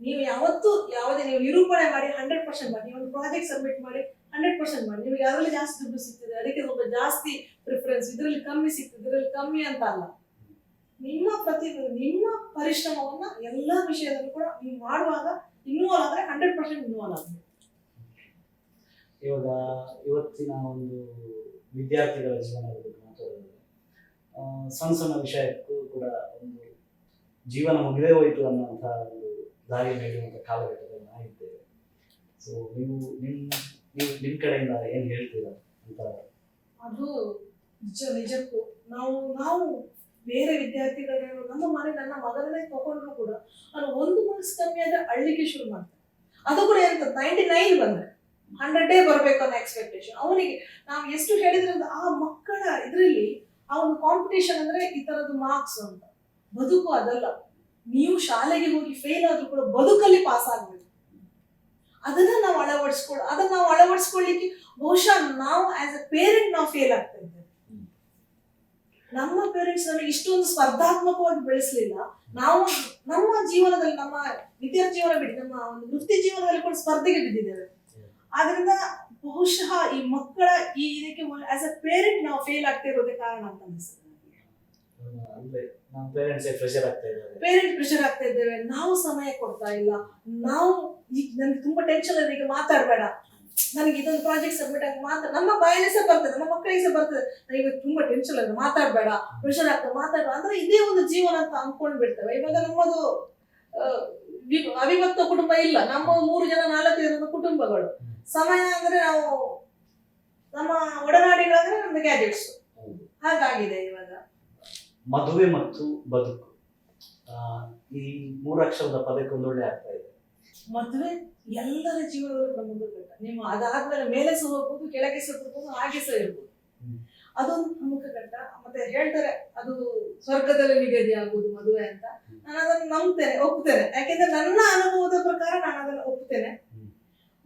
ನೀವು ಯಾವತ್ತು ಯಾವುದೇ ನೀವು ನಿರೂಪಣೆ ಮಾಡಿ 100% ಮಾಡಿ. ನೀವು ಒಂದು ಪ್ರಾಜೆಕ್ಟ್ ಸಬ್ಮಿಟ್ ಮಾಡಿ 100% ಮಾಡಿ. ನಿಮಗೆ ಅದರಲ್ಲಿ ಜಾಸ್ತಿ ದುಡ್ಡು ಸಿಗ್ತದೆ, ಅದಕ್ಕೆ ಸ್ವಲ್ಪ ಜಾಸ್ತಿ ಪ್ರಿಫರೆನ್ಸ್, ಇದರಲ್ಲಿ ಕಮ್ಮಿ ಸಿಗ್ತದೆ, ಇದರಲ್ಲಿ ಕಮ್ಮಿ ಅಂತ ಅಲ್ಲ. ನಿಮ್ಮ ಪರಿಶ್ರಮವನ್ನ ಎಲ್ಲಾ ವಿಷಯದಲ್ಲೂ ಕೂಡ ನೀವು ಮಾಡುವಾಗ ಇನ್ವಾಲ್ವ್ ಆದ್ರೆ 100% ಇನ್ವಾಲ್ವ್ ಆಗಬೇಕು. ಇವಾಗ ಇವತ್ತಿನ ಒಂದು ವಿದ್ಯಾರ್ಥಿಗಳ ಜೀವನದ ಬಗ್ಗೆ ಮಾತಾಡೋದು, ಸಣ್ಣ ಸಣ್ಣ ವಿಷಯಕ್ಕೂ ಕೂಡ ಒಂದು ಜೀವನ ಮುಗಿದೇ ಹೋಯಿತು ಅನ್ನುವಂತಹ ಒಂದು ದಾರಿ ನಡೆಯುವಂಥ ಕಾಲಘಟ್ಟದಲ್ಲಿ ನಾವಿದ್ದೇವೆ. ಸೊ ನಿಮ್ಮ ಕಡೆಯಿಂದ ಏನು ಹೇಳ್ತೀರಾ ಅಂತ? ಅದು ನಿಜಕ್ಕೂ ನಾವು ಬೇರೆ ವಿದ್ಯಾರ್ಥಿಗಳು ನಮ್ಮ ನನ್ನ ಮಗನೇ ತಗೊಂಡ್ರು ಕೂಡ ಅವ್ನು 1 ಮಾರ್ಕ್ಸ್ ಕಮ್ಮಿ ಆದ್ರೆ ಅಳ್ಳಿಕ್ಕೆ ಶುರು ಮಾಡ್ತಾರೆ. ಅದು ಕೂಡ ಎಂತ 99 ಬಂದ್ರೆ 100 ಬರ್ಬೇಕು ಅನ್ನೋ ಎಕ್ಸ್ಪೆಕ್ಟೇಷನ್. ಅವನಿಗೆ ನಾವು ಎಷ್ಟು ಹೇಳಿದ್ರೆ ಆ ಮಕ್ಕಳ ಇದರಲ್ಲಿ ಆ ಒಂದು ಕಾಂಪಿಟೇಷನ್ ಅಂದ್ರೆ ಈ ತರದ್ದು ಮಾರ್ಕ್ಸ್ ಅಂತ. ಬದುಕು ಅದಲ್ಲ. ನೀವು ಶಾಲೆಗೆ ಹೋಗಿ ಫೇಲ್ ಆದ್ರೂ ಕೂಡ ಬದುಕಲ್ಲಿ ಪಾಸ್ ಆಗ್ಬೇಕು. ಅದನ್ನ ನಾವು ಅಳವಡಿಸ್ಕೊಳ್ಳಿಕ್ಕೆ ಬಹುಶಃ ನಾವು ಆಸ್ ಎ ಪೇರೆಂಟ್ ನಾವು ಫೇಲ್ ಆಗ್ತಾ ಇದ್ದೇವೆ. ನಮ್ಮ ಪೇರೆಂಟ್ಸ್ ನಮಗೆ ಇಷ್ಟೊಂದು ಸ್ಪರ್ಧಾತ್ಮಕವಾಗಿ ಬೆಳೆಸಲಿಲ್ಲ. ನಾವು ನಮ್ಮ ಜೀವನದಲ್ಲಿ, ನಮ್ಮ ವಿದ್ಯಾರ್ಥಿ ಜೀವನ ಬಿಟ್ಟು ನಮ್ಮ ಒಂದು ವೃತ್ತಿ ಜೀವನದಲ್ಲಿ ಕೂಡ ಸ್ಪರ್ಧೆಗೆ ಬಿದ್ದಿದ್ದೇವೆ. ಆದ್ರಿಂದ ಬಹುಶಃ ಈ ಮಕ್ಕಳ ಈ ಇದಕ್ಕೆ ಆಸ್ ಎ ಪೇರೆಂಟ್ ನಾವು ಫೇಲ್ ಆಗ್ತಾ ಇರೋದೇ ಕಾರಣ ಅಂತ ಅನಿಸ್ತದೆ. ಪೇರೆಂಟ್ ಪ್ರೆಷರ್ ಆಗ್ತಾ ಇದ್ದೇವೆ. ನಾವು ಸಮಯ ಕೊಡ್ತಾ ಇಲ್ಲ. ನಾವು ನನ್ಗೆ ತುಂಬಾ ಟೆನ್ಷನ್ ಇದೆ, ಈಗ ಮಾತಾಡ್ಬೇಡ, ನನಗೆ ಇದೊಂದು ಪ್ರಾಜೆಕ್ಟ್ ಸಬ್ಮಿಟ್ ಆಗಿ ನಮ್ಮ ಬಾಯಲ್ಲಿ ಸಹ ಬರ್ತದೆ, ನಮ್ಮ ಮಕ್ಕಳಿಗೆ ಸಹ ಬರ್ತದೆ, ನನಗೆ ತುಂಬಾ ಟೆನ್ಷನ್ ಇದೆ, ಮಾತಾಡ್ಬೇಡ, ಪ್ರೆಷರ್ ಆಗ್ತದೆ, ಮಾತಾಡ್ಬೇಡ ಅಂದ್ರೆ ಇದೇ ಒಂದು ಜೀವನ ಅಂತ ಅನ್ಕೊಂಡ್ ಬಿಡ್ತೇವೆ. ಇವಾಗ ನಮ್ಮದು ಅವಿಭಕ್ತ ಕುಟುಂಬ ಇಲ್ಲ, ನಮ್ಮ 3 ಜನ 4 ಜನದ ಕುಟುಂಬಗಳು. ಸಮಯ ಅಂದ್ರೆ ನಾವು ನಮ್ಮ ಒಡನಾಡಿಗಳಂದ್ರೆ ನಮ್ಮ ಗ್ಯಾಜೆಟ್ಸ್ ಹಾಗಾಗಿದೆ ಇವಾಗ. ಮದುವೆ ಮತ್ತು ಬದುಕು, ಈ 3 ಅಕ್ಷರದ ಪದಕ್ಕೆ ಒಂದೊಳ್ಳೆ ಆಗ್ತಾ ಇದೆ. ಮದುವೆ ಎಲ್ಲರ ಜೀವನದಲ್ಲೂ ಪ್ರಮುಖ ಘಟ್ಟ. ನಿಮ್ಮ ಅದಾದ್ಮೇಲೆ ಮೇಲೆ ಸಹ ಹೋಗ್ಬೋದು, ಕೆಳಗೆ ಸಹ ಹೋಗ್ಬೋದು, ಹಾಗೆ ಸಹ ಇರ್ಬೋದು. ಅದೊಂದು ಪ್ರಮುಖ ಘಟ್ಟ. ಮತ್ತೆ ಹೇಳ್ತಾರೆ ಅದು ಸ್ವರ್ಗದಲ್ಲಿ ನಿಗದಿ ಆಗುವುದು ಮದುವೆ ಅಂತ. ನಾನು ಅದನ್ನು ನಂಬ್ತೇನೆ, ಒಪ್ತೇನೆ. ಯಾಕೆಂದ್ರೆ ನನ್ನ ಅನುಭವದ ಪ್ರಕಾರ ನಾನು ಅದನ್ನು ಒಪ್ತೇನೆ.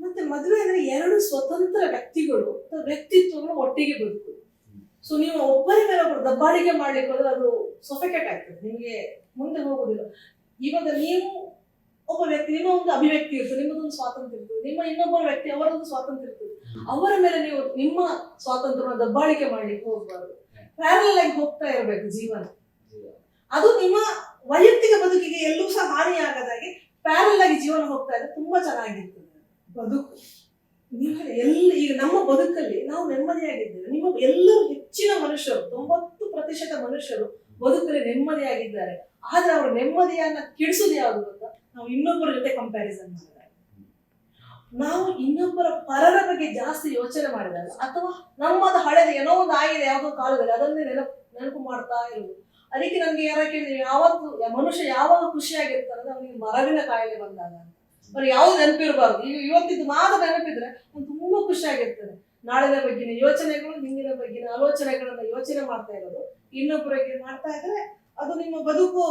ಮತ್ತೆ ಮದುವೆ ಅಂದ್ರೆ 2 ಸ್ವತಂತ್ರ ವ್ಯಕ್ತಿಗಳು ಅಥವಾ ವ್ಯಕ್ತಿತ್ವಗಳು ಒಟ್ಟಿಗೆ ಬದುಕುದು. ಸೊ ನೀವು ಒಬ್ಬರಿ ಮೇಲೆ ಒಬ್ಬರು ದಬ್ಬಾಳಿಕೆ ಮಾಡ್ಲಿಕ್ಕೆ ಹೋದ್ರೆ ಅದು ಸೊಫಿಕೇಟ್ ಆಗ್ತದೆ, ನಿಮಗೆ ಮುಂದೆ ಹೋಗುದಿಲ್ಲ. ಇವಾಗ ನೀವು ಒಬ್ಬ ವ್ಯಕ್ತಿ, ನಿಮ್ಮ ಒಂದು ಅಭಿವ್ಯಕ್ತಿ ಇರ್ತದೆ, ನಿಮ್ಮದೊಂದು ಸ್ವಾತಂತ್ರ್ಯ ಇರ್ತದೆ, ನಿಮ್ಮ ಇನ್ನೊಬ್ಬ ವ್ಯಕ್ತಿ ಅವರದೊಂದು ಸ್ವಾತಂತ್ರ್ಯ ಇರ್ತದೆ. ಅವರ ಮೇಲೆ ನೀವು ನಿಮ್ಮ ಸ್ವಾತಂತ್ರ್ಯವನ್ನು ದಬ್ಬಾಳಿಕೆ ಮಾಡ್ಲಿಕ್ಕೆ ಹೋಗ್ಬಾರ್ದು. ಪ್ಯಾರಲಲ್ ಆಗಿ ಹೋಗ್ತಾ ಇರಬೇಕು ಜೀವನ. ಅದು ನಿಮ್ಮ ವೈಯಕ್ತಿಕ ಬದುಕಿಗೆ ಎಲ್ಲೂ ಸಹ ಹಾನಿ ಆಗದಾಗೆ ಪ್ಯಾರಲಲ್ ಆಗಿ ಜೀವನ ಹೋಗ್ತಾ ಇದ್ರೆ ತುಂಬಾ ಚೆನ್ನಾಗಿರ್ತದೆ ಬದುಕು. ಈಗ ನಮ್ಮ ಬದುಕಲ್ಲಿ ನಾವು ನೆಮ್ಮದಿಯಾಗಿದ್ದೇವೆ. ನಿಮ್ಮ ಎಲ್ಲರೂ ಹೆಚ್ಚಿನ ಮನುಷ್ಯರು 90% ಮನುಷ್ಯರು ಬದುಕಲ್ಲಿ ನೆಮ್ಮದಿಯಾಗಿದ್ದಾರೆ. ಆದ್ರೆ ಅವ್ರ ನೆಮ್ಮದಿಯನ್ನ ಕೆಡಿಸೋದು ಯಾವುದು ಗೊತ್ತಾ? ನಾವು ಇನ್ನೊಬ್ಬರ ಜೊತೆ ಕಂಪ್ಯಾರಿಸನ್ ಮಾಡಿದಾಗ, ನಾವು ಇನ್ನೊಬ್ಬರ ಪರರ ಬಗ್ಗೆ ಜಾಸ್ತಿ ಯೋಚನೆ ಮಾಡಿದಾಗ, ಅಥವಾ ನಮ್ಮದು ಹಳೆದ ಏನೋ ಒಂದು ಆಗಿದೆ ಯಾವುದೋ ಕಾಲದಲ್ಲಿ ಅದನ್ನೇ ನೆನಪು ಮಾಡ್ತಾ ಇರೋದು. ಅದಕ್ಕೆ ನನ್ಗೆ ಯಾರಕ್ಕೆ ಯಾವತ್ತು ಮನುಷ್ಯ ಯಾವಾಗ ಖುಷಿಯಾಗಿರ್ತಾರಂದ್ರೆ ಅವನಿಗೆ ಮರವಿನ ಕಾಯಿಲೆ ಬಂದಾಗ. ಅವ್ರಿಗೆ ಯಾವ್ದು ನೆನಪಿರಬಾರ್ದು. ಈಗ ಇವತ್ತಿದ್ದು ಮಾತ್ರ ನೆನಪಿದ್ರೆ ಅವ್ನು ತುಂಬಾ ಖುಷಿಯಾಗಿರ್ತಾನೆ. ನಾಳಿನ ಬಗ್ಗಿನ ಯೋಚನೆಗಳು, ಹಿಂದಿನ ಬಗ್ಗಿನ ಆಲೋಚನೆಗಳನ್ನ ಯೋಚನೆ ಮಾಡ್ತಾ ಇರೋದು ಇನ್ನೊಬ್ಬರಿಗೆ ಮಾಡ್ತಾ ಇದ್ರೆ ಅದು ನಿಮ್ಮ ಬದುಕು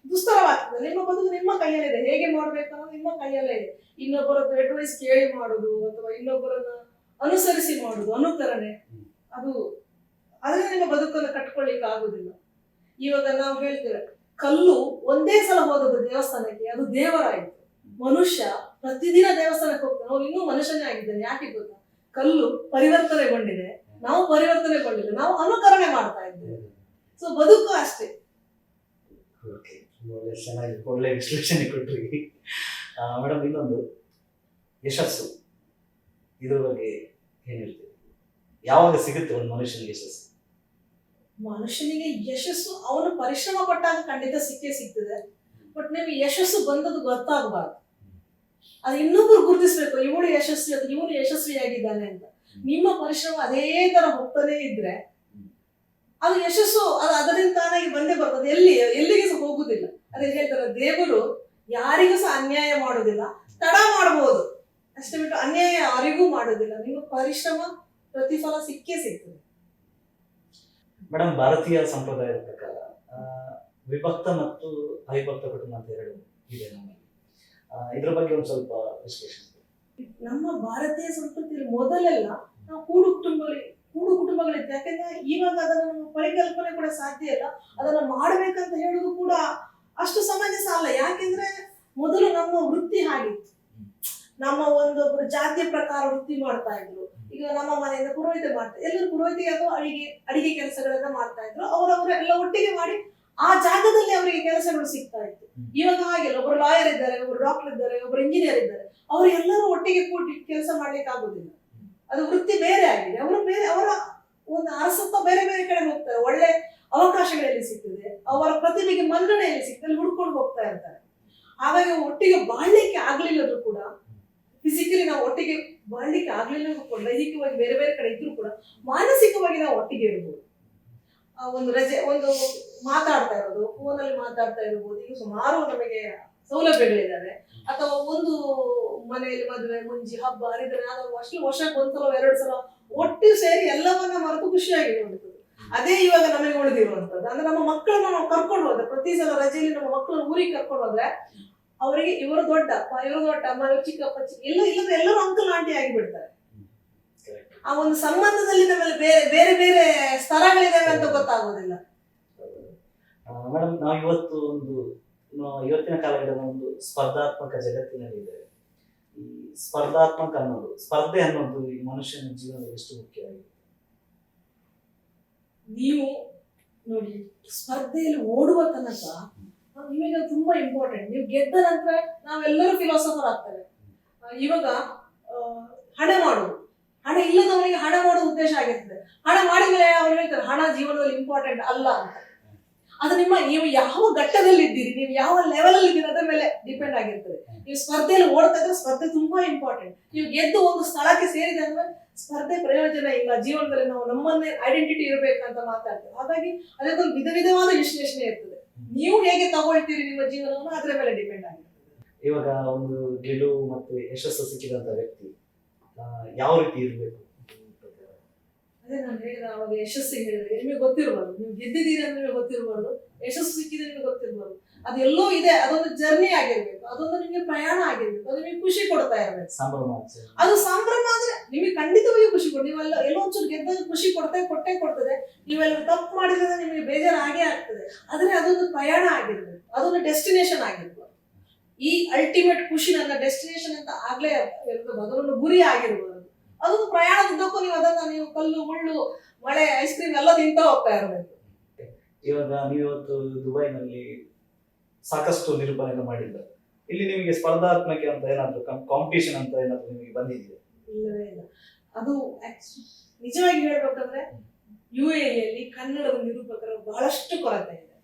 ದುಸ್ತರವಾಗ್ತದೆ. ನಿಮ್ಮ ಬದುಕು ನಿಮ್ಮ ಕೈಯಲ್ಲಿದೆ, ಹೇಗೆ ಮಾಡ್ಬೇಕು ಅನ್ನೋದು ನಿಮ್ಮ ಕೈಯಲ್ಲೇ ಇದೆ. ಇನ್ನೊಬ್ಬರದ್ದು ಅಡ್ವೈಸ್ ಕೇಳಿ ಮಾಡುದು ಅಥವಾ ಇನ್ನೊಬ್ಬರನ್ನ ಅನುಸರಿಸಿ ಮಾಡುದು, ಅನುಕರಣೆ, ಅದು ಅದರಿಂದ ನಿಮ್ಮ ಬದುಕನ್ನು ಕಟ್ಕೊಳ್ಳಿಕ್ಕೆ ಆಗುದಿಲ್ಲ. ಇವಾಗ ನಾವು ಹೇಳ್ತೇವೆ, ಕಲ್ಲು ಒಂದೇ ಸಲ ಹೋದದ್ದು ದೇವಸ್ಥಾನಕ್ಕೆ, ಅದು ದೇವರಾಯಿತು. ಮನುಷ್ಯ ಪ್ರತಿದಿನ ದೇವಸ್ಥಾನಕ್ಕೆ ಹೋಗ್ತಾನೆ, ಅವ್ರು ಇನ್ನೂ ಮನುಷ್ಯನೇ ಆಗಿದ್ದಾನೆ. ಯಾಕೆ ಗೊತ್ತಾ? ಕಲ್ಲು ಪರಿವರ್ತನೆಗೊಂಡಿದೆ, ನಾವು ಪರಿವರ್ತನೆಗೊಂಡಿದೆ, ನಾವು ಅನುಕರಣೆ ಮಾಡ್ತಾ ಇದ್ದೇವೆ. ಸೊ ಬದುಕು ಅಷ್ಟೇ. ಚೆನ್ನಾಗಿ ಒಳ್ಳೆ ವಿಶ್ಲೇಷಣೆ ಕೊಟ್ರಿ ಮೇಡಮ್. ಇನ್ನೊಂದು, ಯಶಸ್ಸು ಇದ್ರ ಬಗ್ಗೆ ಏನ್ ಹೇಳ್ತೀರಿ? ಯಾವಾಗ ಸಿಗುತ್ತೆ ಒಂದು ಮನುಷ್ಯನಿಗೆ ಯಶಸ್ಸು? ಮನುಷ್ಯನಿಗೆ ಯಶಸ್ಸು ಅವನು ಪರಿಶ್ರಮ ಪಟ್ಟಾಗ ಖಂಡಿತ ಸಿಕ್ಕೇ ಸಿಗ್ತದೆ. ಬಟ್ ನಿಮ್ಗೆ ಯಶಸ್ಸು ಬಂದದ್ದು ಗೊತ್ತಾಗಬಾರ್ದು. ಅದು ಇನ್ನೊಬ್ರು ಗುರುತಿಸ್ಬೇಕು, ಇವಳು ಯಶಸ್ವಿ ಅಥವಾ ಇವನು ಯಶಸ್ವಿಯಾಗಿದ್ದಾನೆ ಅಂತ. ನಿಮ್ಮ ಪರಿಶ್ರಮ ಅದೇ ತರ ಹೋಗ್ತಾನೆ ಇದ್ರೆ ಅದು ಯಶಸ್ಸು ಅದು ಅದರಿಂದ ತಾನಾಗಿ ಬಂದೇ ಬರ್ತದೆ. ಎಲ್ಲಿಗೆ ಸಹ ಹೋಗುದಿಲ್ಲ. ಅದೇ ಹೇಳ್ತಾರೆ, ದೇವರು ಯಾರಿಗೂ ಸಹ ಅನ್ಯಾಯ ಮಾಡೋದಿಲ್ಲ, ತಡ ಮಾಡಬಹುದು ಅಷ್ಟೇ ಬಿಟ್ಟು ಅನ್ಯಾಯ ಯಾರಿಗೂ ಮಾಡೋದಿಲ್ಲ. ನಿಮ್ಮ ಪರಿಶ್ರಮ ಪ್ರತಿಫಲ ಸಿಕ್ಕೇ ಸಿಗ್ತದೆ. ಮೇಡಮ್, ಭಾರತೀಯ ಸಂಪ್ರದಾಯದ ಪ್ರಕಾರ ವಿಭಕ್ತ ಮತ್ತು ಅವಿಭಕ್ತ ಕುಟುಂಬ ಅಂತ ಎರಡು ಇದೆ ನಮ್ಮಲ್ಲಿ. ಇದ್ರ ಬಗ್ಗೆ ಒಂದು ಸ್ವಲ್ಪ ವಿಶ್ಲೇಷಣೆ. ನಮ್ಮ ಭಾರತೀಯ ಸಂಸ್ಕೃತಿಯಲ್ಲಿ ಮೊದಲೆಲ್ಲ ನಾವು ಕೂಡು ಕುಟುಂಬಗಳಿತ್ತು. ಯಾಕಂದ್ರೆ ಇವಾಗ ಅದನ್ನ ನಮ್ಮ ಪರಿಕಲ್ಪನೆ ಕೂಡ ಸಾಧ್ಯ ಇಲ್ಲ. ಅದನ್ನ ಮಾಡ್ಬೇಕಂತ ಹೇಳುದು ಕೂಡ ಅಷ್ಟು ಸಮಂಜಸ ಅಲ್ಲ. ಯಾಕೆಂದ್ರೆ ಮೊದಲು ನಮ್ಮ ವೃತ್ತಿ ಹಾಗಿತ್ತು. ನಮ್ಮ ಒಬ್ಬರು ಜಾತಿಯ ಪ್ರಕಾರ ವೃತ್ತಿ ಮಾಡ್ತಾ ಇದ್ರು. ಈಗ ನಮ್ಮ ಮನೆಯಿಂದ ಪುರೋಹಿತ ಮಾಡ್ತಾರೆ, ಎಲ್ಲರೂ ಪುರೋಹಿತಿಗೆ ಅಥವಾ ಅಡಿಗೆ ಕೆಲಸಗಳನ್ನ ಮಾಡ್ತಾ ಇದ್ರು. ಅವರವರೆಲ್ಲ ಒಟ್ಟಿಗೆ ಮಾಡಿ ಆ ಜಾಗದಲ್ಲಿ ಅವರಿಗೆ ಕೆಲಸಗಳು ಸಿಗ್ತಾ ಇತ್ತು. ಇವಾಗ ಹಾಗೆಲ್ಲ, ಒಬ್ರು ಲಾಯರ್ ಇದ್ದಾರೆ, ಒಬ್ರು ಡಾಕ್ಟರ್ ಇದ್ದಾರೆ, ಒಬ್ರು ಇಂಜಿನಿಯರ್ ಇದ್ದಾರೆ, ಅವರು ಎಲ್ಲರೂ ಒಟ್ಟಿಗೆ ಕೂಡಿ ಕೆಲಸ ಮಾಡ್ಲಿಕ್ಕೆ ಆಗುದಿಲ್ಲ. ಅದು ವೃತ್ತಿ ಬೇರೆ ಆಗಿದೆ. ಅವರ ಒಂದು ಅರಸತ್ವ ಬೇರೆ ಬೇರೆ ಕಡೆ ಹೋಗ್ತಾರೆ. ಒಳ್ಳೆ ಅವಕಾಶಗಳಲ್ಲಿ ಸಿಗ್ತದೆ, ಅವರ ಪ್ರತಿಭೆಗೆ ಮನ್ನಣೆಯಲ್ಲಿ ಸಿಗ್ತದೆ, ಹುಡ್ಕೊಂಡು ಹೋಗ್ತಾ ಇರ್ತಾರೆ. ಹಾಗಾಗಿ ಒಟ್ಟಿಗೆ ಬಾಳ್ಲಿಕ್ಕೆ ಆಗ್ಲಿಲ್ಲದ್ರು ಕೂಡ, ಫಿಸಿಕಲಿ ನಾವು ಒಟ್ಟಿಗೆ ಬಾಳ್ಲಿಕ್ಕೆ ಆಗ್ಲಿಲ್ಲ ಕೂಡ, ದೈಹಿಕವಾಗಿ ಬೇರೆ ಬೇರೆ ಕಡೆ ಇದ್ರು ಕೂಡ ಮಾನಸಿಕವಾಗಿ ನಾವು ಒಟ್ಟಿಗೆ ಇರ್ಬೋದು. ಒಂದು ಮಾತಾಡ್ತಾ ಇರೋದು, ಫೋನಲ್ಲಿ ಮಾತಾಡ್ತಾ ಇರ್ಬೋದು. ಈಗ ಸುಮಾರು ನಮಗೆ ಸೌಲಭ್ಯಗಳಿದ್ದಾವೆ. ಅಥವಾ ಒಂದು ಮನೆಯಲ್ಲಿ ಮದುವೆ, ಮುಂಜಿ, ಹಬ್ಬ ಹರಿದ್ರೆ ಅಷ್ಟು ವರ್ಷಕ್ಕೆ ಒಂದ್ಸಲ 2 ಸಲ ಒಟ್ಟು ಸೇರಿ ಎಲ್ಲವನ್ನ ಮರೆತು ಖುಷಿಯಾಗಿರುವಂಥದ್ದು. ಅದೇ ಇವಾಗ ನಮಗೆ ಉಳಿದಿರುವಂಥದ್ದು. ಅಂದ್ರೆ ನಮ್ಮ ಮಕ್ಕಳನ್ನ ನಾವು ಕರ್ಕೊಂಡು ಹೋದ್ರೆ, ಪ್ರತಿ ಸಲ ರಜೆಯಲ್ಲಿ ನಮ್ಮ ಮಕ್ಕಳನ್ನ ಊರಿಗೆ ಕರ್ಕೊಂಡು ಹೋದ್ರೆ ಅವರಿಗೆ ಇವರು ದೊಡ್ಡಪ್ಪ, ಇವರು ದೊಡ್ಡ ಅಮ್ಮ, ಇವರು ಚಿಕ್ಕಪ್ಪ, ಎಲ್ಲರೂ ಅಂಕಲ್ ಆಂಟಿ ಆಗಿಬಿಡ್ತಾರೆ. ಆ ಒಂದು ಸಂಬಂಧದಲ್ಲಿ ನಮ್ಮಲ್ಲಿ ಬೇರೆ ಬೇರೆ ಸ್ತರಗಳಿದಾವೆ ಅಂತ ಗೊತ್ತಾಗೋದಿಲ್ಲ. ಮೇಡಮ್, ನಾವು ಇವತ್ತಿನ ಕಾಲಘಟ್ಟದ ಒಂದು ಸ್ಪರ್ಧಾತ್ಮಕ ಜಗತ್ತಿನಲ್ಲಿ ಇದೆ. ಈ ಸ್ಪರ್ಧೆ ಅನ್ನೋದು ಈ ಮನುಷ್ಯನ ಜೀವನದಲ್ಲಿ ಎಷ್ಟು ಮುಖ್ಯವಾಗಿದೆ? ನೀವು ನೋಡಿ, ಸ್ಪರ್ಧೆಯಲ್ಲಿ ಓಡುವ ತನಕ ನಿಮಗೆ ತುಂಬಾ ಇಂಪಾರ್ಟೆಂಟ್. ನೀವು ಗೆದ್ದ ನಂತರ ನಾವೆಲ್ಲರೂ ಫಿಲಾಸಫರ್ ಆಗ್ತೇವೆ. ಇವಾಗ ಹಣ ಮಾಡುದು, ಹಣ ಇಲ್ಲದವರಿಗೆ ಹಣ ಮಾಡುವ ಉದ್ದೇಶ ಆಗಿರ್ತದೆ. ಹಣ ಮಾಡಿದ್ರೆ ಅವ್ರು ಹೇಳ್ತಾರೆ ಹಣ ಜೀವನದಲ್ಲಿ ಇಂಪಾರ್ಟೆಂಟ್ ಅಲ್ಲ ಅಂತ. ಅದು ನೀವು ಯಾವ ಘಟ್ಟದಲ್ಲಿ ಇದ್ದೀರಿ, ನೀವು ಯಾವ ಲೆವೆಲ್ ಅಲ್ಲಿ ಇದ್ದೀರಿ ಅದರ ಮೇಲೆ ಡಿಪೆಂಡ್ ಆಗಿರ್ತದೆ. ನೀವು ಸ್ಪರ್ಧೆಯಲ್ಲಿ ಓಡ್ತಾ ಇದ್ರೆ ಸ್ಪರ್ಧೆ ತುಂಬಾ ಇಂಪಾರ್ಟೆಂಟ್. ನೀವು ಗೆದ್ದು ಒಂದು ಸ್ಥಳಕ್ಕೆ ಸೇರಿದೆ ಅಂದ್ರೆ ಸ್ಪರ್ಧೆ ಪ್ರಯೋಜನ ಇಲ್ಲ. ಜೀವನದಲ್ಲಿ ನಾವು ನಮ್ಮನ್ನೇ ಐಡೆಂಟಿಟಿ ಇರಬೇಕಂತ ಮಾತಾಡ್ತೇವೆ. ಹಾಗಾಗಿ ಅದಕ್ಕೊಂದು ವಿಧವಾದ ವಿಶ್ಲೇಷಣೆ ಇರ್ತದೆ. ನೀವು ಹೇಗೆ ತಗೊಳ್ತೀರಿ ನಿಮ್ಮ ಜೀವನವನ್ನು ಅದರ ಮೇಲೆ ಡಿಪೆಂಡ್ ಆಗಿರ್ತದೆ. ಇವಾಗ ಒಂದು ಗೆಲುವು ಮತ್ತು ಯಶಸ್ಸು ಸಿಕ್ಕಿದಂತ ವ್ಯಕ್ತಿ ಯಾವ ರೀತಿ ಇರಬೇಕು? ಅದೇ ನಾನು ಹೇಳಿದ ಅವಾಗ ಯಶಸ್ಸಿಗೆ ಹೇಳಿದ್ರೆ ನಿಮಗೆ ಗೊತ್ತಿರಬಾರ್ದು. ನೀವು ಗೆದ್ದಿದ್ದೀರಿ ಅಂತ ನಿಮಗೆ ಗೊತ್ತಿರಬಾರ್ದು, ಯಶಸ್ಸು ಸಿಕ್ಕಿದೆ ನಿಮಗೆ ಗೊತ್ತಿರಬಾರ್ದು. ಅದೆಲ್ಲೋ ಇದೆ, ಅದೊಂದು ಜರ್ನಿ ಆಗಿರ್ಬೇಕು, ಅದೊಂದು ನಿಮಗೆ ಪ್ರಯಾಣ ಆಗಿರ್ಬೇಕು, ಅದು ನಿಮಗೆ ಖುಷಿ ಕೊಡ್ತಾ ಇರಬೇಕು. ಅದು ಸಂಭ್ರಮ ಆದ್ರೆ ನಿಮಗೆ ಖಂಡಿತವಾಗಿ ಖುಷಿ ಕೊಡ್ತದೆ. ನೀವೆಲ್ಲ ಎಲ್ಲೋ ಒಂಚೂರು ಗೆದ್ದಾಗ ಖುಷಿ ಕೊಟ್ಟೇ ಕೊಡ್ತದೆ. ನೀವೆಲ್ಲ ತಪ್ಪು ಮಾಡಿದ್ರೆ ನಿಮಗೆ ಬೇಜಾರು ಆಗೇ ಆಗ್ತದೆ. ಆದ್ರೆ ಅದೊಂದು ಪ್ರಯಾಣ ಆಗಿರ್ಬೇಕು, ಅದೊಂದು ಡೆಸ್ಟಿನೇಷನ್ ಆಗಿರ್ಬೇಕು. ಈ ಅಲ್ಟಿಮೇಟ್ ಖುಷಿ ನನ್ನ ಡೆಸ್ಟಿನೇಷನ್ ಅಂತ ಆಗ್ಲೇ ಇರ್ತದೆ, ಅದೊಂದು ಗುರಿ ಆಗಿರ್ಬೋದು. ಅದೊಂದು ಪ್ರಯಾಣದುದ್ದಕ್ಕೂ ನೀವು ಕಲ್ಲು ಮುಳ್ಳು ಮಳೆ ಐಸ್ ಕ್ರೀಮ್ ಎಲ್ಲ ತಿಂತ ಹೋಗ್ತಾ ಇರಬೇಕು. ಇವಾಗ ನೀವತ್ತು ದುಬೈನಲ್ಲಿ ಸಾಕಷ್ಟು ನಿರೂಪಣೆ ಮಾಡಿದ್ದಾರೆ. ಇಲ್ಲಿ ನಿಮಗೆ ಸ್ಪರ್ಧಾತ್ಮಕ ಅಂತ ಏನಾದ್ರು ಕಾಂಪಿಟೇಷನ್ ಅಂತ ಏನಾದ್ರು ನಿಮಗೆ ಬಂದಿದೆಯಾ? ಇಲ್ಲವೇ ಇಲ್ಲ. ಅದು ನಿಜವಾಗಿ ಹೇಳ್ಬೇಕಂದ್ರೆ UAE ಕನ್ನಡದ ನಿರೂಪಕರ ಬಹಳಷ್ಟು ಕೊರತೆ ಇದೆ.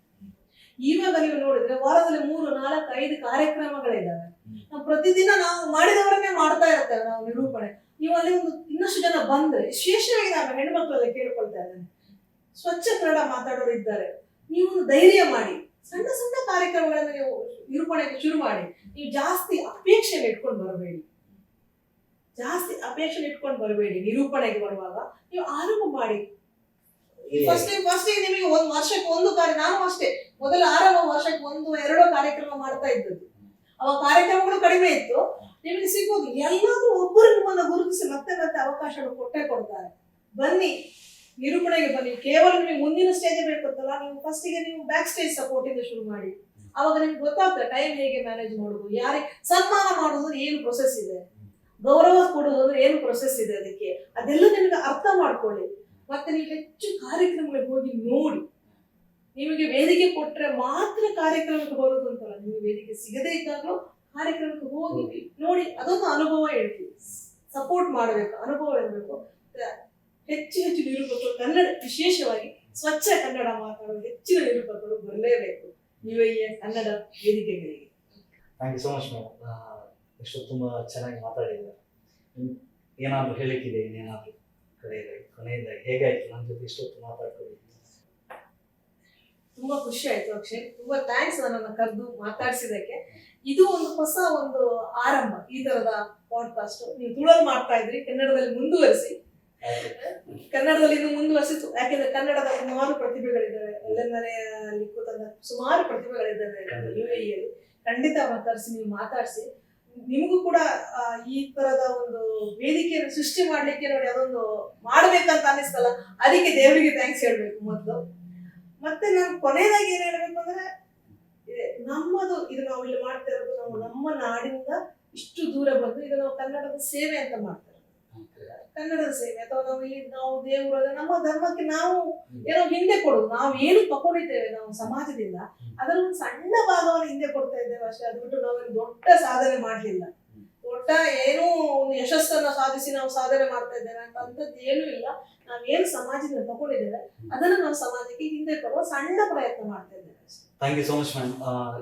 ಇವಾಗ ನೀವು ನೋಡಿದ್ರೆ ವಾರದಲ್ಲಿ 3, 4, 5 ಕಾರ್ಯಕ್ರಮಗಳಿದ್ದಾವೆ. ನಾವು ಪ್ರತಿದಿನ ನಾವು ಮಾಡಿದವರನ್ನೇ ಮಾಡ್ತಾ ಇರ್ತೇವೆ ನಾವು ನಿರೂಪಣೆ. ನೀವು ಅಲ್ಲಿ ಇನ್ನಷ್ಟು ಜನ ಬಂದ್ರೆ, ವಿಶೇಷವಾಗಿ ನಾನು ಹೆಣ್ಮಕ್ಳಲ್ಲಿ ಕೇಳ್ಕೊಳ್ತಾ ಇದ್ದೇನೆ, ಸ್ವಚ್ಛ ಕನ್ನಡ ಮಾತಾಡೋರು ಇದ್ದಾರೆ, ನೀವು ಧೈರ್ಯ ಮಾಡಿ ಸಣ್ಣ ಸಣ್ಣ ಕಾರ್ಯಕ್ರಮಗಳನ್ನ ನೀವು ನಿರೂಪಣೆಗೆ ಶುರು ಮಾಡಿ. ನೀವು ಜಾಸ್ತಿ ಅಪೇಕ್ಷೆ ಇಟ್ಕೊಂಡು ಬರಬೇಡಿ. ನಿರೂಪಣೆಗೆ ಬರುವಾಗ ನೀವು ಆರಂಭ ಮಾಡಿ. ಫಸ್ಟ್ ನಿಮಗೆ ವರ್ಷಕ್ಕೆ 1 ಕಾರ್ಯ, ನಾನು ಅಷ್ಟೇ ಮೊದಲ ಆರಂಭ ವರ್ಷಕ್ಕೆ 1-2 ಕಾರ್ಯಕ್ರಮ ಮಾಡ್ತಾ ಇದ್ದದ್ದು. ಅವಾಗ ಕಾರ್ಯಕ್ರಮಗಳು ಕಡಿಮೆ ಇತ್ತು. ನಿಮಗೆ ಸಿಗೋದು ಎಲ್ಲಾದ್ರೂ ಒಬ್ಬರು ನಿಮ್ಮನ್ನ ಗುರುತಿಸಿ ಮತ್ತೆ ಅವಕಾಶಗಳು ಕೊಡ್ತಾರೆ. ಬನ್ನಿ, ನಿರೂಪಣೆಗೆ ಬನ್ನಿ. ಕೇವಲ ನಿಮಗೆ ಮುಂದಿನ ಸ್ಟೇಜ್ ಬೇಕಂತಲ್ಲ, ನೀವು ಫಸ್ಟಿಗೆ ನೀವು ಬ್ಯಾಕ್ ಸ್ಟೇಜ್ ಸಪೋರ್ಟ್ ಇಂದ ಶುರು ಮಾಡಿ. ಅವಾಗ ನಿಮ್ಗೆ ಗೊತ್ತಾಗ್ತದೆ ಟೈಮ್ ಹೇಗೆ ಮ್ಯಾನೇಜ್ ಮಾಡುದು, ಯಾರಿಗೆ ಸನ್ಮಾನ ಮಾಡುದು ಏನು ಪ್ರೊಸೆಸ್ ಇದೆ, ಗೌರವ ಕೊಡುವುದು ಏನು ಪ್ರೊಸೆಸ್ ಇದೆ, ಅದಕ್ಕೆ ಅದೆಲ್ಲ ನಿಮಗೆ ಅರ್ಥ ಮಾಡ್ಕೊಳ್ಳಿ. ಮತ್ತೆ ನೀವು ಹೆಚ್ಚು ಕಾರ್ಯಕ್ರಮಗಳಿಗೆ ಹೋಗಿ ನೋಡಿ. ನಿಮಗೆ ವೇದಿಕೆ ಕೊಟ್ರೆ ಮಾತ್ರ ಕಾರ್ಯಕ್ರಮಕ್ಕೆ ಬರುದು ಅಂತಲ್ಲ, ನಿಮಗೆ ವೇದಿಕೆ ಸಿಗದೇ ಇದ್ದಾಗಲೂ ಕಾರ್ಯಕ್ರಮಕ್ಕೆ ಹೋಗಿ ನೋಡಿ, ಅದೊಂದು ಅನುಭವ ಹೇಳ್ತೀವಿ. ಸಪೋರ್ಟ್ ಮಾಡಬೇಕು, ಅನುಭವ ಇರಬೇಕು. ಹೆಚ್ಚು ಹೆಚ್ಚು ನಿರೂಪಕರು ಕನ್ನಡ, ವಿಶೇಷವಾಗಿ ಸ್ವಚ್ಛ ಕನ್ನಡ ಮಾತಾಡುವ ಹೆಚ್ಚಿನ ನಿರೂಪಕರು ಬರಲೇಬೇಕು UAE ಕನ್ನಡ ವೇದಿಕೆಗಳಿಗೆ. Thank you so much madam. ಎಷ್ಟು ತುಂಬಾ ಚೆನ್ನಾಗಿ ಮಾತಾಡಿದ್ದಾರೆ. ಏನಾದ್ರು ಹೇಳಿಕ್ಕಿದೆ ಇನ್ನೇನಾದ್ರು ಕೊನೆಯದಾಗಿ ಹೇಗಾಯ್ತು ನನ್ನ ಜೊತೆ ಇಷ್ಟೊತ್ತು ಮಾತಾಡ್ಕೊಳ್ಳಿ? ತುಂಬಾ ಖುಷಿ ಆಯ್ತು ಅಕ್ಷಯ್, ತುಂಬಾ ಥ್ಯಾಂಕ್ಸ್ ನನ್ನನ್ನು ಕರೆದು ಮಾತಾಡ್ಸಿದಕ್ಕೆ. ಇದು ಒಂದು ಹೊಸ ಒಂದು ಆರಂಭ, ಈ ತರದ ಪಾಡ್ಕಾಸ್ಟ್ ನೀವು ತುಳುವಲ್ಲಿ ಮಾಡ್ತಾ ಇದ್ರಿ, ಕನ್ನಡದಲ್ಲಿ ಮುಂದುವರಿಸಿ. ಕನ್ನಡದಲ್ಲಿ ಇನ್ನು ಮುಂದುವರಿಸಿತು, ಯಾಕೆಂದ್ರೆ ಕನ್ನಡದ ಸುಮಾರು ಪ್ರತಿಭೆಗಳಿದ್ದಾವೆ, ಎಲ್ಲೆಂದರಲ್ಲಿ ಕೂತಂತ ಸುಮಾರು ಪ್ರತಿಭೆಗಳಿದ್ದಾವೆ UAE ಯಲ್ಲಿ. ಖಂಡಿತ ಅವ್ರನ್ನ ಕರೆಸಿ ನೀವು ಮಾತಾಡಿಸಿ. ನಿಮಗೂ ಕೂಡ ಈ ತರದ ಒಂದು ವೇದಿಕೆಯನ್ನು ಸೃಷ್ಟಿ ಮಾಡ್ಲಿಕ್ಕೆ ನೋಡಿ ಅದೊಂದು ಮಾಡ್ಬೇಕಂತ ಅನಿಸ್ತಲ್ಲ, ಅದಕ್ಕೆ ದೇವರಿಗೆ ಥ್ಯಾಂಕ್ಸ್ ಹೇಳ್ಬೇಕು ಮೊದಲು. ಮತ್ತೆ ನಾನು ಕೊನೆಯದಾಗಿ ಏನ್ ಹೇಳ್ಬೇಕು ಅಂದ್ರೆ, ನಮ್ಮದು ಇದು ನಾವು ಇಲ್ಲಿ ಮಾಡ್ತಾ ಇರೋದು, ನಾವು ನಮ್ಮ ನಾಡಿಂದ ಇಷ್ಟು ದೂರ ಬಂದು ಇದು ನಾವು ಕನ್ನಡದ ಸೇವೆ ಅಂತ ಮಾಡ್ತಾ ಇರೋದು. ಕನ್ನಡದ ಸೇವೆ ಅಥವಾ ನಾವು ಇಲ್ಲಿ ನಾವು ದೇವರು ನಮ್ಮ ಧರ್ಮಕ್ಕೆ ನಾವು ಏನೋ ಹಿಂದೆ ಕೊಡುದು, ನಾವು ಏನು ತಗೊಂಡಿದ್ದೇವೆ ನಾವು ಸಮಾಜದಿಂದ ಅದರ ಒಂದು ಸಣ್ಣ ಭಾಗವನ್ನು ಹಿಂದೆ ಕೊಡ್ತಾ ಇದ್ದೇವೆ ಅಷ್ಟೇ. ಅದು ಬಿಟ್ಟು ನಾವೇನು ದೊಡ್ಡ ಸಾಧನೆ ಮಾಡ್ಲಿಲ್ಲ, ದೊಡ್ಡ ಏನೂ ಒಂದು ಯಶಸ್ಸನ್ನ ಸಾಧಿಸಿ ನಾವು ಸಾಧನೆ ಮಾಡ್ತಾ ಇದ್ದೇವೆ ಅಂತ ಅಂಥದ್ದು ಏನೂ ಇಲ್ಲ. ನಾವೇನು ಸಮಾಜದಿಂದ ತಗೊಂಡಿದ್ದೇವೆ ಅದನ್ನು ನಾವು ಸಮಾಜಕ್ಕೆ ಹಿಂದೆ ಕೊಡುವ ಸಣ್ಣ ಪ್ರಯತ್ನ ಮಾಡ್ತಾ ಇದ್ದೇವೆ ಅಷ್ಟೇ. Thank you so much ma'am.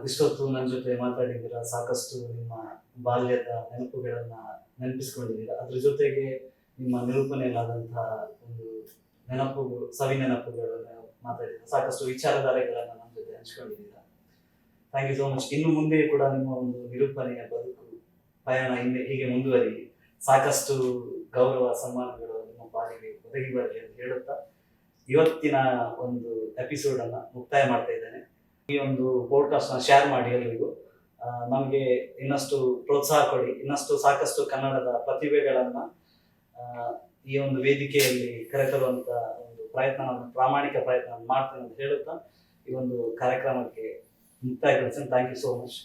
ಇಷ್ಟೊತ್ತು ನನ್ನ ಜೊತೆ ಮಾತಾಡಿದ್ದೀರಾ, ಸಾಕಷ್ಟು ನಿಮ್ಮ ಬಾಲ್ಯದ ನೆನಪುಗಳನ್ನ ನೆನಪಿಸ್ಕೊಂಡಿದ್ದೀರಾ. ಅದ್ರ ಜೊತೆಗೆ ನಿಮ್ಮ ನಿರೂಪಣೆಯಲ್ಲಾದಂತಹ ಒಂದು ನೆನಪುಗಳು, ಸವಿ ನೆನಪುಗಳನ್ನು ಮಾತಾಡಿದ್ದೀರಾ, ಸಾಕಷ್ಟು ವಿಚಾರಧಾರೆಗಳನ್ನ ನಮ್ಮ ಜೊತೆ ಹಂಚ್ಕೊಂಡಿದ್ದೀರಾ. Thank you so much. ಇನ್ನು ಮುಂದೆ ಕೂಡ ನಿಮ್ಮ ಒಂದು ನಿರೂಪಣೆಯ ಬದುಕು ಪಯಣ ಹಿಂದೆ ಹೀಗೆ ಮುಂದುವರಿ, ಸಾಕಷ್ಟು ಗೌರವ ಸನ್ಮಾನಗಳು ನಿಮ್ಮ ಪಾಲಿಗೆ ಒದಗಿ ಬರಲಿ ಅಂತ ಹೇಳುತ್ತಾ ಇವತ್ತಿನ ಒಂದು ಎಪಿಸೋಡ್ ಅನ್ನ ಮುಕ್ತಾಯ ಮಾಡ್ತಾ ಇದ್ದೇನೆ. ಈ ಒಂದು ಪಾಡ್ಕಾಸ್ಟ್ ನ ಶೇರ್ ಮಾಡಿ ಎಲ್ರಿಗೂ. ನಮಗೆ ಇನ್ನಷ್ಟು ಪ್ರೋತ್ಸಾಹ ಕೊಡಿ, ಇನ್ನಷ್ಟು ಸಾಕಷ್ಟು ಕನ್ನಡದ ಪ್ರತಿಭೆಗಳನ್ನ ಈ ಒಂದು ವೇದಿಕೆಯಲ್ಲಿ ಕರೆತರುವಂತ ಒಂದು ಪ್ರಯತ್ನ, ಪ್ರಾಮಾಣಿಕ ಪ್ರಯತ್ನ ಮಾಡ್ತೇನೆ ಅಂತ ಹೇಳುತ್ತಾ ಈ ಒಂದು ಕಾರ್ಯಕ್ರಮಕ್ಕೆ ಮುಕ್ತಾಯಗೊಳಿಸ್ತೇನೆ. Thank you so much.